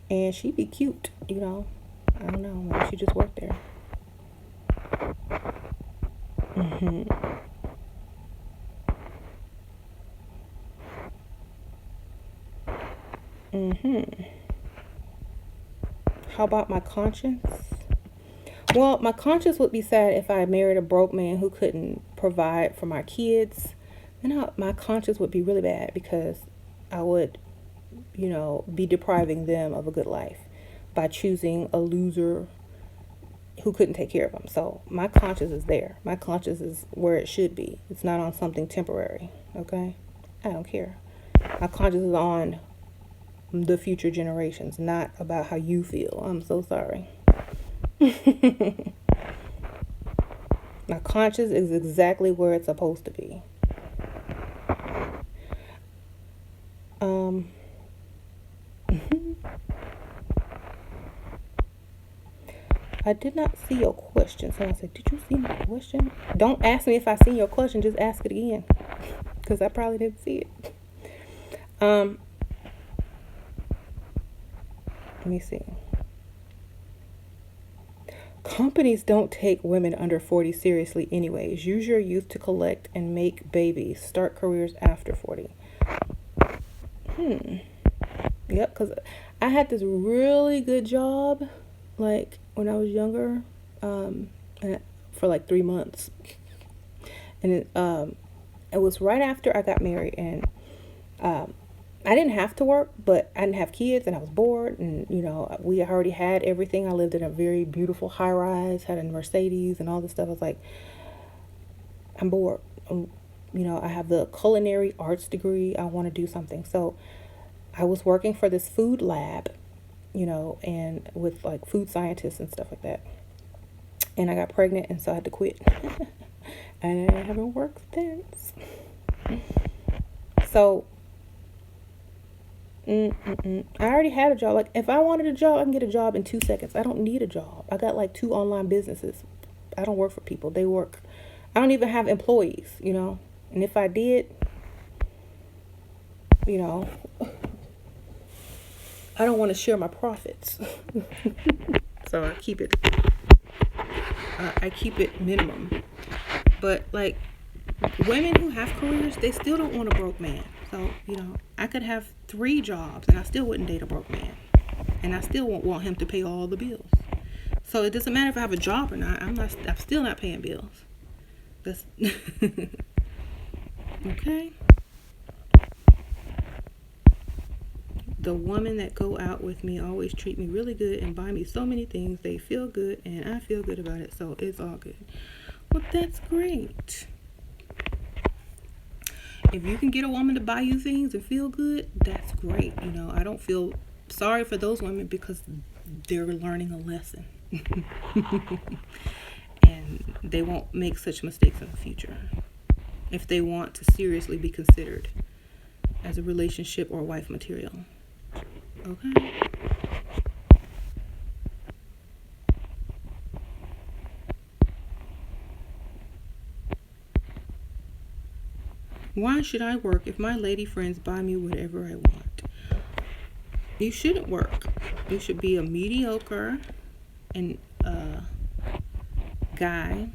And she be cute, I don't know. Maybe she just worked there. How about my conscience? Well, my conscience would be sad if I married a broke man who couldn't provide for my kids. Then my conscience would be really bad because I would, be depriving them of a good life by choosing a loser who couldn't take care of them. So my conscience is there. My conscience is where it should be. It's not on something temporary. Okay? I don't care. My conscience is on the future generations, not about how you feel. I'm so sorry. My conscience is exactly where it's supposed to be. I did not see your question. Someone said, did you see my question? Don't ask me if I seen your question. Just ask it again. Because I probably didn't see it. Let me see. Companies don't take women under 40 seriously anyways. Use your youth to collect and make babies. Start careers after 40. Yep, because I had this really good job, like, when I was younger, for like 3 months. And it was right after I got married, and I didn't have to work, but I didn't have kids, and I was bored, and we already had everything. I lived in a very beautiful high rise, had a Mercedes and all this stuff. I was like, I'm bored. I have the culinary arts degree. I want to do something. So I was working for this food lab, and with like food scientists and stuff like that. And I got pregnant, and so I had to quit. And I haven't worked since. So, I already had a job. Like, if I wanted a job, I can get a job in 2 seconds. I don't need a job. I got like 2 online businesses. I don't work for people. They work. I don't even have employees, And if I did, I don't want to share my profits. So I keep it minimum. But like women who have careers, they still don't want a broke man. So, I could have 3 jobs and I still wouldn't date a broke man. And I still won't want him to pay all the bills. So it doesn't matter if I have a job or not. I'm still not paying bills. That's okay. The women that go out with me always treat me really good and buy me so many things. They feel good and I feel good about it. So it's all good. Well, that's great. If you can get a woman to buy you things and feel good, that's great. I don't feel sorry for those women because they're learning a lesson. And they won't make such mistakes in the future if they want to seriously be considered as a relationship or wife material. Okay? Why should I work if my lady friends buy me whatever I want? You shouldn't work. You should be a mediocre and guy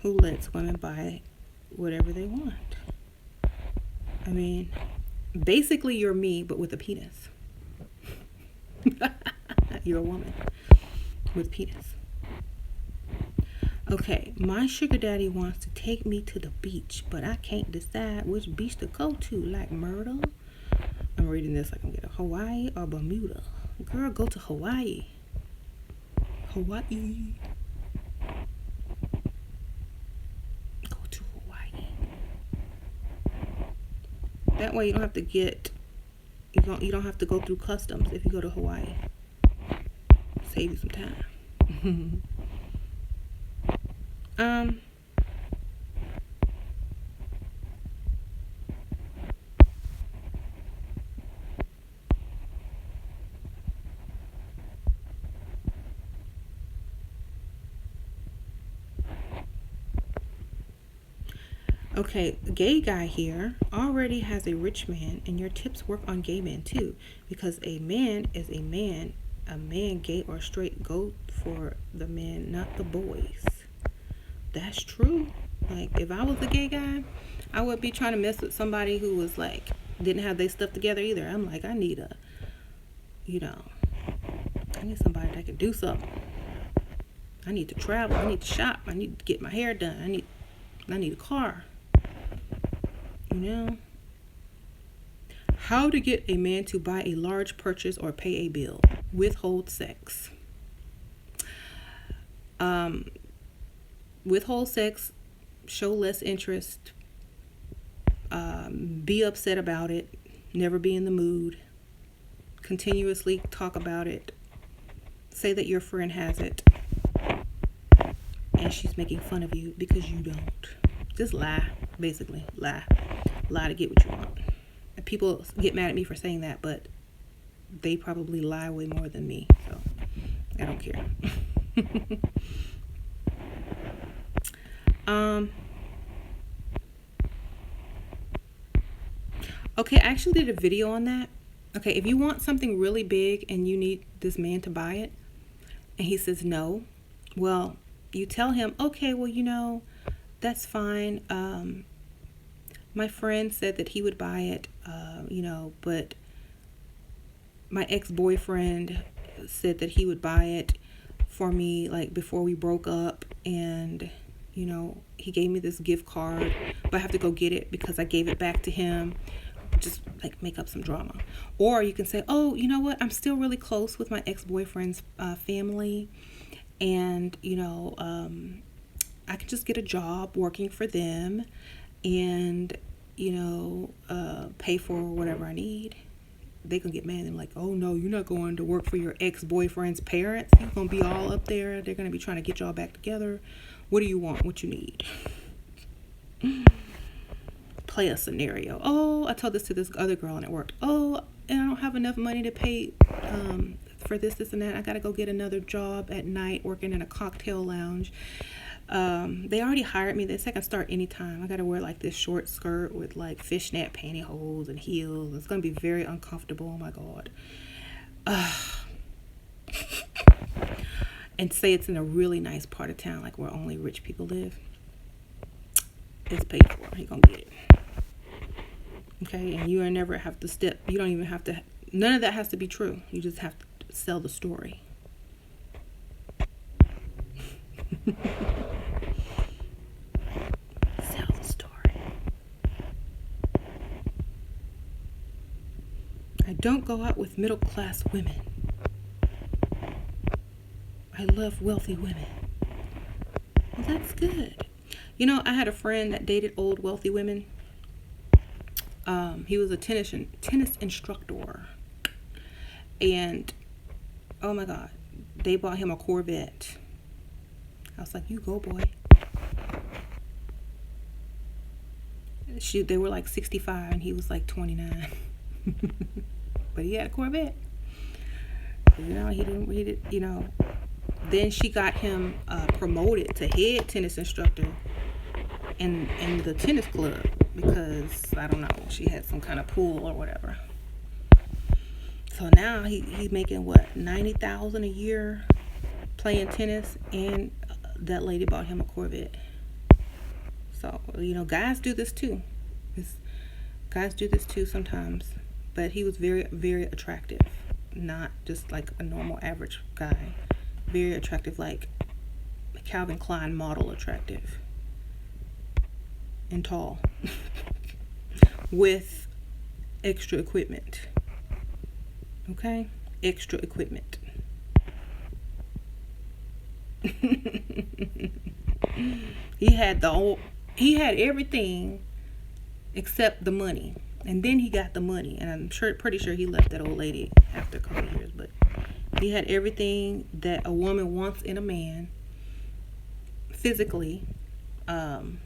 who lets women buy whatever they want. I mean, basically you're me, but with a penis. You're a woman with penis. Okay, my sugar daddy wants to take me to the beach, but I can't decide which beach to go to, like Myrtle. I'm reading this like I'm getting Hawaii or Bermuda. Girl, go to Hawaii. Hawaii. Go to Hawaii. That way you don't have to you don't have to go through customs if you go to Hawaii. Save you some time. Okay, the gay guy here already has a rich man, and your tips work on gay men too, because a man is a man. A man, gay or straight, go for the men, not the boys. That's true. Like, if I was a gay guy, I would be trying to mess with somebody who was like, didn't have their stuff together either. I'm like, I need somebody that can do something. I need to travel. I need to shop. I need to get my hair done. I need a car. How to get a man to buy a large purchase or pay a bill. Withhold sex. Withhold sex. Show less interest. Be upset about it. Never be in the mood. Continuously talk about it. Say that your friend has it. And she's making fun of you because you don't. Just lie, basically. Lie to get what you want. And people get mad at me for saying that, but they probably lie way more than me, so I don't care. Okay, I actually did a video on that. Okay, if you want something really big and you need this man to buy it, and he says no, well, you tell him, okay, well, that's fine. My friend said that he would buy it, but my ex-boyfriend said that he would buy it for me, like, before we broke up, and, he gave me this gift card, but I have to go get it because I gave it back to him. Just, like, make up some drama. Or you can say, oh, you know what, I'm still really close with my ex-boyfriend's family, and, I can just get a job working for them and, pay for whatever I need. they can get mad and like, oh no, you're not going to work for your ex-boyfriend's parents. You're gonna be all up there. They're gonna be trying to get y'all back together. What do you want? What you need? Play a scenario. Oh, I told this to this other girl and it worked. Oh, and I don't have enough money to pay for this, and that. I gotta go get another job at night working in a cocktail lounge. They already hired me. They said I can start anytime. I gotta wear like this short skirt with like fishnet pantyhose and heels. It's gonna be very uncomfortable. Oh my god. And say it's in a really nice part of town, like where only rich people live. It's paid for. He gonna get it. Okay, and you never have to step. You don't even have to. None of that has to be true. You just have to sell the story. Sell the story. I don't go out with middle class women. I love wealthy women. Well, that's good. You know, I had a friend that dated old wealthy women. He was a tennis instructor. And, oh my God, they bought him a Corvette. I was like, you go, boy. They were like 65 and he was like 29. But he had a Corvette. You know, he did, you know. Then she got him promoted to head tennis instructor in the tennis club because, I don't know, she had some kind of pool or whatever. So now he's making what, $90,000 a year playing tennis, and that lady bought him a Corvette. So, you know, guys do this too. Guys do this too sometimes. But he was very, very attractive. Not just like a normal average guy. Very attractive, like Calvin Klein model attractive. And tall. With extra equipment. Okay? Extra equipment. He had everything except the money. And then he got the money. And I'm pretty sure he left that old lady after a couple of years. But he had everything that a woman wants in a man. Physically. And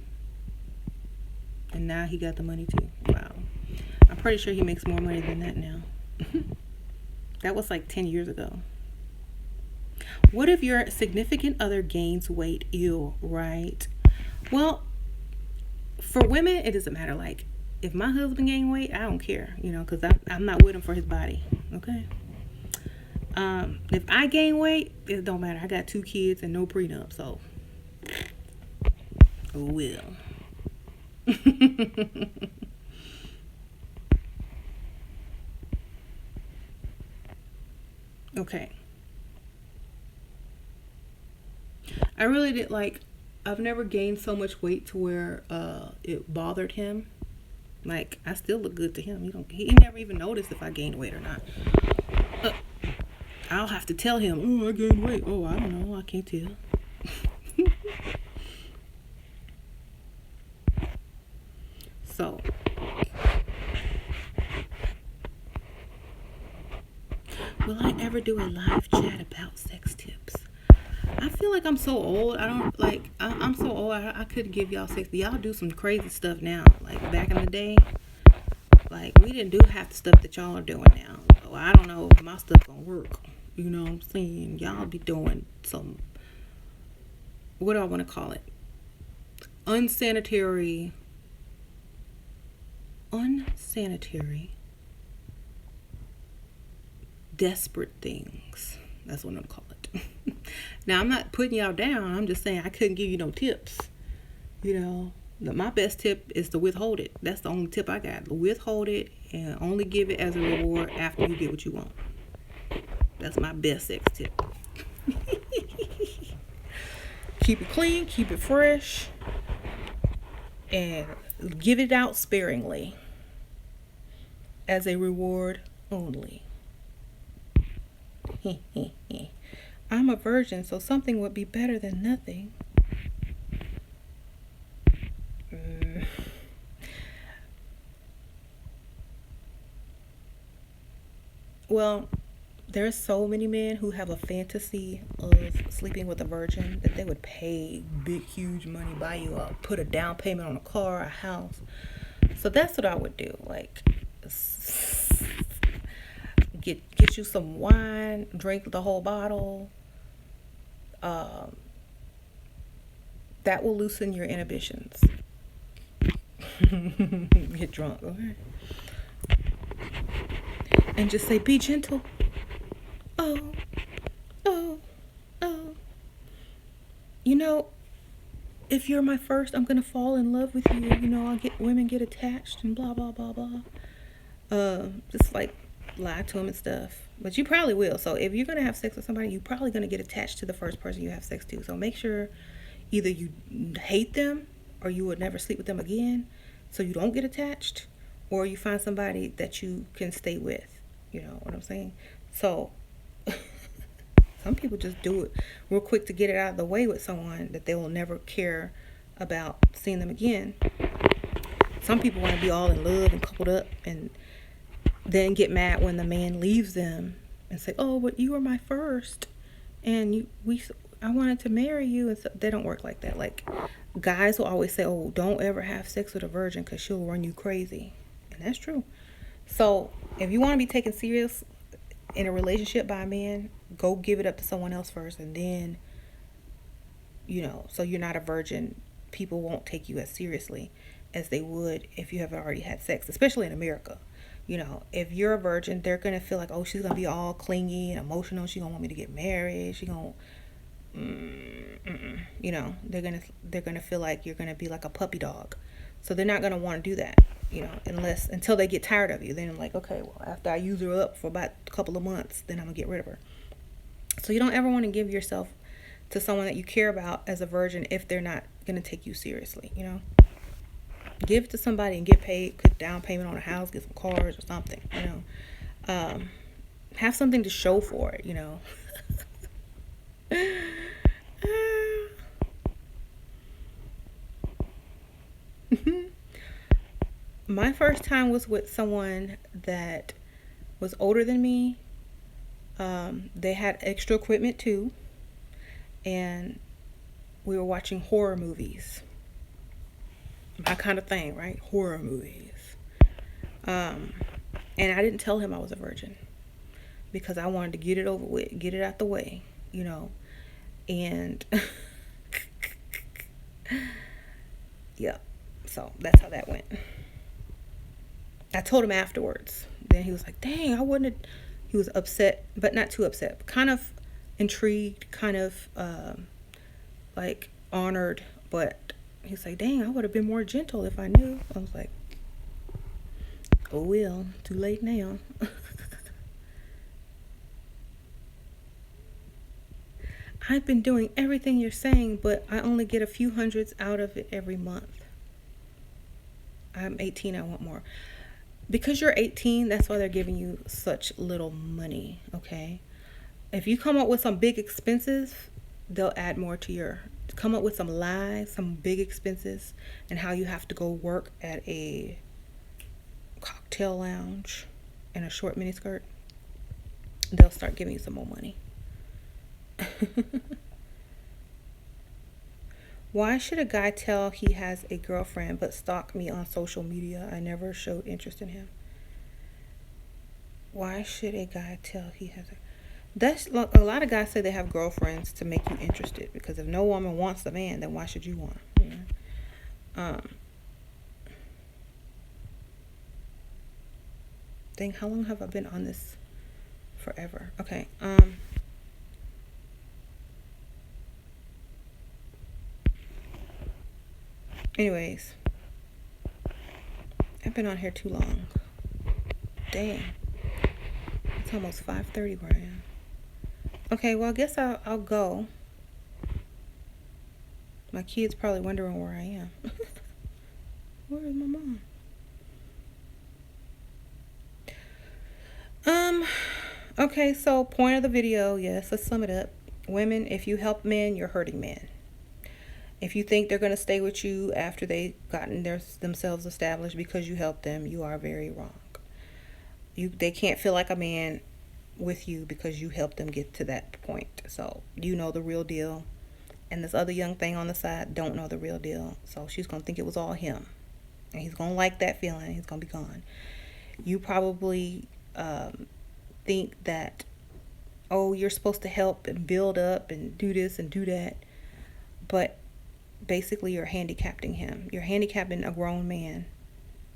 now he got the money too. Wow. I'm pretty sure he makes more money than that now. That was like 10 years ago. What if your significant other gains weight? Ew, right? Well, for women, it doesn't matter. Like, if my husband gained weight, I don't care, you know, because I'm not with him for his body, okay? If I gain weight, it don't matter. I got 2 kids and no prenup, so, well. Okay. I really did I've never gained so much weight to where it bothered him. Like, I still look good to him. He never even noticed if I gained weight or not. I'll have to tell him, oh, I gained weight. Oh, I don't know. I can't tell. So, will I ever do a live chat about sex tips? I feel like I'm so old. I'm so old. I couldn't give y'all sex. Y'all do some crazy stuff now. Like back in the day, like we didn't do half the stuff that y'all are doing now. So I don't know if my stuff gonna work. You know what I'm saying? Y'all be doing some, what do I want to call it? Unsanitary, desperate things. That's what I'm gonna call it. Now, I'm not putting y'all down. I'm just saying I couldn't give you no tips. You know, my best tip is to withhold it. That's the only tip I got. Withhold it and only give it as a reward after you get what you want. That's my best sex tip. Keep it clean, keep it fresh, and give it out sparingly as a reward only. I'm a virgin, so something would be better than nothing. Well, there's so many men who have a fantasy of sleeping with a virgin that they would pay big, huge money, buy you up, put a down payment on a car, a house. So that's what I would do. Like, get you some wine, drink the whole bottle. Um, that will loosen your inhibitions. Get drunk, okay? And just say, be gentle. Oh, oh, oh. You know, if you're my first, I'm gonna fall in love with you. You know, women get attached and blah blah blah blah. Just like lie to them and stuff. But you probably will. So if you're gonna have sex with somebody, you're probably gonna get attached to the first person you have sex to. So make sure either you hate them or you would never sleep with them again, so you don't get attached, or you find somebody that you can stay with. You know what I'm saying? So some people just do it real quick to get it out of the way with someone that they will never care about seeing them again. Some people want to be all in love and coupled up and then get mad when the man leaves them and say, oh, but you were my first and I wanted to marry you. And so they don't work like that. Like, guys will always say, oh, don't ever have sex with a virgin because she'll run you crazy. And that's true. So if you want to be taken serious in a relationship by a man, go give it up to someone else first, and then, you know, so you're not a virgin, people won't take you as seriously as they would if you have already had sex, especially in America. You know, if you're a virgin, they're gonna feel like, oh, she's gonna be all clingy and emotional, she's gonna want me to get married, she gonna you know, they're gonna feel like you're gonna be like a puppy dog. So they're not gonna want to do that, you know, until they get tired of you. Then I'm like, okay, well, after I use her up for about a couple of months, then I'm gonna get rid of her. So you don't ever want to give yourself to someone that you care about as a virgin if they're not gonna take you seriously, you know. Give it to somebody and get paid, put down payment on a house, get some cars or something, you know. Have something to show for it, you know. My first time was with someone that was older than me. They had extra equipment too, and we were watching horror movies. My kind of thing, right? Horror movies. And I didn't tell him I was a virgin because I wanted to get it over with, get it out the way, you know. And yeah, so that's how that went. I told him afterwards. Then he was like, dang, I wouldn't. He was upset, but not too upset. Kind of intrigued, kind of like honored, but he's like, dang, I would have been more gentle if I knew. I was like, oh well, too late now. I've been doing everything you're saying, but I only get a few hundreds out of it every month. I'm 18, I want more. Because you're 18, that's why they're giving you such little money, okay? If you come up with some big expenses, they'll add more to your... Come up with some lies, some big expenses, and how you have to go work at a cocktail lounge in a short miniskirt. They'll start giving you some more money. Why should a guy tell he has a girlfriend but stalk me on social media? I never showed interest in him. Why should a guy tell he has a... That's a lot of guys say they have girlfriends to make you interested, because if no woman wants the man, then why should you want him? You know? Dang, how long have I been on this? Forever. Okay. Anyways, I've been on here too long. Dang. It's almost 5:30 where I am. Okay, well, I guess I'll go. My kid's probably wondering where I am. Where is my mom? Okay, so point of the video, yes, let's sum it up. Women, if you help men, you're hurting men. If you think they're going to stay with you after they've gotten themselves established because you helped them, you are very wrong. They can't feel like a man with you because you helped them get to that point. So you know the real deal. And this other young thing on the side don't know the real deal. So she's going to think it was all him. And he's going to like that feeling. He's going to be gone. You probably think that, oh, you're supposed to help and build up and do this and do that. But basically you're handicapping him. You're handicapping a grown man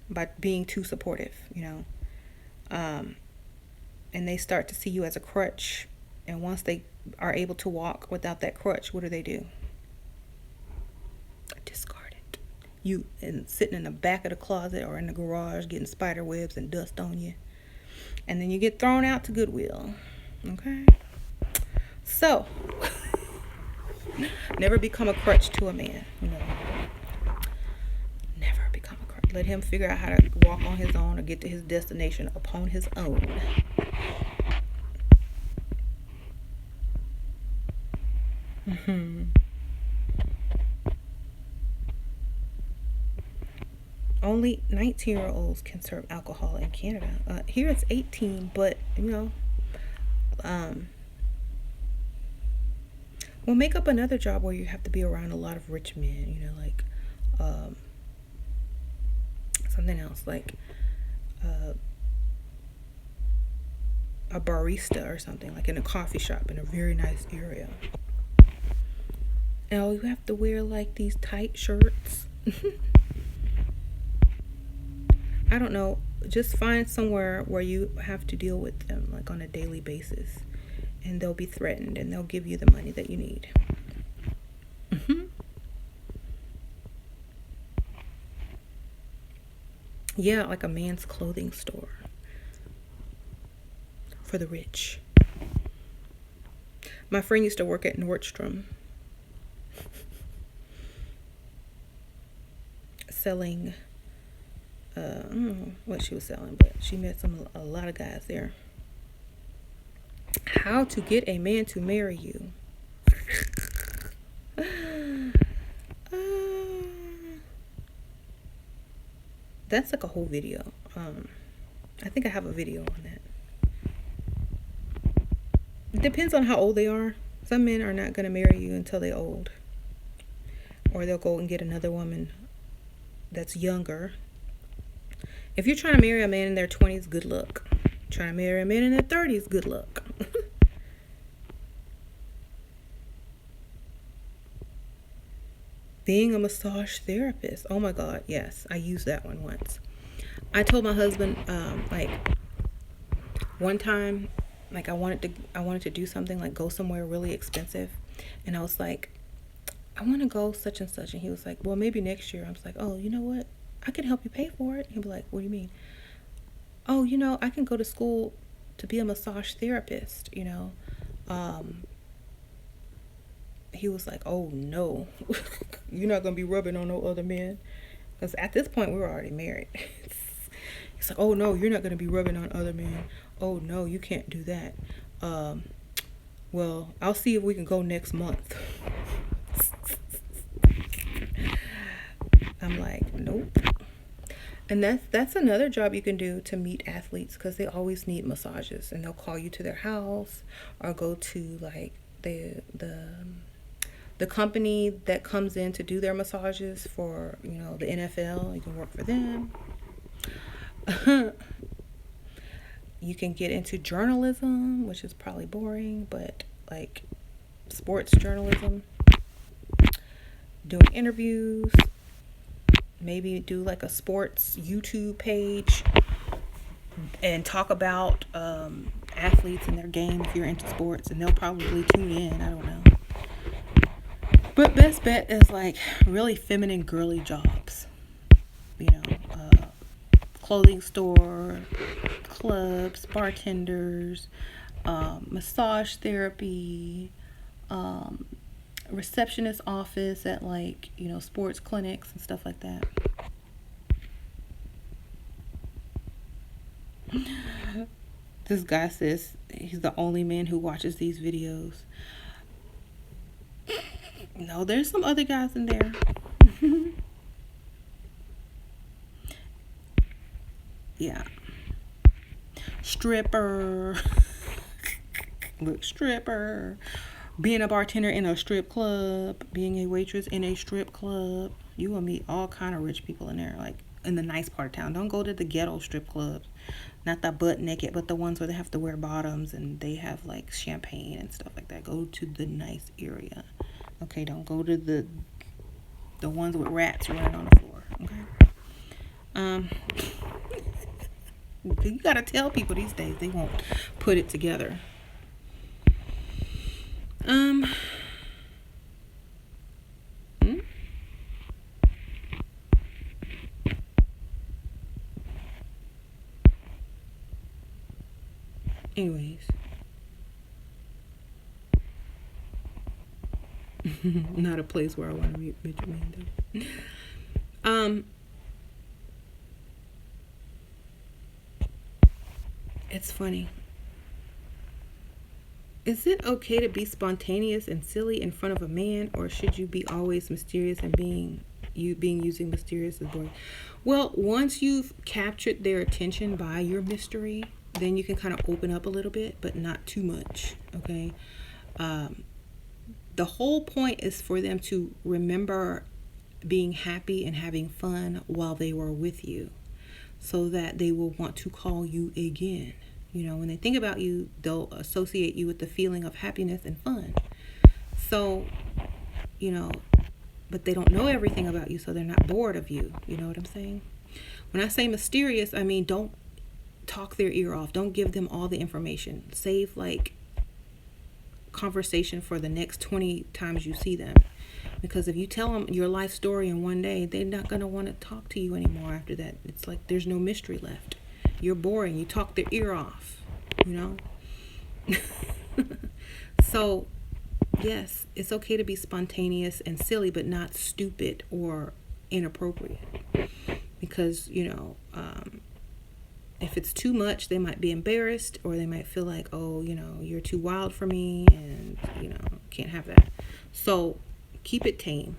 by being too supportive, you know. And they start to see you as a crutch. And once they are able to walk without that crutch, what do? Discard it. You and sitting in the back of the closet or in the garage getting spider webs and dust on you. And then you get thrown out to Goodwill. Okay? So, never become a crutch to a man. You know. Never become a crutch. Let him figure out how to walk on his own or get to his destination upon his own. Only 19-year-olds can serve alcohol in Canada. Here it's 18, but you know, well, make up another job where you have to be around a lot of rich men. You know, like something else, like a barista or something, like in a coffee shop in a very nice area. And you have to wear like these tight shirts. I don't know. Just find somewhere where you have to deal with them like on a daily basis. And they'll be threatened and they'll give you the money that you need. Yeah, like a man's clothing store. For the rich. My friend used to work at Nordstrom. Selling, I don't know what she was selling, but she met a lot of guys there. How to get a man to marry you. That's like a whole video. I think I have a video on that. It depends on how old they are. Some men are not going to marry you until they're old. Or they'll go and get another woman that's younger. If you're trying to marry a man in their 20s, good luck. Trying to marry a man in their 30s, good luck. Being a massage therapist. Oh my God, yes. I used that one once. I told my husband, like, one time, like I wanted to do something, like go somewhere really expensive. And I was like, I want to go such and such. And he was like, well, maybe next year. I was like, oh, you know what? I can help you pay for it. He'd be like, what do you mean? Oh, you know, I can go to school to be a massage therapist, you know. He was like, oh, no. You're not going to be rubbing on no other men. Because at this point, we were already married. He's like, oh, no, you're not going to be rubbing on other men. Oh, no, you can't do that. Well, I'll see if we can go next month. I'm like, nope. And that's another job you can do to meet athletes, because they always need massages, and they'll call you to their house or go to like the company that comes in to do their massages for, you know, the NFL. You can work for them. You can get into journalism, which is probably boring, but like sports journalism, doing interviews. Maybe do like a sports YouTube page and talk about athletes and their game if you're into sports, and they'll probably tune in. I don't know. But best bet is like really feminine, girly jobs. You know, clothing store, clubs, bartenders, massage therapy, receptionist office at like, you know, sports clinics and stuff like that. This guy says he's the only man who watches these videos. No, there's some other guys in there. Yeah. Stripper. Look, stripper. Being a bartender in a strip club, being a waitress in a strip club. You will meet all kind of rich people in there, like in the nice part of town. Don't go to the ghetto strip clubs. Not the butt naked, but the ones where they have to wear bottoms and they have like champagne and stuff like that. Go to the nice area. Okay, don't go to the ones with rats running on the floor. Okay. You gotta tell people these days, they won't put it together. Hmm? Anyways. Not a place where I want to meet Benjamin though. It's funny. Is it okay to be spontaneous and silly in front of a man, or should you be always mysterious and being using mysterious as boring? Well, once you've captured their attention by your mystery, then you can kind of open up a little bit, but not too much. Okay. The whole point is for them to remember being happy and having fun while they were with you, so that they will want to call you again. You know, when they think about you, they'll associate you with the feeling of happiness and fun. So, you know, but they don't know everything about you, so they're not bored of you. You know what I'm saying? When I say mysterious, I mean don't talk their ear off. Don't give them all the information. Save like conversation for the next 20 times you see them. Because if you tell them your life story in one day, they're not going to want to talk to you anymore after that. It's like there's no mystery left. You're boring. You talk their ear off, you know? So, yes, it's okay to be spontaneous and silly, but not stupid or inappropriate. Because, you know, if it's too much, they might be embarrassed, or they might feel like, oh, you know, you're too wild for me, and, you know, can't have that. So, keep it tame.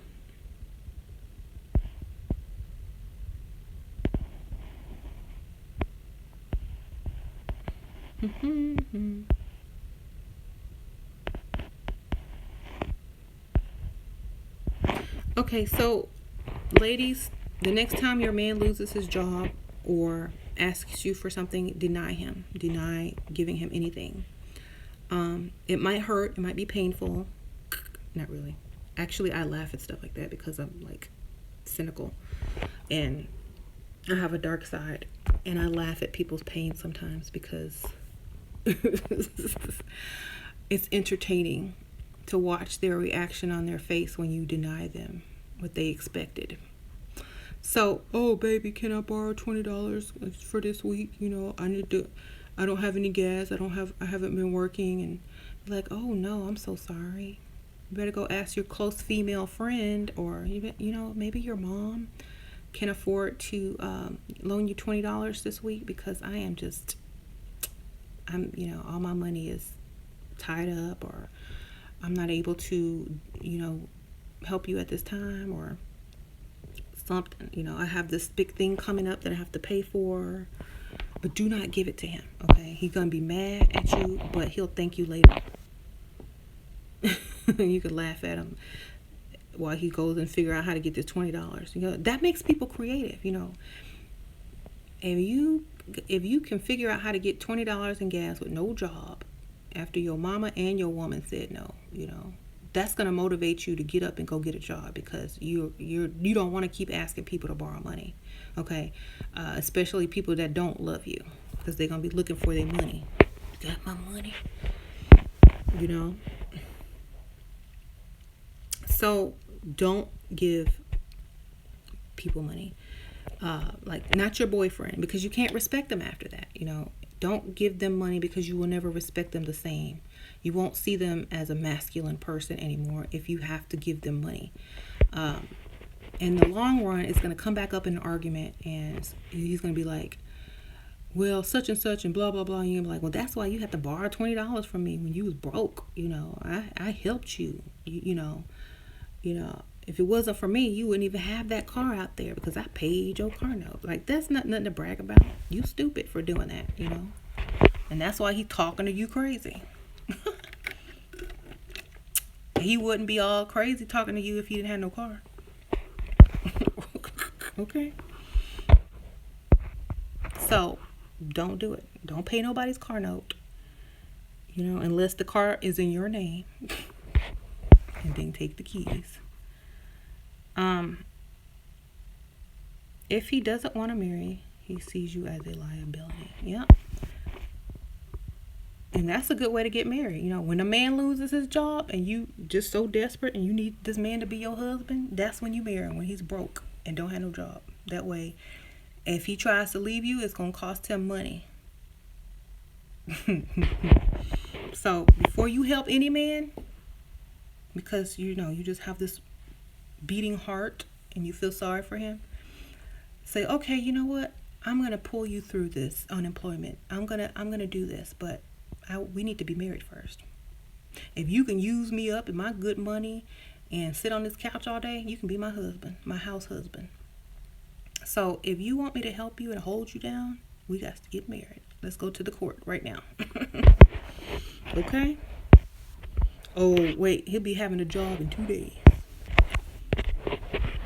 Okay, so ladies, the next time your man loses his job or asks you for something, deny him. Deny giving him anything. It might hurt. It might be painful. Not really. Actually, I laugh at stuff like that because I'm like cynical and I have a dark side, and I laugh at people's pain sometimes because it's entertaining to watch their reaction on their face when you deny them what they expected. So, oh baby, can I borrow $20 for this week? You know, I don't have any gas. I haven't been working. And like, oh no, I'm so sorry. You better go ask your close female friend, or you know, maybe your mom can afford to loan you $20 this week, because you know, all my money is tied up, or I'm not able to, you know, help you at this time, or something. You know, I have this big thing coming up that I have to pay for. But do not give it to him, okay? He's gonna be mad at you, but he'll thank you later. You could laugh at him while he goes and figure out how to get this $20. You know, that makes people creative. You know, if you can figure out how to get $20 in gas with no job after your mama and your woman said no, you know, that's gonna motivate you to get up and go get a job, because you don't want to keep asking people to borrow money, okay? Especially people that don't love you, because they're gonna be looking for their money. You got my money, you know. So don't give people money, like not your boyfriend, because you can't respect them after that. You know, don't give them money, because you will never respect them the same. You won't see them as a masculine person anymore if you have to give them money. In the long run, it's going to come back up in an argument, and he's going to be like, well, such and such and blah, blah, blah. And you're like, well, that's why you had to borrow $20 from me when you was broke. You know, I helped you, you know, if it wasn't for me, you wouldn't even have that car out there, because I paid your car note. Like, that's nothing to brag about. You stupid for doing that, you know. And that's why he's talking to you crazy. he wouldn't be all crazy talking to you if he didn't have no car. Okay. So don't do it. Don't pay nobody's car note. Unless the car is in your name. And then take the keys. If he doesn't want to marry, he sees you as a liability. Yep. And that's a good way to get married. When a man loses his job and you just so desperate and you need this man to be your husband, that's when you marry him, when he's broke and don't have no job. That way, if he tries to leave you, it's going to cost him money. So before you help any man, because you just have this beating heart and you feel sorry for him, say, okay, you know what? I'm gonna pull you through this unemployment. I'm gonna do this, but we need to be married first. If you can use me up in my good money and sit on this couch all day, you can be my husband, my house husband. So if you want me to help you and hold you down, we got to get married. Let's go to the court right now. Okay? Oh, wait, he'll be having a job in 2 days.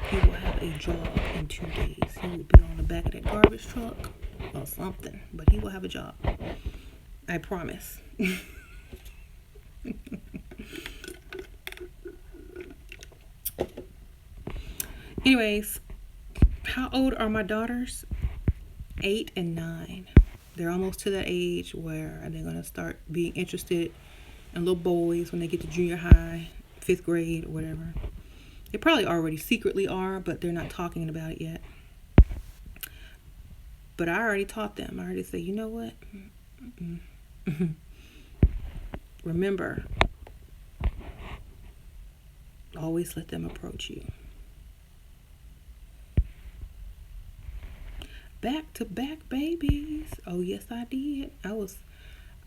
He will have a job in 2 days. He will be on the back of that garbage truck or something, but he will have a job. I promise. Anyways, how old are my daughters? 8 and 9. They're almost to that age where they're going to start being interested in little boys when they get to junior high, 5th grade, or whatever. They probably already secretly are, but they're not talking about it yet. But I already taught them. I already said, you know what? Remember, always let them approach you. Back to back babies. Oh, yes, I did. I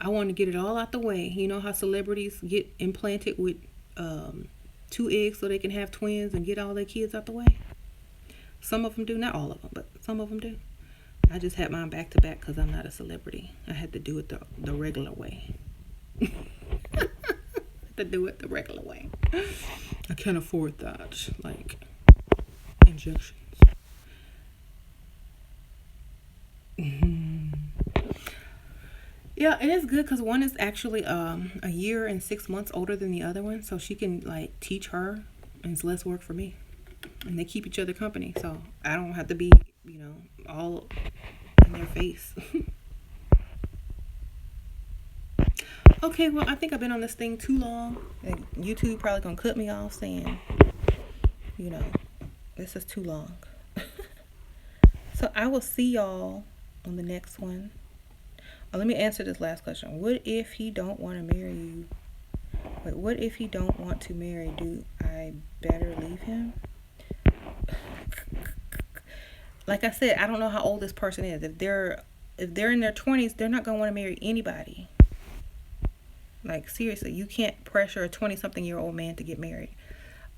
wanted to get it all out the way. You know how celebrities get implanted with 2 eggs so they can have twins and get all their kids out the way? Some of them do. Not all of them, but some of them do. I just had mine back to back because I'm not a celebrity. I had to do it the regular way. I can't afford that. Like, injections. Yeah, it is good because one is actually a year and 6 months older than the other one, so she can like teach her, and it's less work for me. And they keep each other company, so I don't have to be, all in their face. Okay, well, I think I've been on this thing too long. And YouTube probably gonna cut me off saying, this is too long. So I will see y'all on the next one. Let me answer this last question. What if he don't want to marry you? Wait, what if he don't want to marry? Do I better leave him? Like I said, I don't know how old this person is. If they're in their 20s, they're not gonna want to marry anybody. Like, seriously, you can't pressure a 20-something-year-old man to get married.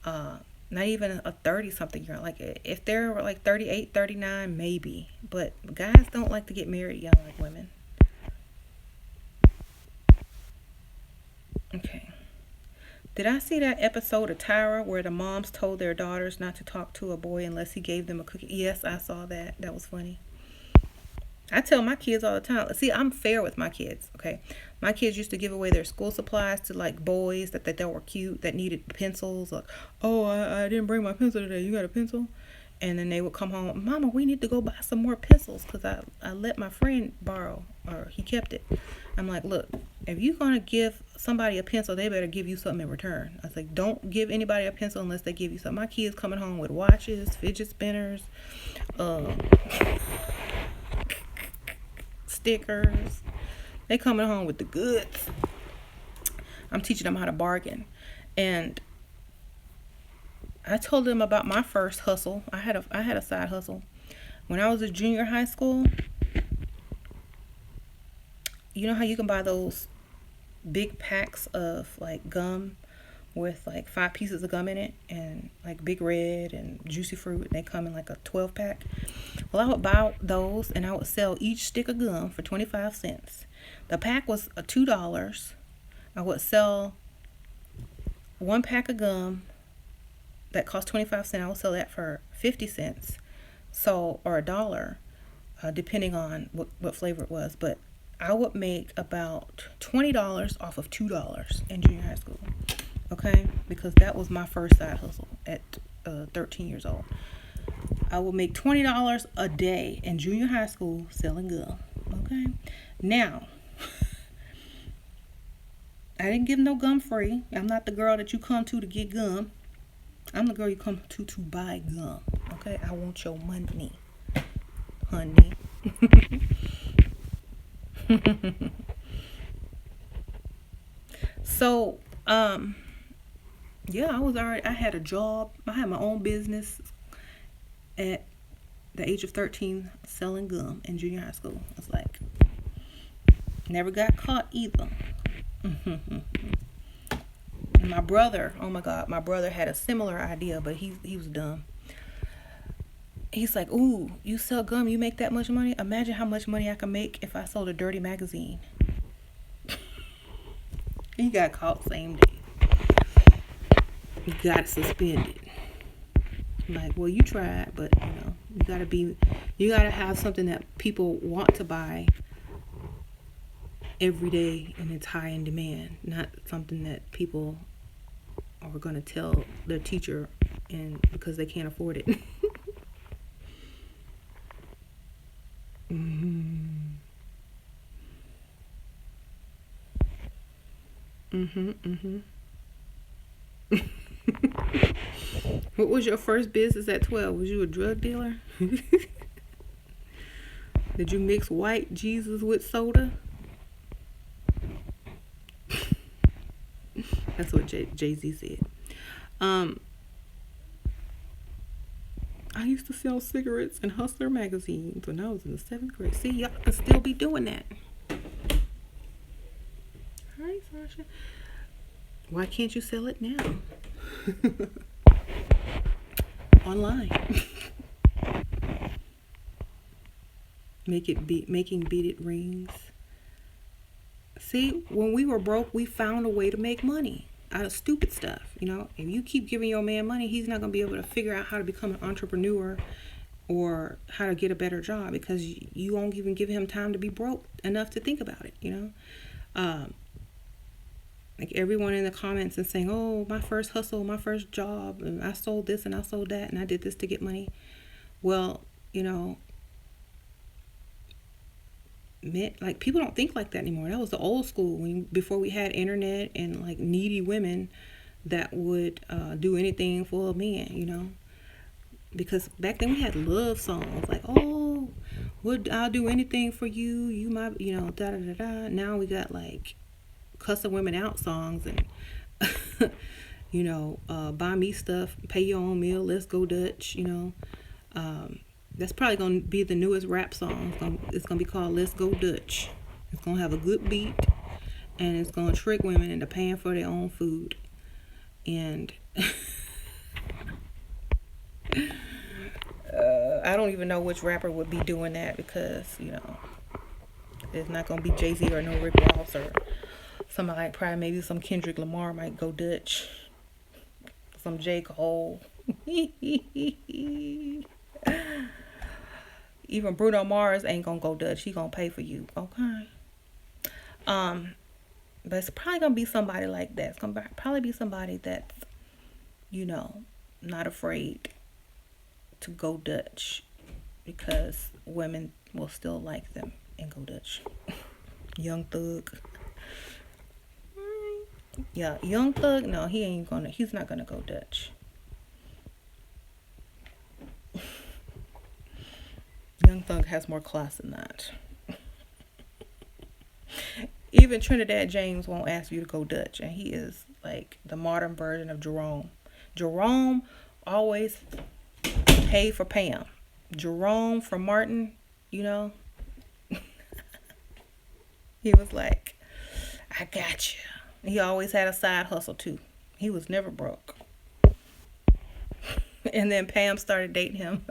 Not even a 30-something-year-old. Like, if they're like 38, 39, maybe. But guys don't like to get married young like women. Okay. Did I see that episode of Tyra where the moms told their daughters not to talk to a boy unless he gave them a cookie? Yes, I saw that. That was funny. I tell my kids all the time. See, I'm fair with my kids, okay? My kids used to give away their school supplies to, like, boys that were cute, that needed pencils. Like, oh, I didn't bring my pencil today. You got a pencil? And then they would come home, Mama, we need to go buy some more pencils because I let my friend borrow, or he kept it. I'm like, look, if you're going to give somebody a pencil, they better give you something in return. I was like, don't give anybody a pencil unless they give you something. My kids coming home with watches, fidget spinners, stickers. They coming home with the goods. I'm teaching them how to bargain. And I told them about my first hustle. I had a side hustle. When I was a junior high school, you know how you can buy those big packs of like gum with like 5 pieces of gum in it, and like Big Red and Juicy Fruit, and they come in like a 12 pack. Well, I would buy those and I would sell each stick of gum for 25 cents. The pack was $2. I would sell one pack of gum that cost 25 cents, I would sell that for 50 cents. So, or $1, depending on what flavor it was. But I would make about $20 off of $2 in junior high school. Okay? Because that was my first side hustle at 13 years old. I would make $20 a day in junior high school selling gum. Okay? Now, I didn't give no gum free. I'm not the girl that you come to get gum. I'm the girl you come to buy gum. Okay? I want your money, honey. So, yeah, I had a job. I had my own business at the age of 13 selling gum in junior high school. I was like, never got caught either. And my brother, oh my God, my brother had a similar idea, but he was dumb. He's like, ooh, you sell gum, you make that much money? Imagine how much money I could make if I sold a dirty magazine. He got caught same day. He got suspended. I'm like, well, you tried, but you gotta have something that people want to buy every day and it's high in demand, not something that people are gonna tell their teacher and because they can't afford it. What was your first business at 12? Was you a drug dealer? Did you mix white Jesus with soda? That's what Jay-Z said. I used to sell cigarettes in Hustler magazines when I was in the 7th grade. See, y'all can still be doing that. Hi, Sasha. Why can't you sell it now? Online. Making beaded rings. See, when we were broke, we found a way to make money out of stupid stuff. If you keep giving your man money, he's not going to be able to figure out how to become an entrepreneur or how to get a better job because you won't even give him time to be broke enough to think about it, Like everyone in the comments and saying, oh, my first hustle, my first job, and I sold this and I sold that and I did this to get money. Well, like people don't think like that anymore. That was the old school before we had internet and like needy women that would do anything for a man, because back then we had love songs like, oh, I'll do anything for you, you my, da da da da. Now we got like cussing women out songs and buy me stuff, pay your own meal, let's go Dutch. That's probably going to be the newest rap song. It's going to be called Let's Go Dutch. It's going to have a good beat, and it's going to trick women into paying for their own food. And I don't even know which rapper would be doing that because, it's not going to be Jay-Z or no Rick Ross or somebody like probably maybe some Kendrick Lamar might go Dutch. Some J. Cole. Even Bruno Mars ain't gonna go Dutch. He gonna pay for you, okay? But it's probably gonna be somebody like that. It's gonna probably be somebody that's, not afraid to go Dutch because women will still like them and go Dutch. Young Thug. Yeah, Young Thug. No, he's not gonna go Dutch. Young Thug has more class than that. Even Trinidad James won't ask you to go Dutch, and he is like the modern version of Jerome. Jerome always paid for Pam. Jerome from Martin, he was like, I got you. He always had a side hustle too. He was never broke. And then Pam started dating him.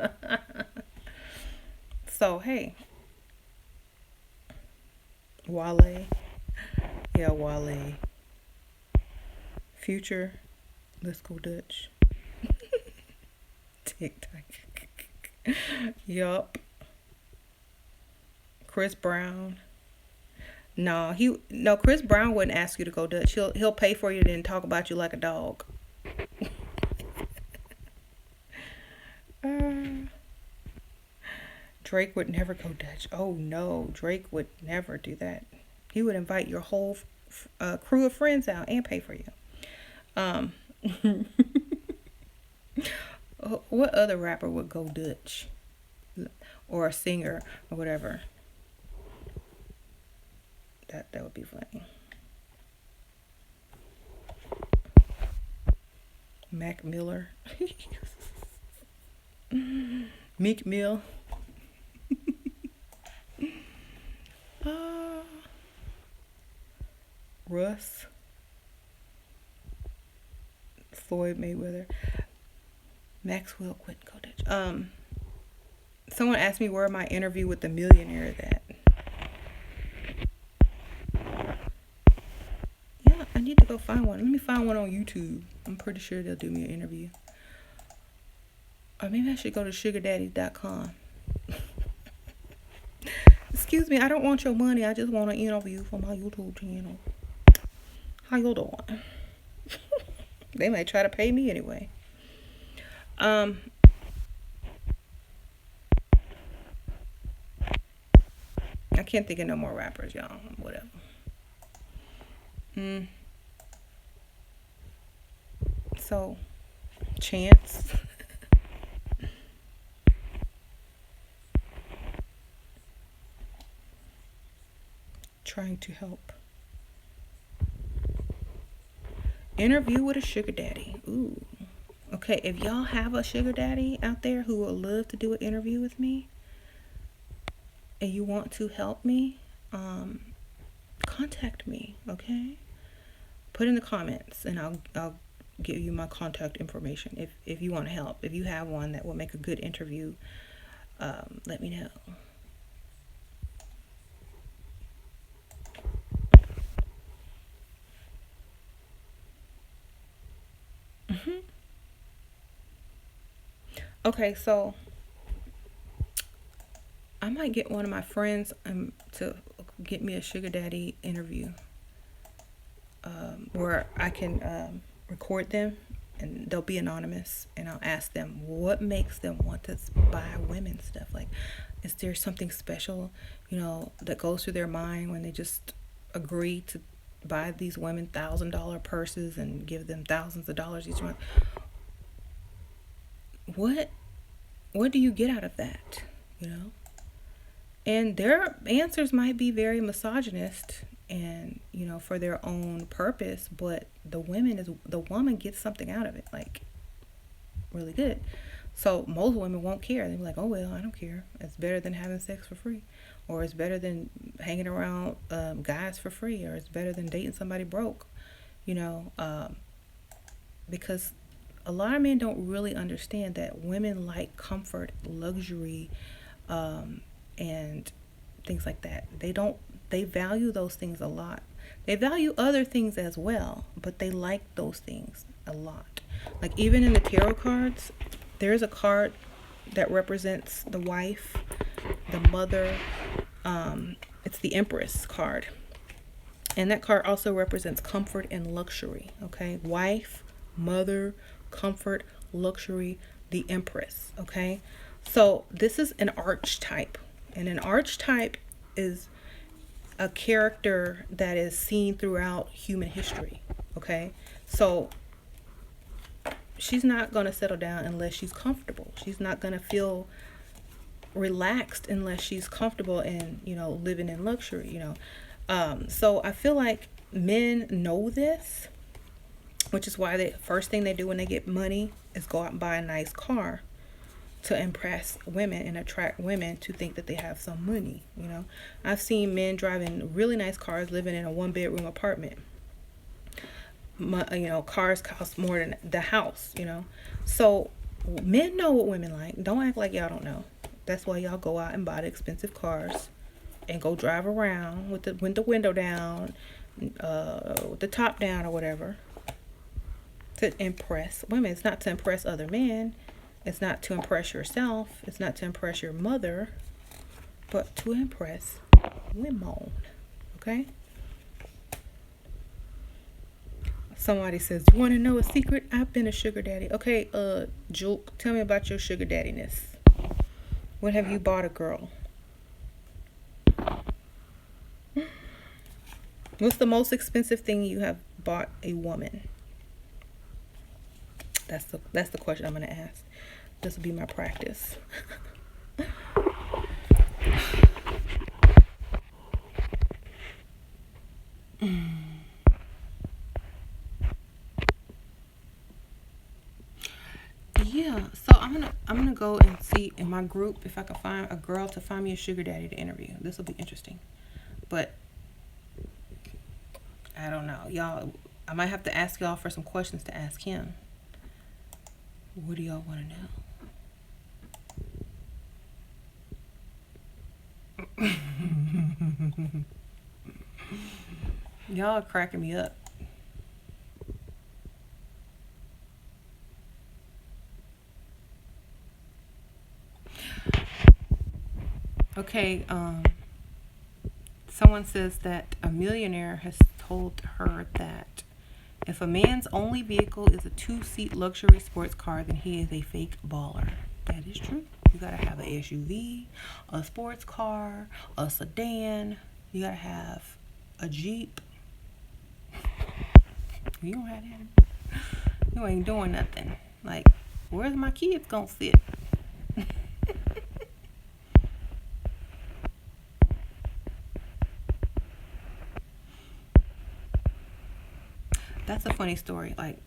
So, hey. Wale. Yeah, Wale. Future. Let's go Dutch. TikTok. Yup. Chris Brown. No, Chris Brown wouldn't ask you to go Dutch. He'll pay for you and then talk about you like a dog. Drake would never go Dutch. Oh no, Drake would never do that. He would invite your whole crew of friends out and pay for you. What other rapper would go Dutch? Or a singer or whatever. That would be funny. Mac Miller. Meek Mill. Russ. Floyd Mayweather. Maxwell quit go Dutch. Someone asked me where my interview with the millionaire is at. Yeah, I need to go find one. Let me find one on YouTube. I'm pretty sure they'll do me an interview. Or maybe I should go to sugardaddy.com. Excuse me, I don't want your money. I just want an interview for my YouTube channel. How you doing? They might try to pay me anyway. I can't think of no more rappers, y'all. Whatever. So, Chance. Trying to help. Interview with a sugar daddy. Ooh. Okay, if y'all have a sugar daddy out there who would love to do an interview with me and you want to help me, contact me, okay? Put in the comments and I'll give you my contact information if you want to help. If you have one that will make a good interview, let me know. Okay, so I might get one of my friends to get me a sugar daddy interview where I can record them and they'll be anonymous, and I'll ask them what makes them want to buy women stuff. Like, is there something special, that goes through their mind when they just agree to buy these women $1,000 purses and give them thousands of dollars each month? What do you get out of that? And their answers might be very misogynist and for their own purpose, but the woman gets something out of it, like really good. So most women won't care. They'll be like, oh well, I don't care. It's better than having sex for free, or it's better than hanging around guys for free, or it's better than dating somebody broke, because a lot of men don't really understand that women like comfort, luxury, and things like that. They value those things a lot. They value other things as well, but they like those things a lot. Like even in the tarot cards, there's a card that represents the wife, the mother. It's the Empress card. And that card also represents comfort and luxury. Okay, wife, mother, comfort, luxury, the Empress. Okay, so this is an archetype, and an archetype is a character that is seen throughout human history. Okay, so she's not going to settle down unless she's comfortable. She's not going to feel relaxed unless she's comfortable and living in luxury. So I feel like men know this, which is why the first thing they do when they get money is go out and buy a nice car to impress women and attract women to think that they have some money. I've seen men driving really nice cars, living in a 1-bedroom apartment. Cars cost more than the house. So men know what women like. Don't act like y'all don't know. That's why y'all go out and buy the expensive cars and go drive around with the window down, with the top down or whatever. To impress women. It's not to impress other men. It's not to impress yourself. It's not to impress your mother, but to impress women. Okay? Somebody says, "You want to know a secret? I've been a sugar daddy." Okay, Juke, tell me about your sugar daddiness. What have you bought a girl? What's the most expensive thing you have bought a woman? That's the question I'm gonna ask. This will be my practice. Yeah, so I'm gonna go and see in my group if I can find a girl to find me a sugar daddy to interview. This will be interesting, but I don't know, y'all. I might have to ask y'all for some questions to ask him. What do y'all want to know? Y'all are cracking me up. Okay, someone says that a millionaire has told her that if a man's only vehicle is a two-seat luxury sports car, then he is a fake baller. That is true. You gotta have an SUV, a sports car, a sedan. You gotta have a Jeep. You don't have that. You ain't doing nothing. Like, where's my kids gonna sit? That's a funny story. Like,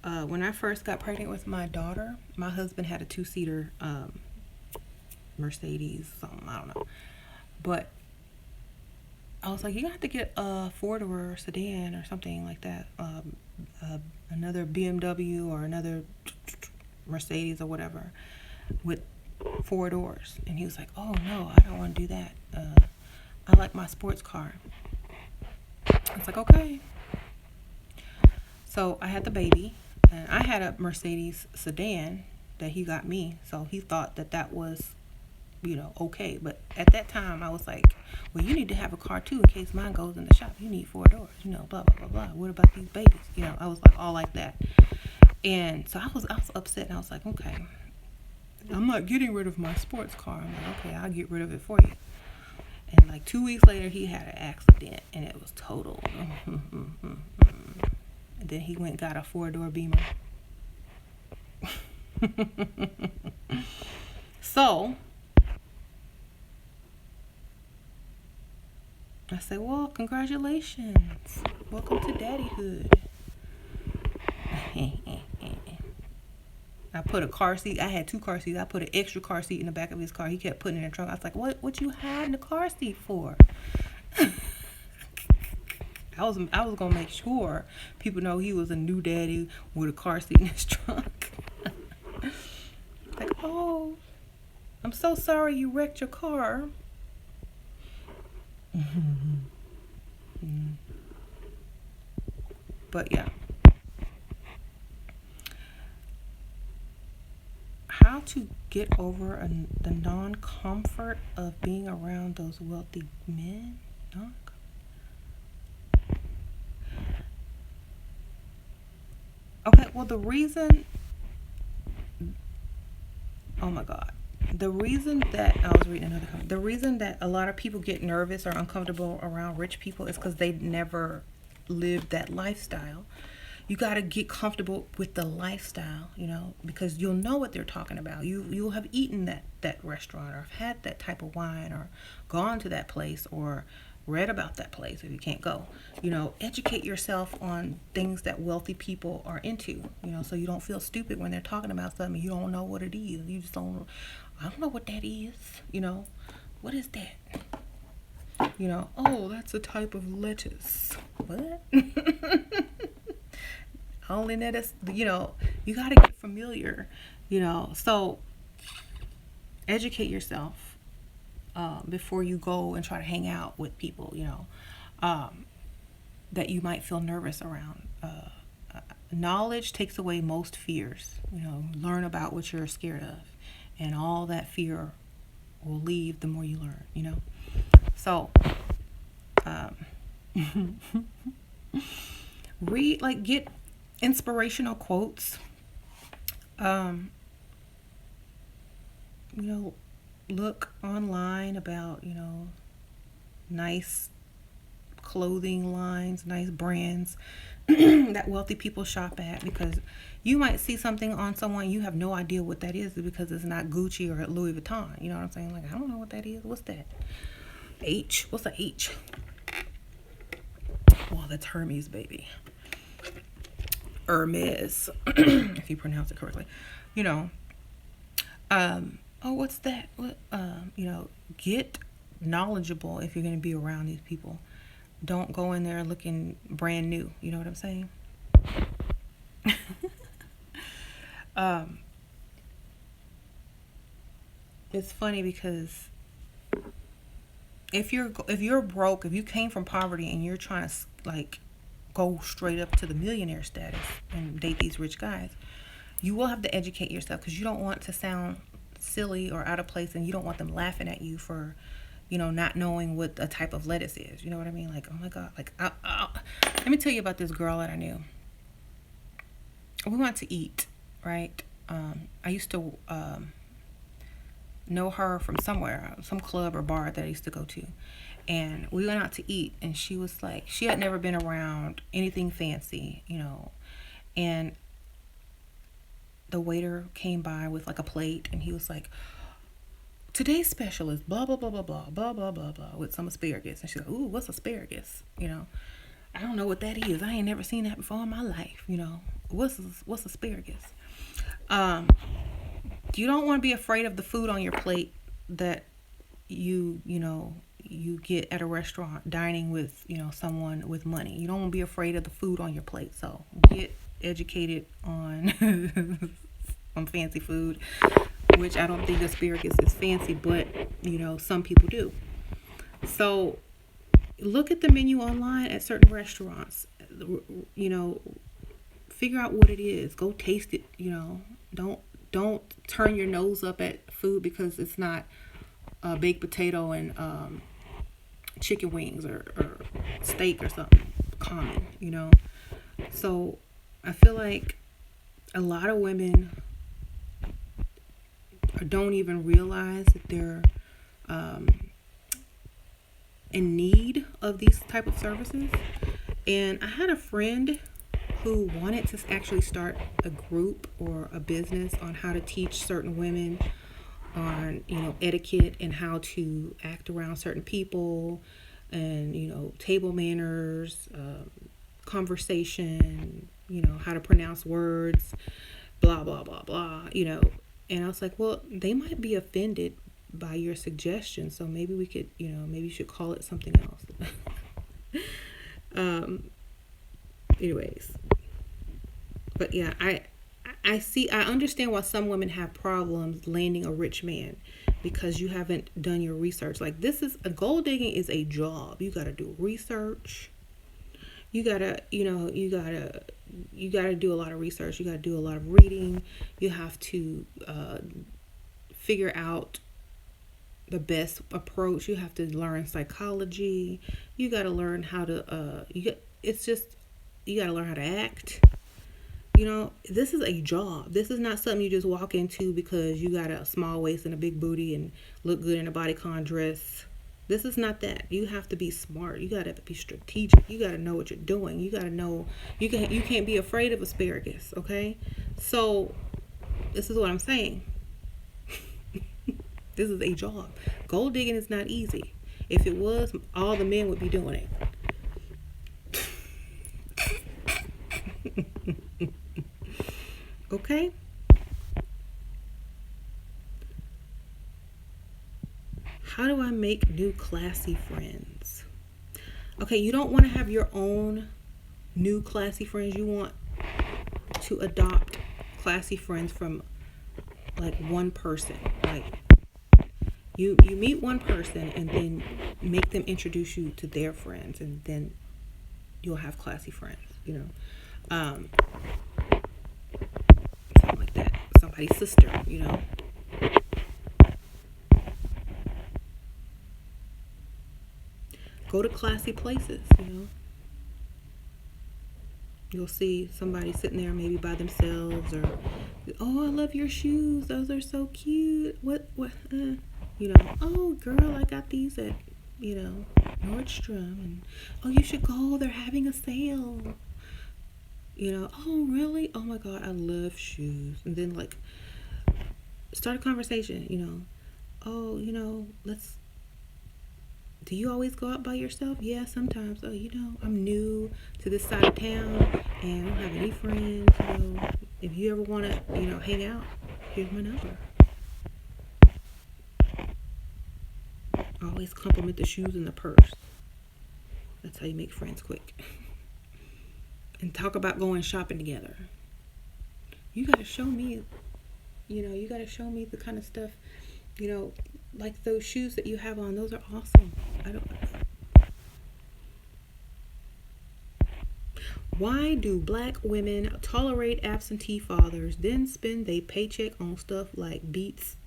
when I first got pregnant with my daughter, my husband had a two-seater Mercedes, something, I don't know. But I was like, you have to get a four-door sedan or something like that. Another BMW or another Mercedes or whatever with 4 doors. And he was like, oh, no, I don't want to do that. I like my sports car. I was like, okay. So I had the baby, and I had a Mercedes sedan that he got me. So he thought that was, okay. But at that time, I was like, well, you need to have a car too in case mine goes in the shop. You need 4 doors, blah, blah, blah, blah. What about these babies? I was like all like that. And so I was upset, and I was like, okay, I'm not getting rid of my sports car. I'm like, okay, I'll get rid of it for you. And like 2 weeks later, he had an accident, and it was total. And then he went and got a 4-door Beamer. So I said, well, congratulations. Welcome to daddyhood. I put a car seat. I had 2 car seats. I put an extra car seat in the back of his car. He kept putting it in the trunk. I was like, what you hiding the car seat for? I was gonna make sure people know he was a new daddy with a car seat in his trunk. Like, oh, I'm so sorry you wrecked your car. But yeah, how to get over the non-comfort of being around those wealthy men? Okay, well, the reason that I was reading another comment, the reason that a lot of people get nervous or uncomfortable around rich people is because they never lived that lifestyle. You got to get comfortable with the lifestyle, because you'll know what they're talking about. You'll have eaten that restaurant, or had that type of wine, or gone to that place, or read about that place if you can't go. Educate yourself on things that wealthy people are into, so you don't feel stupid when they're talking about something you don't know what it is. You just don't, I don't know what that is, what is that? Oh, that's a type of lettuce. What? Only lettuce, you got to get familiar, so educate yourself before you go and try to hang out with people, that you might feel nervous around. knowledge takes away most fears. Learn about what you're scared of, and all that fear will leave the more you learn. So read, like, get inspirational quotes. Look online about nice clothing lines, nice brands that wealthy people shop at, because you might see something on someone, you have no idea what that is because it's not Gucci or Louis Vuitton. You know what I'm saying? Like, I don't know what that is. What's that? H? What's a H? Well, that's Hermes, baby. Hermes, if you pronounce it correctly. Oh, what's that? What? Get knowledgeable if you're going to be around these people. Don't go in there looking brand new. You know what I'm saying? It's funny because if you're broke, if you came from poverty and you're trying to like go straight up to the millionaire status and date these rich guys, you will have to educate yourself, because you don't want to sound silly or out of place, and you don't want them laughing at you for not knowing what a type of lettuce is. You know what I mean? Like, oh my God. Like, let me tell you about this girl that I knew. We went to eat, right? I used to know her from somewhere, some club or bar that I used to go to. And we went out to eat, and she was like, she had never been around anything fancy, and the waiter came by with like a plate, and he was like, today's special is blah, blah, blah, blah, blah, blah, blah, blah, blah, with some asparagus. And she's like, ooh, what's asparagus? I don't know what that is. I ain't never seen that before in my life. What's asparagus? You don't want to be afraid of the food on your plate that you get at a restaurant dining with, someone with money. You don't want to be afraid of the food on your plate. So get educated on some fancy food, which I don't think asparagus is fancy, but some people do. So look at the menu online at certain restaurants. Figure out what it is. Go taste it. Don't turn your nose up at food because it's not baked potato and chicken wings or steak or something common. So I feel like a lot of women don't even realize that they're in need of these type of services. And I had a friend who wanted to actually start a group or a business on how to teach certain women on etiquette and how to act around certain people, and table manners, conversation, how to pronounce words, blah blah blah blah. And I was like, well, they might be offended by your suggestion, so maybe we could, maybe you should call it something else. Anyways, but yeah, I understand why some women have problems landing a rich man, because you haven't done your research. Like, gold digging is a job. You got to do research. You got to do a lot of research. You got to do a lot of reading. You have to figure out the best approach. You have to learn psychology. You got to learn how to you got to learn how to act. This is a job. This is not something you just walk into because you got a small waist and a big booty and look good in a bodycon dress. This is not that. You have to be smart. You got to be strategic. You got to know what you're doing. You got to know you can't be afraid of asparagus, okay? So this is what I'm saying. This is a job. Gold digging is not easy. If it was, all the men would be doing it. Okay? How do I make new classy friends? Okay, you don't want to have your own new classy friends. You want to adopt classy friends from like one person. Like you meet one person and then make them introduce you to their friends, and then you'll have classy friends, Something like that. Somebody's sister, you know. Go to classy places, you know. You'll see somebody sitting there maybe by themselves, or, oh, I love your shoes. Those are so cute. You know, oh, girl, I got these at, you know, Nordstrom. And, oh, you should go. They're having a sale. You know, oh, really? Oh, my God, I love shoes. And then, like, start a conversation, you know. Oh, you know, do you always go out by yourself? Yeah, sometimes. Oh, you know, I'm new to this side of town and I don't have any friends. You know, if you ever want to, you know, hang out, here's my number. Always compliment the shoes and the purse. That's how you make friends quick. And talk about going shopping together. You got to show me, you know, you got to show me the kind of stuff, you know, like those shoes that you have on. Those are awesome. Why do black women tolerate absentee fathers, then spend their paycheck on stuff like Beats,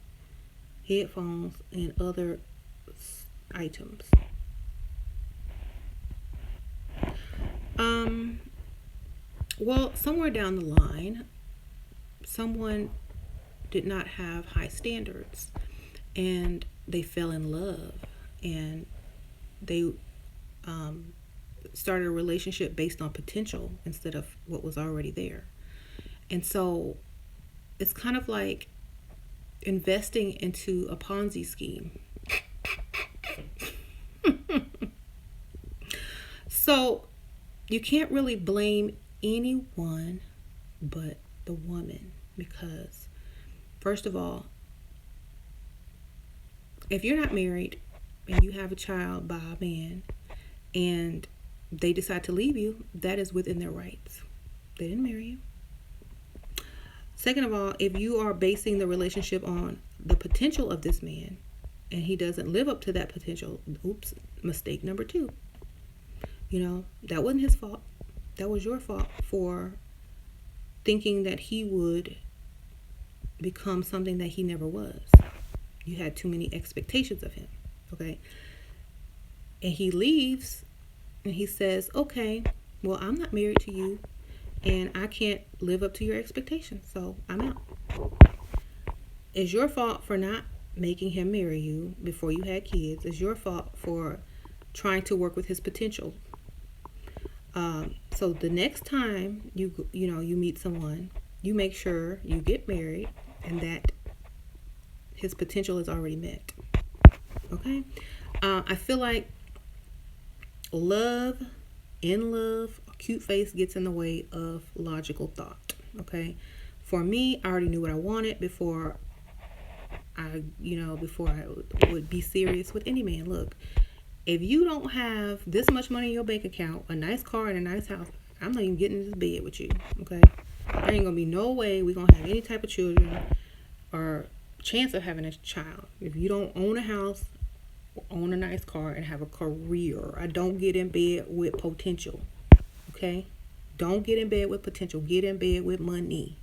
headphones, and other items? Well, somewhere down the line, someone did not have high standards and they fell in love and they started a relationship based on potential instead of what was already there. And so it's kind of like investing into a Ponzi scheme. So you can't really blame anyone but the woman, because first of all, if you're not married and you have a child by a man and they decide to leave you, that is within their rights. They didn't marry you. Second of all, if you are basing the relationship on the potential of this man and he doesn't live up to that potential, oops, mistake number 2. You know, that wasn't his fault. That was your fault for thinking that he would become something that he never was. You had too many expectations of him, okay? And he leaves and he says, okay, well, I'm not married to you and I can't live up to your expectations, so I'm out. It's your fault for not making him marry you before you had kids. It's your fault for trying to work with his potential. So the next time you meet someone, you make sure you get married and that his potential is already met. Okay? I feel like love, cute face gets in the way of logical thought. Okay? For me, I already knew what I wanted before I would be serious with any man. Look, if you don't have this much money in your bank account, a nice car, and a nice house, I'm not even getting in this bed with you, okay? There ain't gonna be no way we're gonna have any type of children or chance of having a child if you don't own a house, own a nice car, and have a career. I don't get in bed with potential, okay? Don't get in bed with potential. Get in bed with money.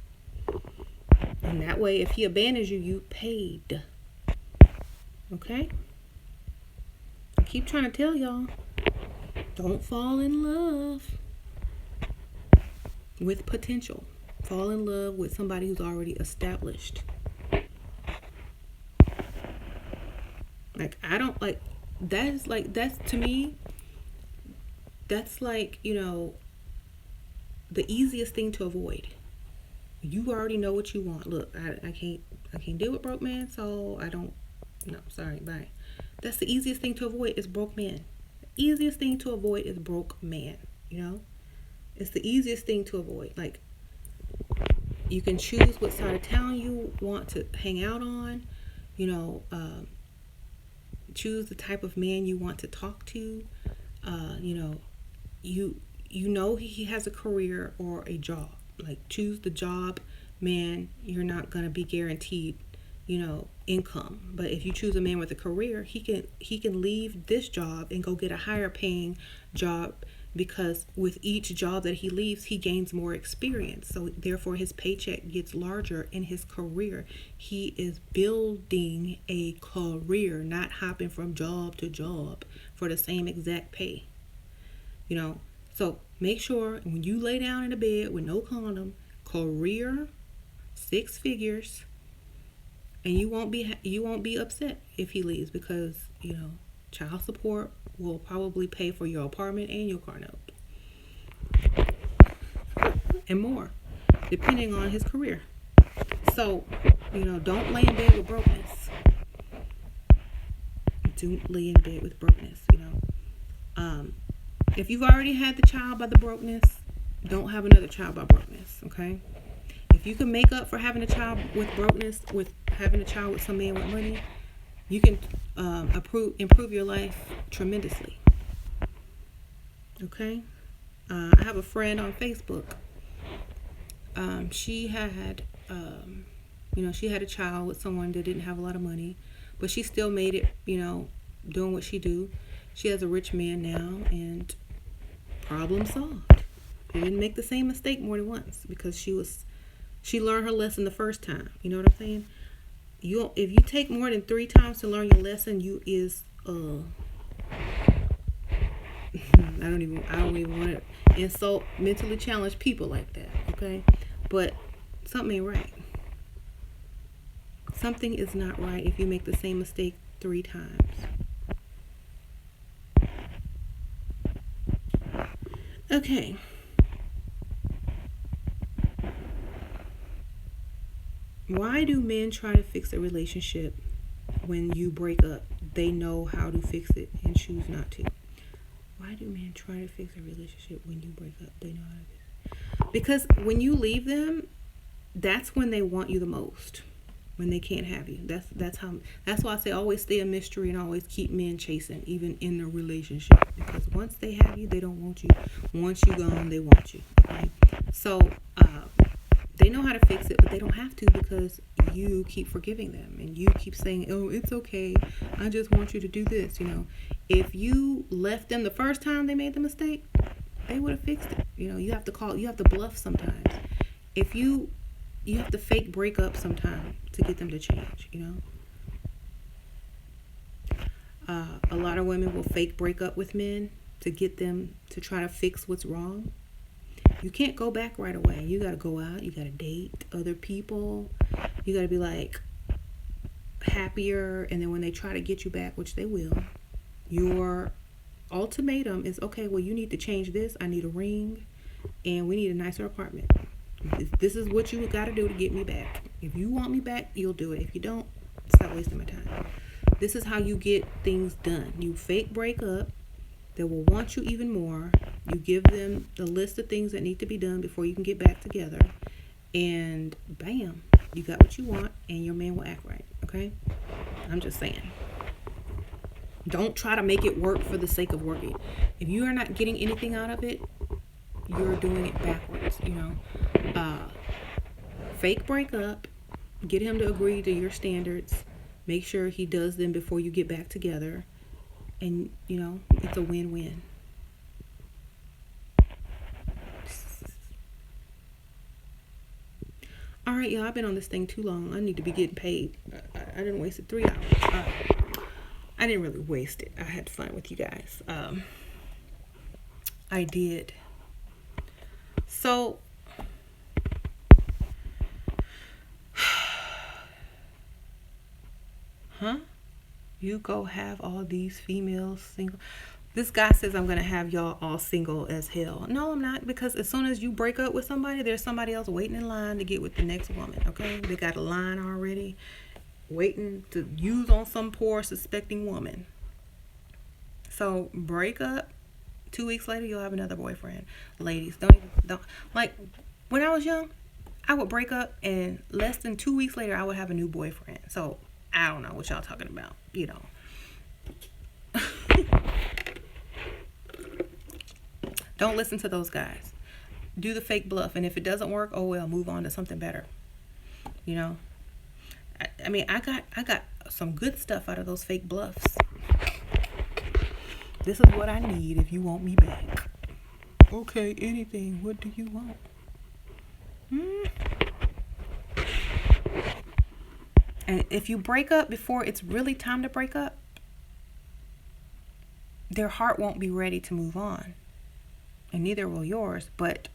And that way, if he abandons you, you paid, okay? I keep trying to tell y'all, don't fall in love with potential. Fall in love with somebody who's already established. Like, I don't like, that's to me, that's like, you know, the easiest thing to avoid. You already know what you want. Look, I can't deal with broke men, so sorry, bye. That's the easiest thing to avoid is broke men. The easiest thing to avoid is broke man, you know? It's the easiest thing to avoid. Like, you can choose what side of town you want to hang out on, you know, choose the type of man you want to talk to, you know, you know he has a career or a job. Like, choose the job man. You're not going to be guaranteed, you know, income. But if you choose a man with a career, he can leave this job and go get a higher paying job because with each job that he leaves, he gains more experience. So therefore his paycheck gets larger in his career. He is building a career, not hopping from job to job for the same exact pay. You know, so make sure when you lay down in the bed with no condom, career, 6 figures, and you won't be upset if he leaves, because child support will probably pay for your apartment and your car note and more, depending on his career. So don't lay in bed with brokenness. Don't lay in bed with brokenness. If you've already had the child by the brokenness, don't have another child by brokenness. Okay. If you can make up for having a child with brokenness, with having a child with some man with money, you can improve your life tremendously. Okay. I have a friend on Facebook. She had a child with someone that didn't have a lot of money, but she still made it, doing what she do. She has a rich man now, and problem solved. She didn't make the same mistake more than once, because she learned her lesson the first time. You know what I'm saying? If you take more than 3 times to learn your lesson, you is I don't even want to insult mentally challenged people like that, okay? But something ain't right. Something is not right if you make the same mistake 3 times. Okay. Why do men try to fix a relationship when you break up? They know how to fix it and choose not to. Why do men try to fix a relationship when you break up? They know how to fix it. Because when you leave them, that's when they want you the most. When they can't have you. That's why I say always stay a mystery and always keep men chasing, even in the relationship. Because once they have you, they don't want you. Once you gone, they want you. Okay? So they know how to fix it, but they don't have to, because you keep forgiving them and you keep saying, oh, it's okay, I just want you to do this. If you left them the first time they made the mistake, they would have fixed it. You have to bluff sometimes. If you have to fake break up sometimes to get them to change. A lot of women will fake break up with men to get them to try to fix what's wrong. You can't go back right away. You got to go out. You got to date other people. You got to be like happier. And then when they try to get you back, which they will, your ultimatum is, okay, well, you need to change this. I need a ring and we need a nicer apartment. This is what you got to do to get me back. If you want me back, you'll do it. If you don't, stop wasting my time. This is how you get things done. You fake break up. They will want you even more. You give them the list of things that need to be done before you can get back together. And bam, you got what you want and your man will act right. Okay? I'm just saying. Don't try to make it work for the sake of working. If you are not getting anything out of it, you're doing it backwards. Fake break up. Get him to agree to your standards. Make sure he does them before you get back together. And, it's a win-win. All right, y'all, I've been on this thing too long. I need to be getting paid. I didn't waste 3 hours. I didn't really waste it. I had fun with you guys. I did. So, you go have all these females single. This guy says I'm going to have y'all all single as hell. No, I'm not, because as soon as you break up with somebody, there's somebody else waiting in line to get with the next woman, okay? They got a line already waiting to use on some poor suspecting woman. So break up. 2 weeks later, you'll have another boyfriend. Ladies, don't. Like, when I was young, I would break up and less than 2 weeks later, I would have a new boyfriend. So I don't know what y'all talking about, Don't listen to those guys. Do the fake bluff. And if it doesn't work, oh well, move on to something better. I mean, I got some good stuff out of those fake bluffs. This is what I need if you want me back. Okay, anything. What do you want? Hmm? And if you break up before it's really time to break up, their heart won't be ready to move on. And neither will yours. But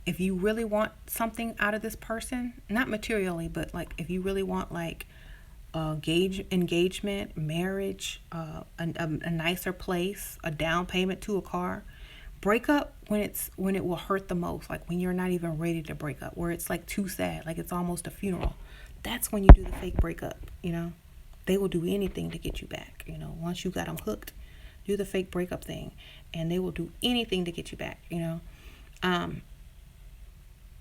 if you really want something out of this person, not materially, but like if you really want like engagement, marriage, a nicer place, a down payment to a car, break up when it will hurt the most, like when you're not even ready to break up, where it's like too sad, like it's almost a funeral. That's when you do the fake breakup. They will do anything to get you back. Once you got them hooked, do the fake breakup thing, and they will do anything to get you back. Um,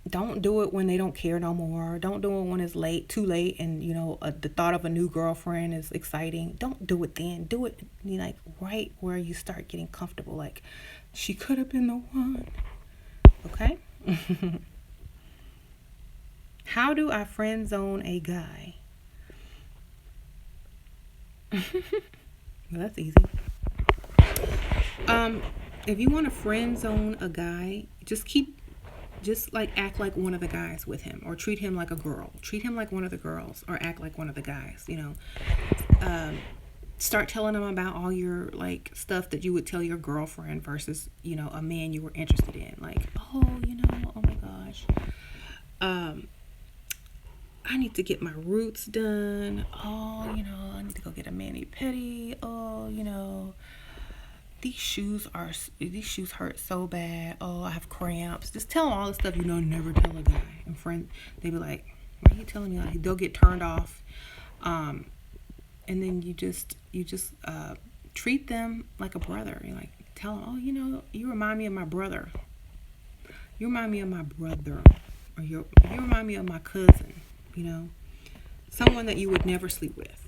don't do it when they don't care no more. Don't do it when it's too late, and the thought of a new girlfriend is exciting. Don't do it then. Do it like right where you start getting comfortable. Like, she could have been the one. Okay. How do I friend zone a guy? Well, that's easy. If you want to friend zone a guy, just like act like one of the guys with him, or treat him like a girl. Treat him like one of the girls, or act like one of the guys. Start telling him about all your like stuff that you would tell your girlfriend versus a man you were interested in. Like, oh my gosh, I need to get my roots done. Oh, I need to go get a mani pedi. Oh, these shoes hurt so bad. Oh, I have cramps. Just tell them all the stuff never tell a guy. And friend, they be like, why are you telling me? Like, they'll get turned off. And then you just treat them like a brother. You like tell them, oh, you remind me of my brother. You remind me of my brother, or you remind me of my cousin. Someone that you would never sleep with.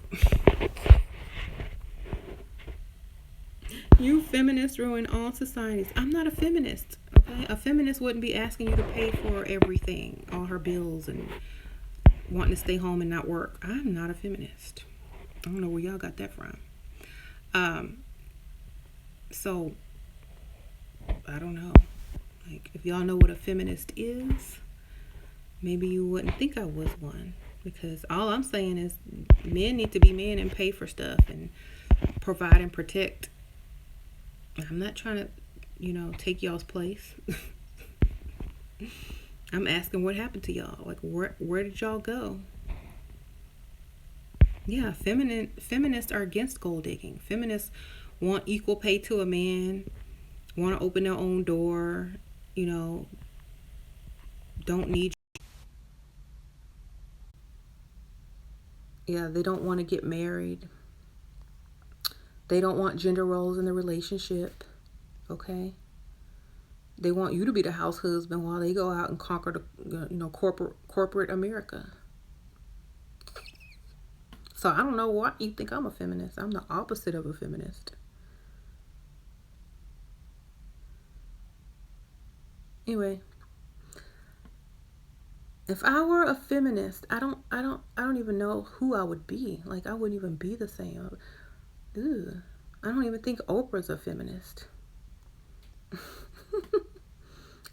You feminists ruin all societies. I'm not a feminist, okay? A feminist wouldn't be asking you to pay for everything, all her bills, and wanting to stay home and not work. I'm not a feminist. I don't know where y'all got that from. So, I don't know. Like, if y'all know what a feminist is, maybe you wouldn't think I was one. Because all I'm saying is men need to be men and pay for stuff and provide and protect. I'm not trying to, take y'all's place. I'm asking what happened to y'all. Like, where did y'all go? Yeah, feminists are against gold digging. Feminists want equal pay to a man, want to open their own door, don't need. Yeah, they don't want to get married. They don't want gender roles in the relationship. Okay? They want you to be the house husband while they go out and conquer the corporate America. So I don't know why you think I'm a feminist. I'm the opposite of a feminist. Anyway, if I were a feminist, I don't even know who I would be. Like, I wouldn't even be the same. Ew. I don't even think Oprah's a feminist. I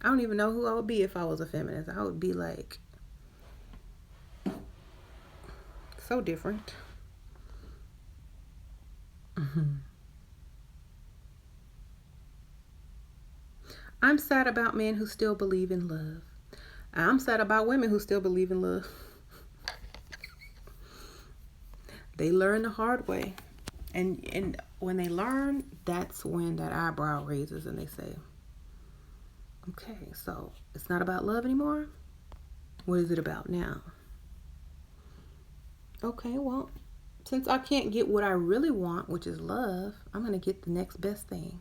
don't even know who I would be if I was a feminist. I would be like so different. I'm sad about men who still believe in love. I'm sad about women who still believe in love. They learn the hard way. And when they learn, that's when that eyebrow raises and they say, okay, so it's not about love anymore? What is it about now? Okay, well, since I can't get what I really want, which is love, I'm going to get the next best thing.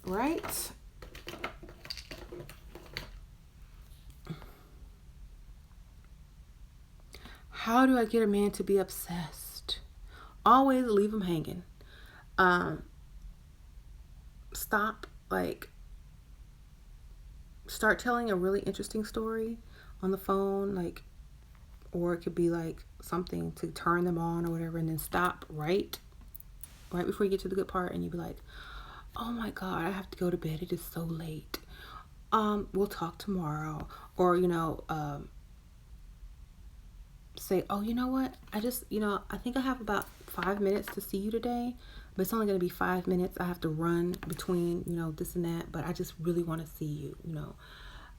Right? How do I get a man to be obsessed? Always leave him hanging. Start telling a really interesting story on the phone, like, or it could be like something to turn them on or whatever, and then stop right before you get to the good part, and you'd be like, oh my God, I have to go to bed. It is so late. We'll talk tomorrow. Or, say, oh, you know what? I think I have about 5 minutes to see you today, but it's only going to be 5 minutes. I have to run between, this and that, but I just really want to see you.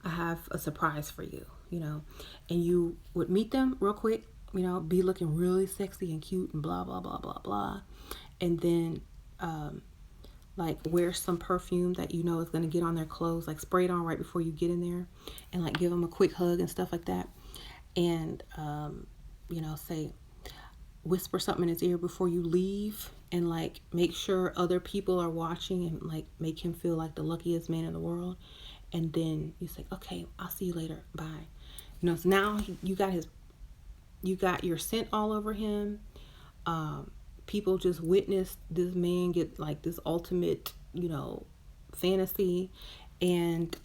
I have a surprise for you, and you would meet them real quick, be looking really sexy and cute and blah, blah, blah, blah, blah. And then, like, wear some perfume that is going to get on their clothes, like spray it on right before you get in there, and like give them a quick hug and stuff like that. And, say, whisper something in his ear before you leave, and like make sure other people are watching, and like make him feel like the luckiest man in the world. And then you say, okay, I'll see you later, bye. So now you got your scent all over him. People just witnessed this man get like this ultimate, fantasy, and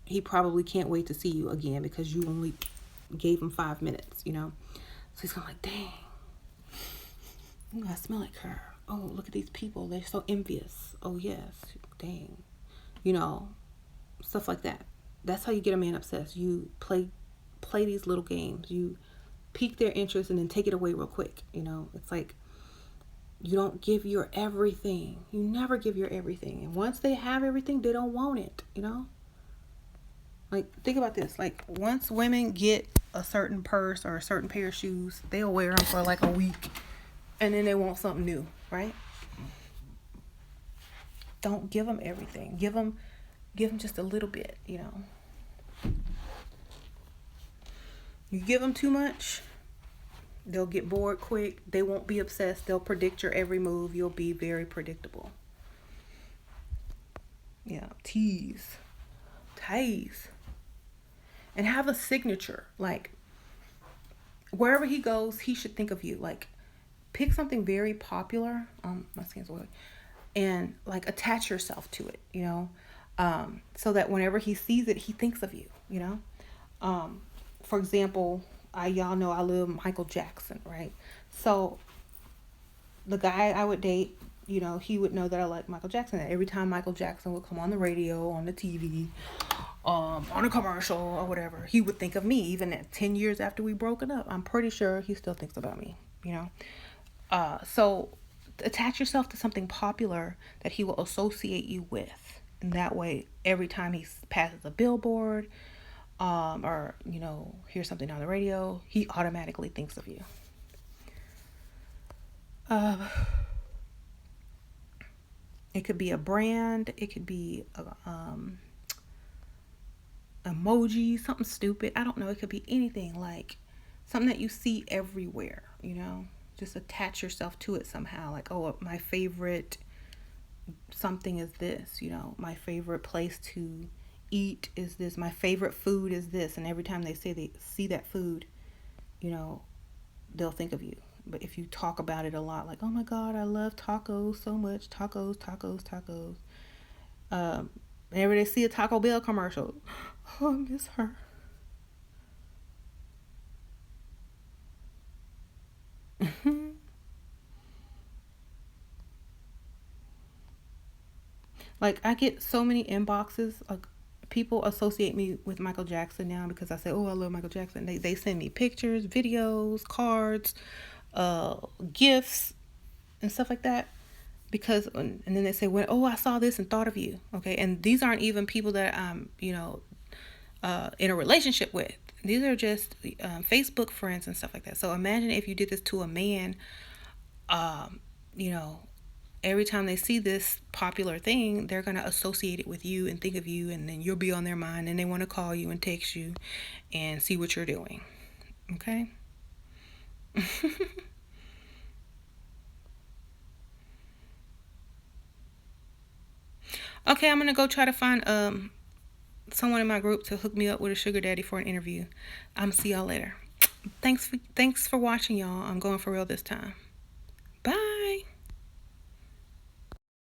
he probably can't wait to see you again because you only gave him 5 minutes, So he's gonna like, dang, I smell like her. Oh, look at these people. They're so envious. Oh, yes. Dang. Stuff like that. That's how you get a man obsessed. You play these little games. You pique their interest and then take it away real quick. It's like you don't give your everything. You never give your everything. And once they have everything, they don't want it, Like, think about this. Like, once women get a certain purse or a certain pair of shoes, they'll wear them for like a week, and then they want something new, right? Don't give them everything. Give them just a little bit, You give them too much, they'll get bored quick. They won't be obsessed. They'll predict your every move. You'll be very predictable. Yeah, tease. And have a signature. Like, wherever he goes, he should think of you. Like, pick something very popular. My skin's oily. And like attach yourself to it, so that whenever he sees it, he thinks of you, For example, y'all know I love Michael Jackson, right? So the guy I would date, he would know that I like Michael Jackson. That every time Michael Jackson would come on the radio, on the TV, on a commercial or whatever, he would think of me. Even at 10 years after we broken up, I'm pretty sure he still thinks about me, So attach yourself to something popular that he will associate you with. And that way, every time he passes a billboard, or, hears something on the radio, he automatically thinks of you. It could be a brand. It could be emoji, something stupid. I don't know. It could be anything, like something that you see everywhere, Just attach yourself to it somehow. Like, oh, my favorite something is this, My favorite place to eat is this. My favorite food is this. And every time they say they see that food, they'll think of you. But if you talk about it a lot, like, oh my God, I love tacos so much. Tacos. Whenever they see a Taco Bell commercial, oh, I miss her. Like, I get so many inboxes. Like, people associate me with Michael Jackson now because I say, oh, I love Michael Jackson. They send me pictures, videos, cards, gifts, and stuff like that. Because, and then they say, well, oh, I saw this and thought of you. Okay. And these aren't even people that I'm, in a relationship with. These are just Facebook friends and stuff like that. So imagine if you did this to a man, every time they see this popular thing, they're going to associate it with you and think of you, and then you'll be on their mind, and they want to call you and text you and see what you're doing. Okay? Okay, I'm going to go try to find someone in my group to hook me up with a sugar daddy for an interview. See y'all later. Thanks for watching, y'all. I'm going for real this time. Bye.